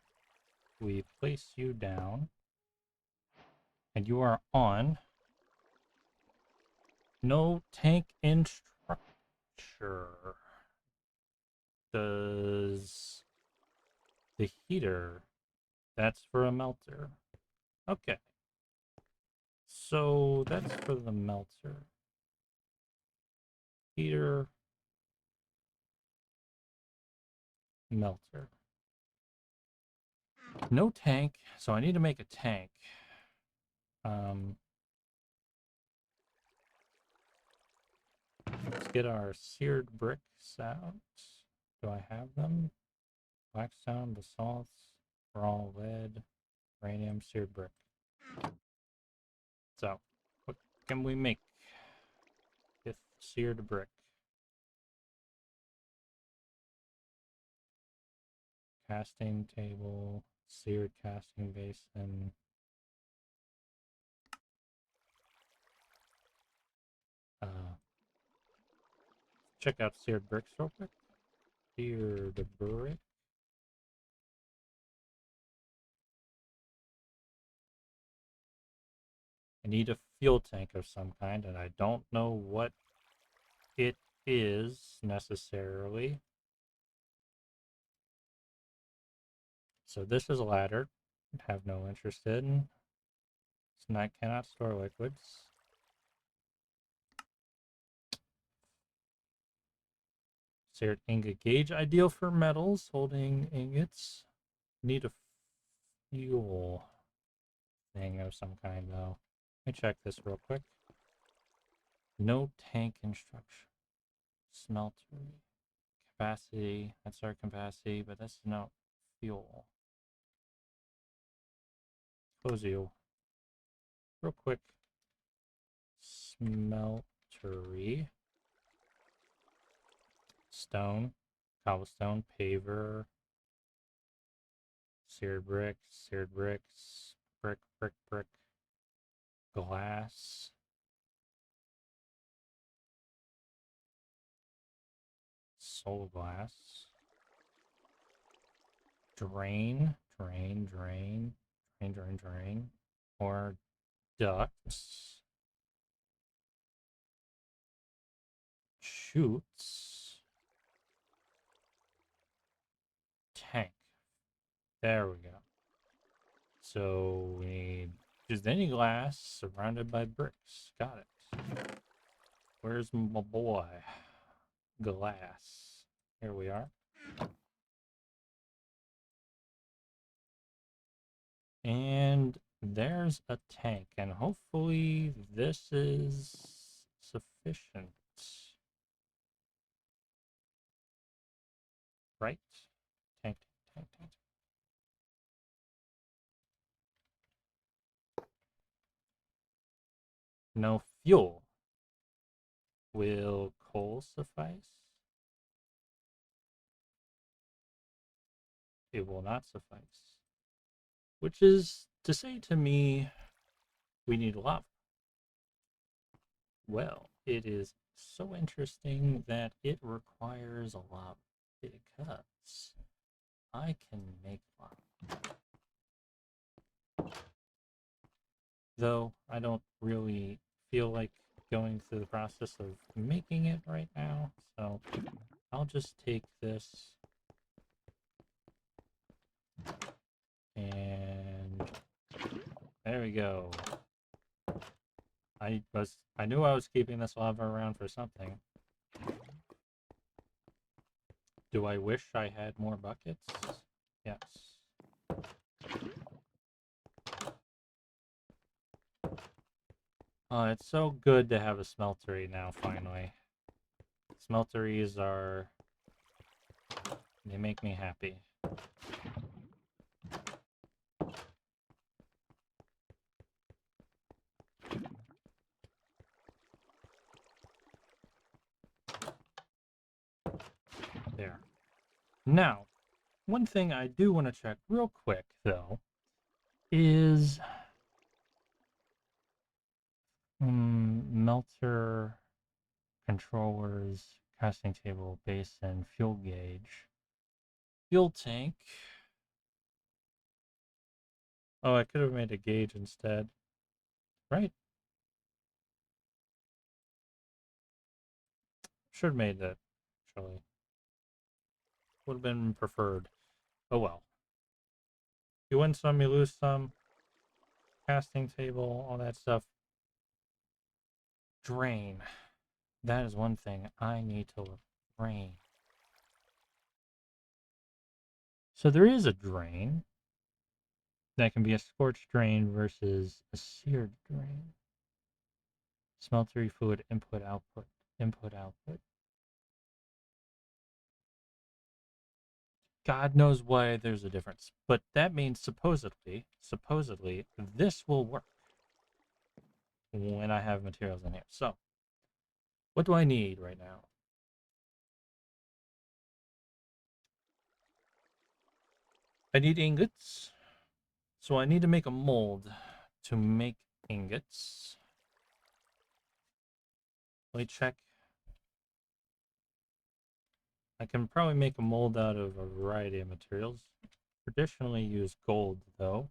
we place you down and you are on. No tank in structure. Does the heater, that's for a melter. Okay. So that's for the melter. Heater, melter. No tank, so I need to make a tank. Let's get our seared bricks out. Do I have them? Blackstone, basalt, raw lead, uranium, seared brick. So, what can we make with seared brick? Casting table, seared casting basin. Check out seared bricks real quick. Seared brick. I need a fuel tank of some kind, and I don't know what it is necessarily. So this is a ladder. Have no interest in. Snack cannot store liquids. Seared ingot gauge, ideal for metals, holding ingots. Need a fuel thing of some kind though. Let me check this real quick. No tank instruction. Smeltery. Capacity, that's our capacity, but that's not fuel. Close you. Real quick. Smeltery. Stone. Cobblestone. Paver. Seared bricks. Seared bricks. Brick, brick, brick. Glass. Soul glass. Drain. Drain, drain. Drain, drain, drain. Or ducts. Chutes. Tank. There we go. So we need just any glass surrounded by bricks. Got it. Where's my boy? glass. Here we are. And there's a tank, and hopefully this is sufficient. Right? Tank, tank, tank, tank. No fuel. Will coal suffice? It will not suffice. Which is to say to me, we need lava. Well, it is so interesting that it requires a lava because I can make lava. Though I don't really feel like going through the process of making it right now, so I'll just take this and there we go. I knew I was keeping this lava around for something. Do I wish I had more buckets? Yes. It's so good to have a smeltery now, finally. Smelteries are... they make me happy. There. Now, one thing I do want to check real quick, though, is... melter, controllers, casting table, basin, fuel gauge, fuel tank. Oh, I could have made a gauge instead. Right? Should have made that, actually. Would have been preferred. Oh well. You win some, you lose some. Casting table, all that stuff. Drain. That is one thing I need to drain. So there is a drain that can be a scorched drain versus a seared drain. Smeltery fluid input output. Input output. God knows why there's a difference. But that means supposedly, this will work when I have materials in here. So, what do I need right now? I need ingots. So I need to make a mold to make ingots. Let me check. I can probably make a mold out of a variety of materials. Traditionally use gold, though.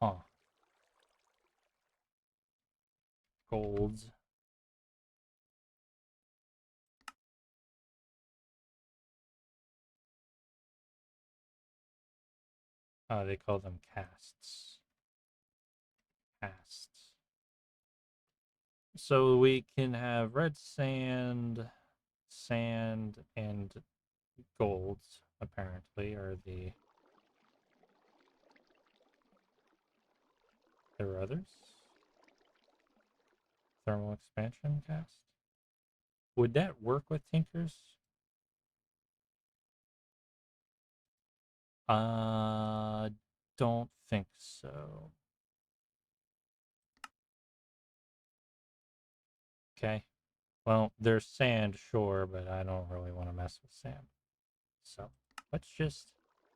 Huh. Golds. They call them casts. Casts. So we can have red sand, sand, and golds, apparently, are the... There are others? Thermal expansion cast? Would that work with Tinkers? Uh, don't think so. Okay. Well, there's sand, sure, but I don't really want to mess with sand. So, let's just...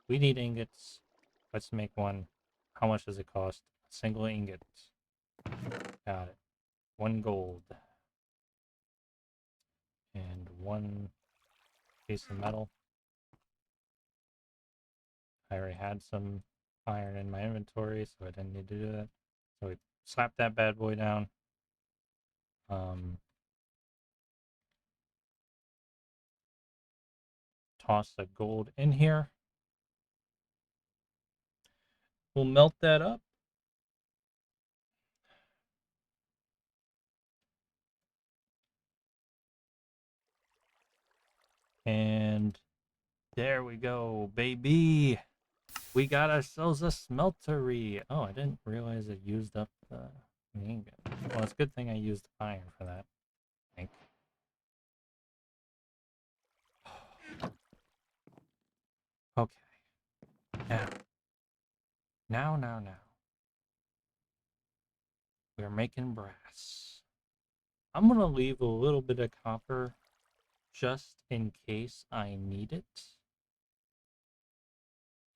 we need ingots. Let's make one. How much does it cost? A single ingot. Got it. 1 gold. And 1 piece of metal. I already had some iron in my inventory, so I didn't need to do that. So we slap that bad boy down. Toss the gold in here. We'll melt that up. And there we go, baby. We got ourselves a smeltery. Oh, I didn't realize it used up the ingot. Well, it's a good thing I used iron for that, I think. Okay. Now. We're making brass. I'm gonna leave a little bit of copper just in case I need it.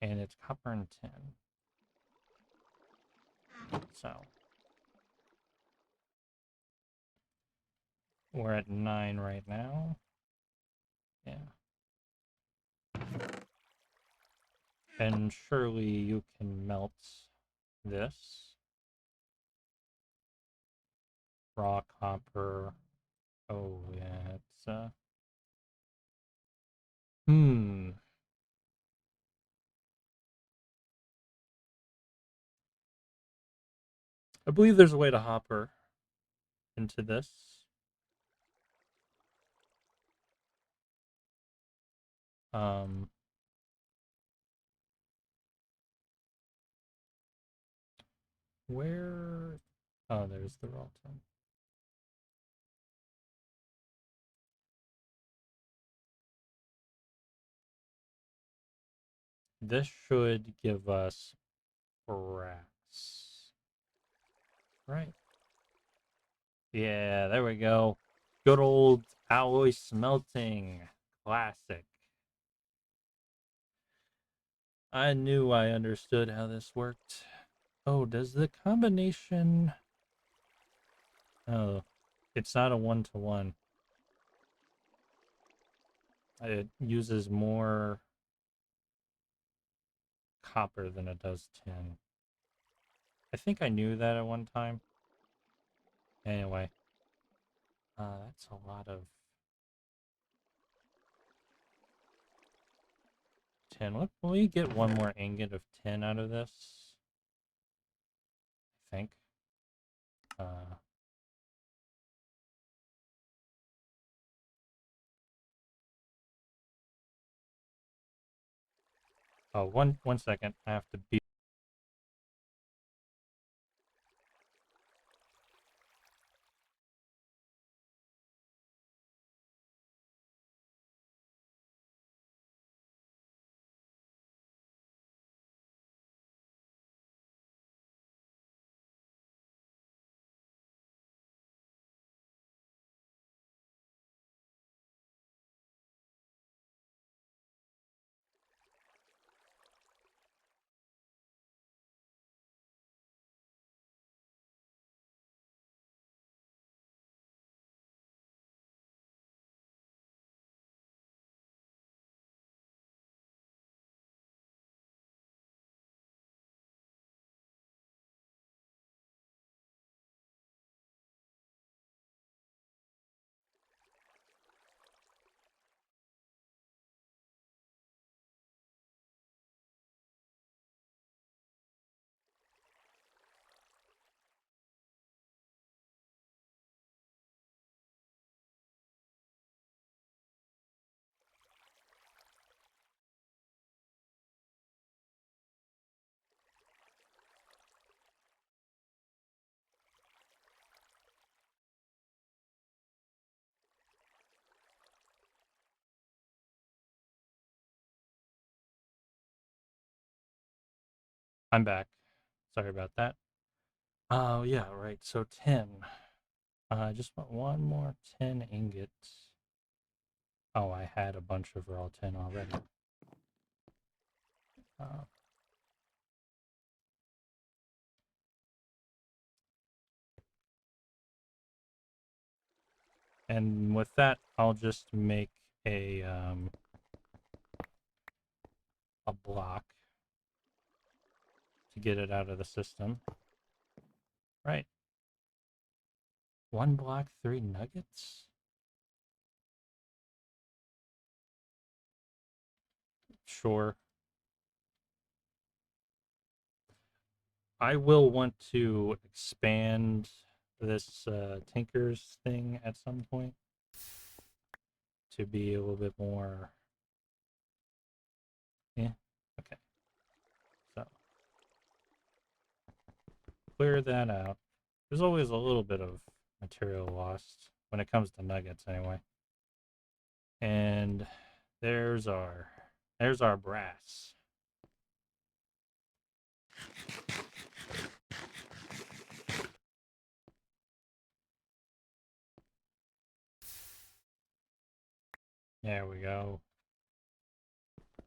And it's copper and tin. So we're at 9 right now. Yeah. And surely you can melt this. Raw copper. Oh, yeah, it's, I believe there's a way to hopper into this. Um, where? Oh, there's the raw tin. This should give us brass. Right. Yeah, there we go. Good old alloy smelting. Classic. I knew I understood how this worked. Oh, does the combination... Oh, it's not a one-to-one. It uses more copper than it does tin. I think I knew that at one time. Anyway, that's a lot of tin. Let me get one more ingot of tin out of this. I think. Uh, oh, one second. I have to be. I'm back. Sorry about that. Oh, yeah, right. So 10. I just want one more 10 ingots. Oh, I had a bunch of raw tin already. Uh, and with that, I'll just make a block to get it out of the system. Right. One block, 3 nuggets? Sure. I will want to expand this Tinker's thing at some point to be a little bit more. Yeah. Okay. So clear that out. There's always a little bit of material lost when it comes to nuggets, anyway. And there's our brass. There we go.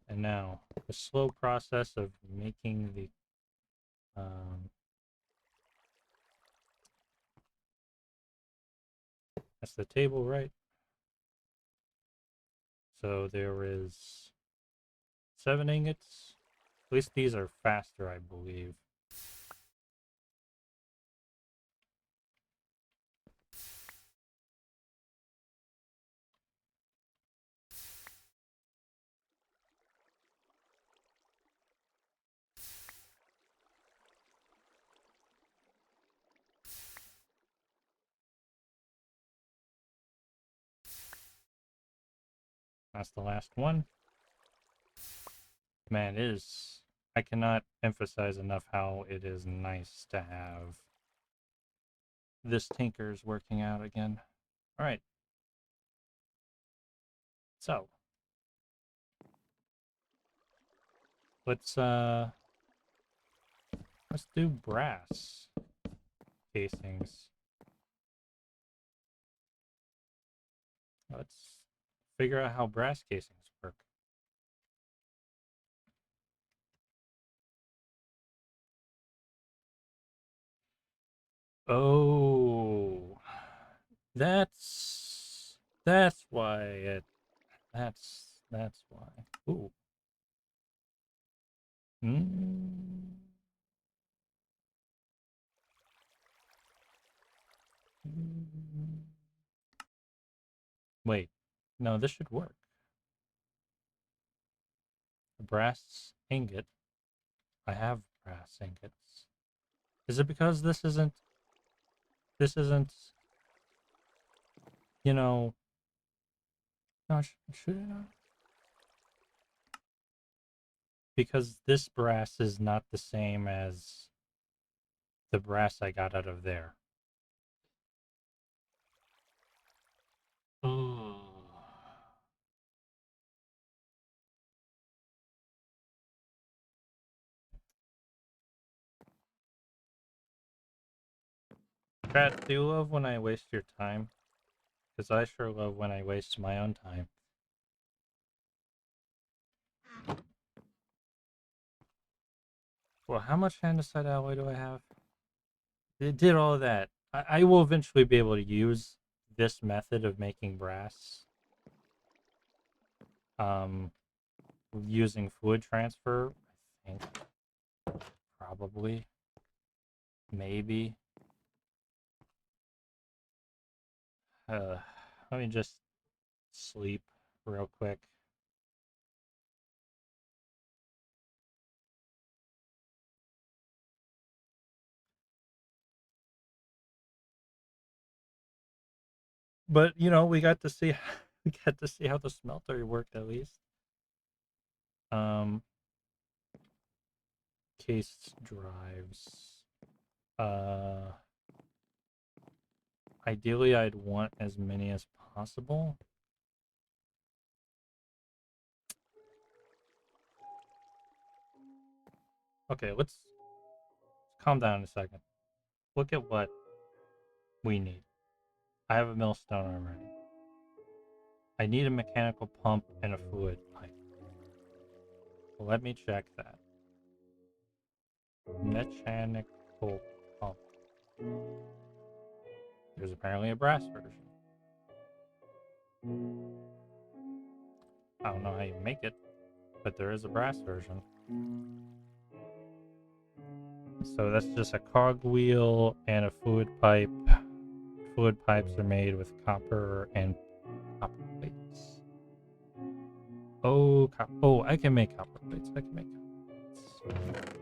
And now the slow process of making the that's the table, right? So there is 7 ingots. At least these are faster, I believe. That's the last one. Man, it is. I cannot emphasize enough how it is nice to have this Tinker's working out again. All right. So let's do brass casings. Let's figure out how brass casings work. Oh, that's why it. That's why. Ooh. Mm. Wait, no, this should work. A brass ingot. I have brass ingots. Is it because this isn't, you know, no, should it not? Because this brass is not the same as the brass I got out of there. Oh. Chat, do you love when I waste your time? Because I sure love when I waste my own time. Well, how much andesite alloy do I have? It did all of that. I will eventually be able to use this method of making brass. Using fluid transfer, I think. Probably. Maybe. Let me just sleep real quick. But you know, we got to see how the smelter worked at least. Case drives. Ideally I'd want as many as possible. Okay, let's calm down a second. Look at what we need. I have a millstone already. I need a mechanical pump and a fluid pipe. Well, let me check that. Mechanical pump. There's apparently a brass version. I don't know how you make it, but there is a brass version. So that's just a cogwheel and a fluid pipe. Fluid pipes are made with copper and copper plates. Oh, I can make copper plates. I can make copper plates.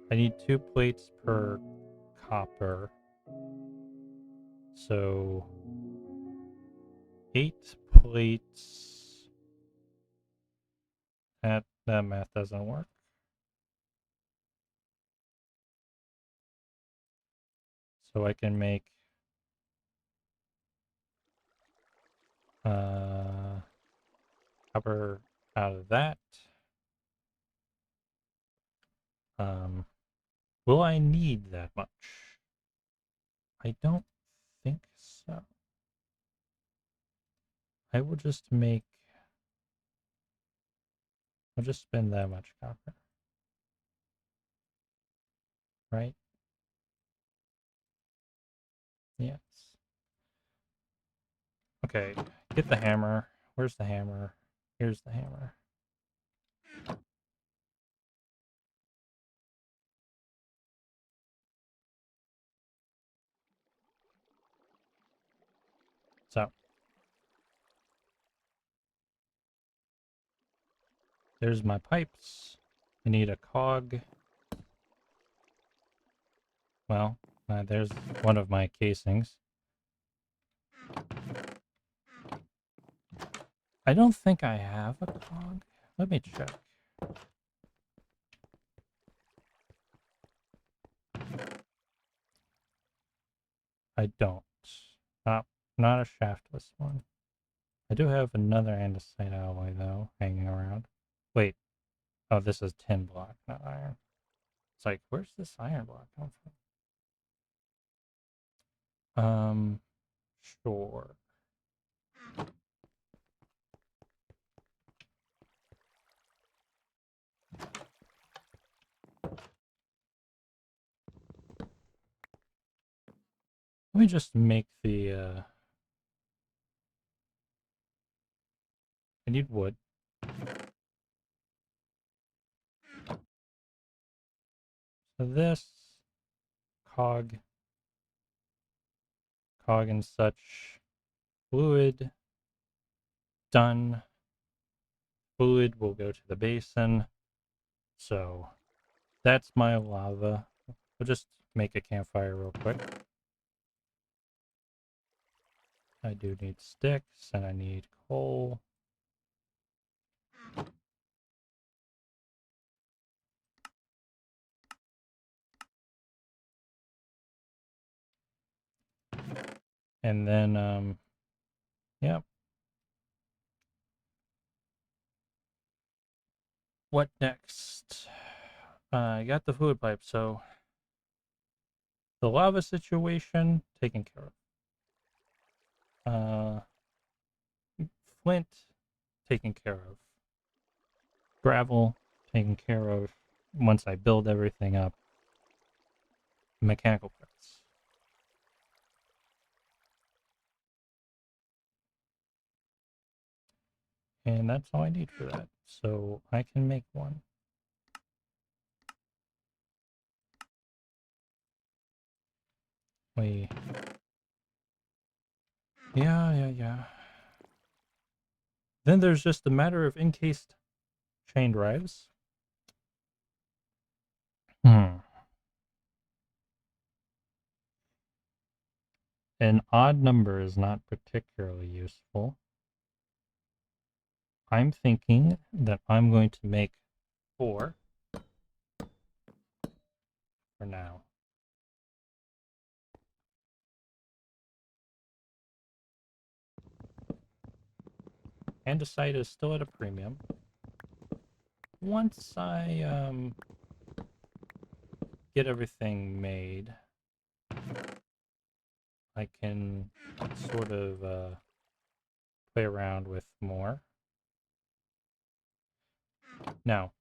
I need 2 plates per copper. So 8 plates. That math doesn't work. So I can make copper out of that. Will I need that much? I don't think so. I will just make... I'll just spend that much copper. Right? Yes. Okay, get the hammer. Where's the hammer? Here's the hammer. So, there's my pipes. I need a cog. Well, there's one of my casings. I don't think I have a cog. Let me check. I don't. Not, not a shaftless one. I do have another andesite alloy, though, hanging around. Wait. Oh, this is tin block, not iron. It's like, where's this iron block come from? Sure. Let me just make the, I need wood. So this, cog, and such, fluid, done. Fluid will go to the basin. So that's my lava. We'll just make a campfire real quick. I do need sticks and I need coal. And then, yep. What next? I got the fluid pipe, so the lava situation taken care of. Flint taken care of. Gravel taken care of once I build everything up. Mechanical parts. And that's all I need for that. So I can make one. Wait. Yeah. Then there's just a matter of encased chain drives. An odd number is not particularly useful. I'm thinking that I'm going to make 4 for now. Andesite is still at a premium. Once I get everything made, I can sort of play around with more. Now,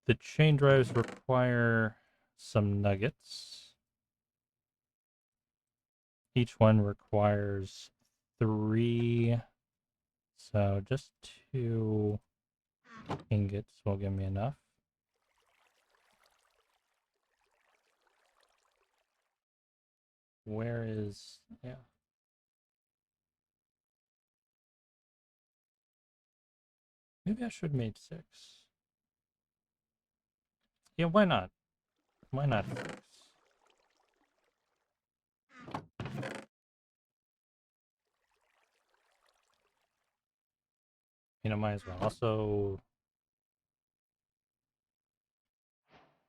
the chain drives require some nuggets. Each one requires 3, so just 2 ingots will give me enough. Where is... yeah. Maybe I should have made 6. Yeah, why not? Why not 6? might as well. Also,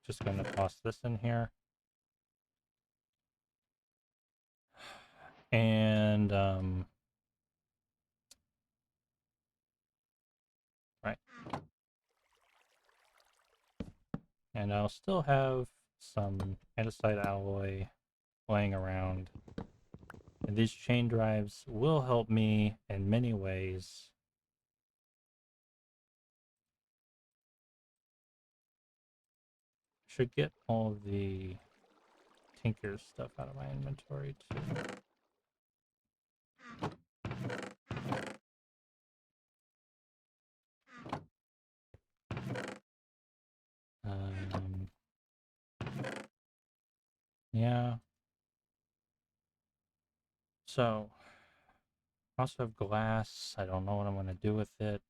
just going to toss this in here. And, right. And I'll still have some andesite alloy laying around. And these chain drives will help me in many ways. Should get all of the Tinker's stuff out of my inventory too. Um, yeah. So, I also have glass. I don't know what I'm going to do with it.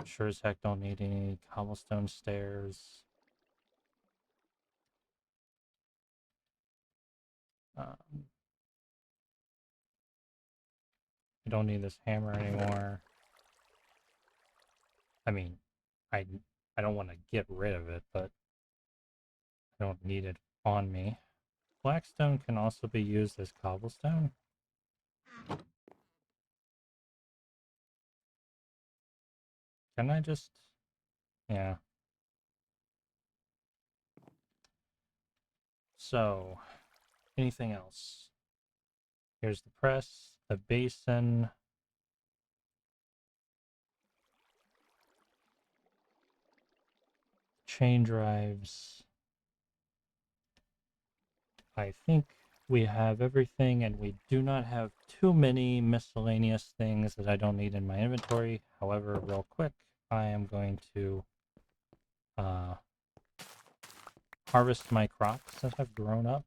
Sure as heck don't need any cobblestone stairs. Um, I don't need this hammer anymore. I mean, I, I don't want to get rid of it, but I don't need it on me. Blackstone can also be used as cobblestone. Can I just... Yeah. So, anything else? Here's the press, the basin. Chain drives. I think we have everything, and we do not have too many miscellaneous things that I don't need in my inventory. However, real quick, I am going to uh, harvest my crops that have grown up.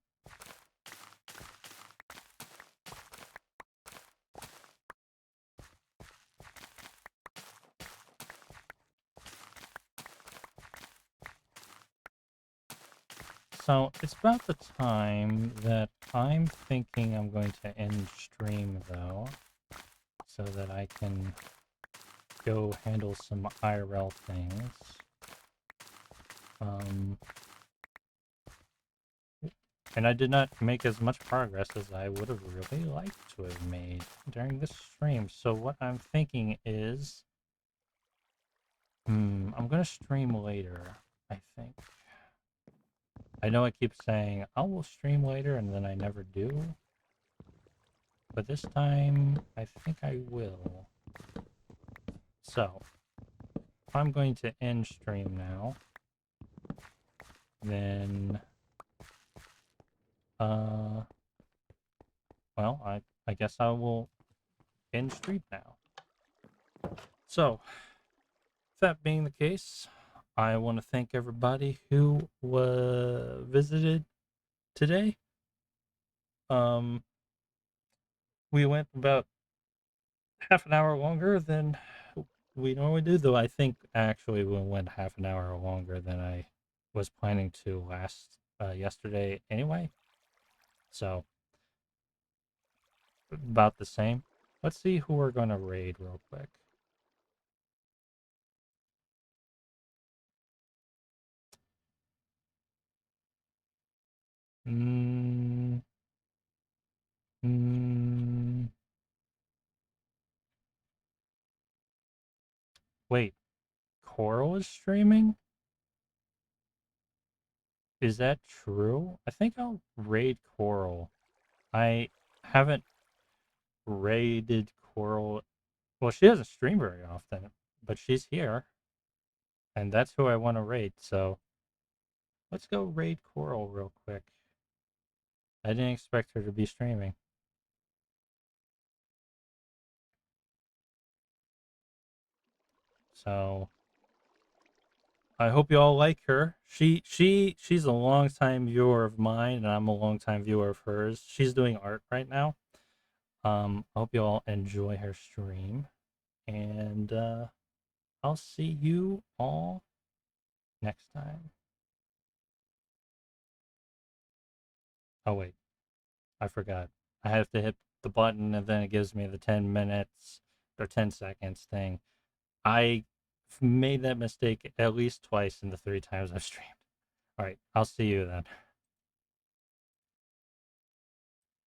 So it's about the time that I'm thinking I'm going to end stream, though, so that I can go handle some IRL things. And I did not make as much progress as I would have really liked to have made during this stream. So what I'm thinking is, I'm gonna stream later, I think. I know I keep saying I will stream later and then I never do. But this time, I think I will. So, I'm going to end stream now. Then, well, I guess I will end stream now. So, that being the case, I want to thank everybody who visited today. We went about half an hour longer than we normally do, though I think actually we went half an hour longer than I was planning to last yesterday anyway. So, about the same. Let's see who we're going to raid real quick. Mm, mm, wait, Coral is streaming? Is that true? I think I'll raid Coral. I haven't raided Coral. Well, she doesn't stream very often, but she's here. And that's who I want to raid, so let's go raid Coral real quick. I didn't expect her to be streaming. So I hope you all like her. She's a longtime viewer of mine, and I'm a longtime viewer of hers. She's doing art right now. I hope you all enjoy her stream, and I'll see you all next time. Oh wait, I forgot. I have to hit the button, and then it gives me the 10 minutes. or 10 seconds thing. I made that mistake at least twice in the 3 times I've streamed. All right, I'll see you then.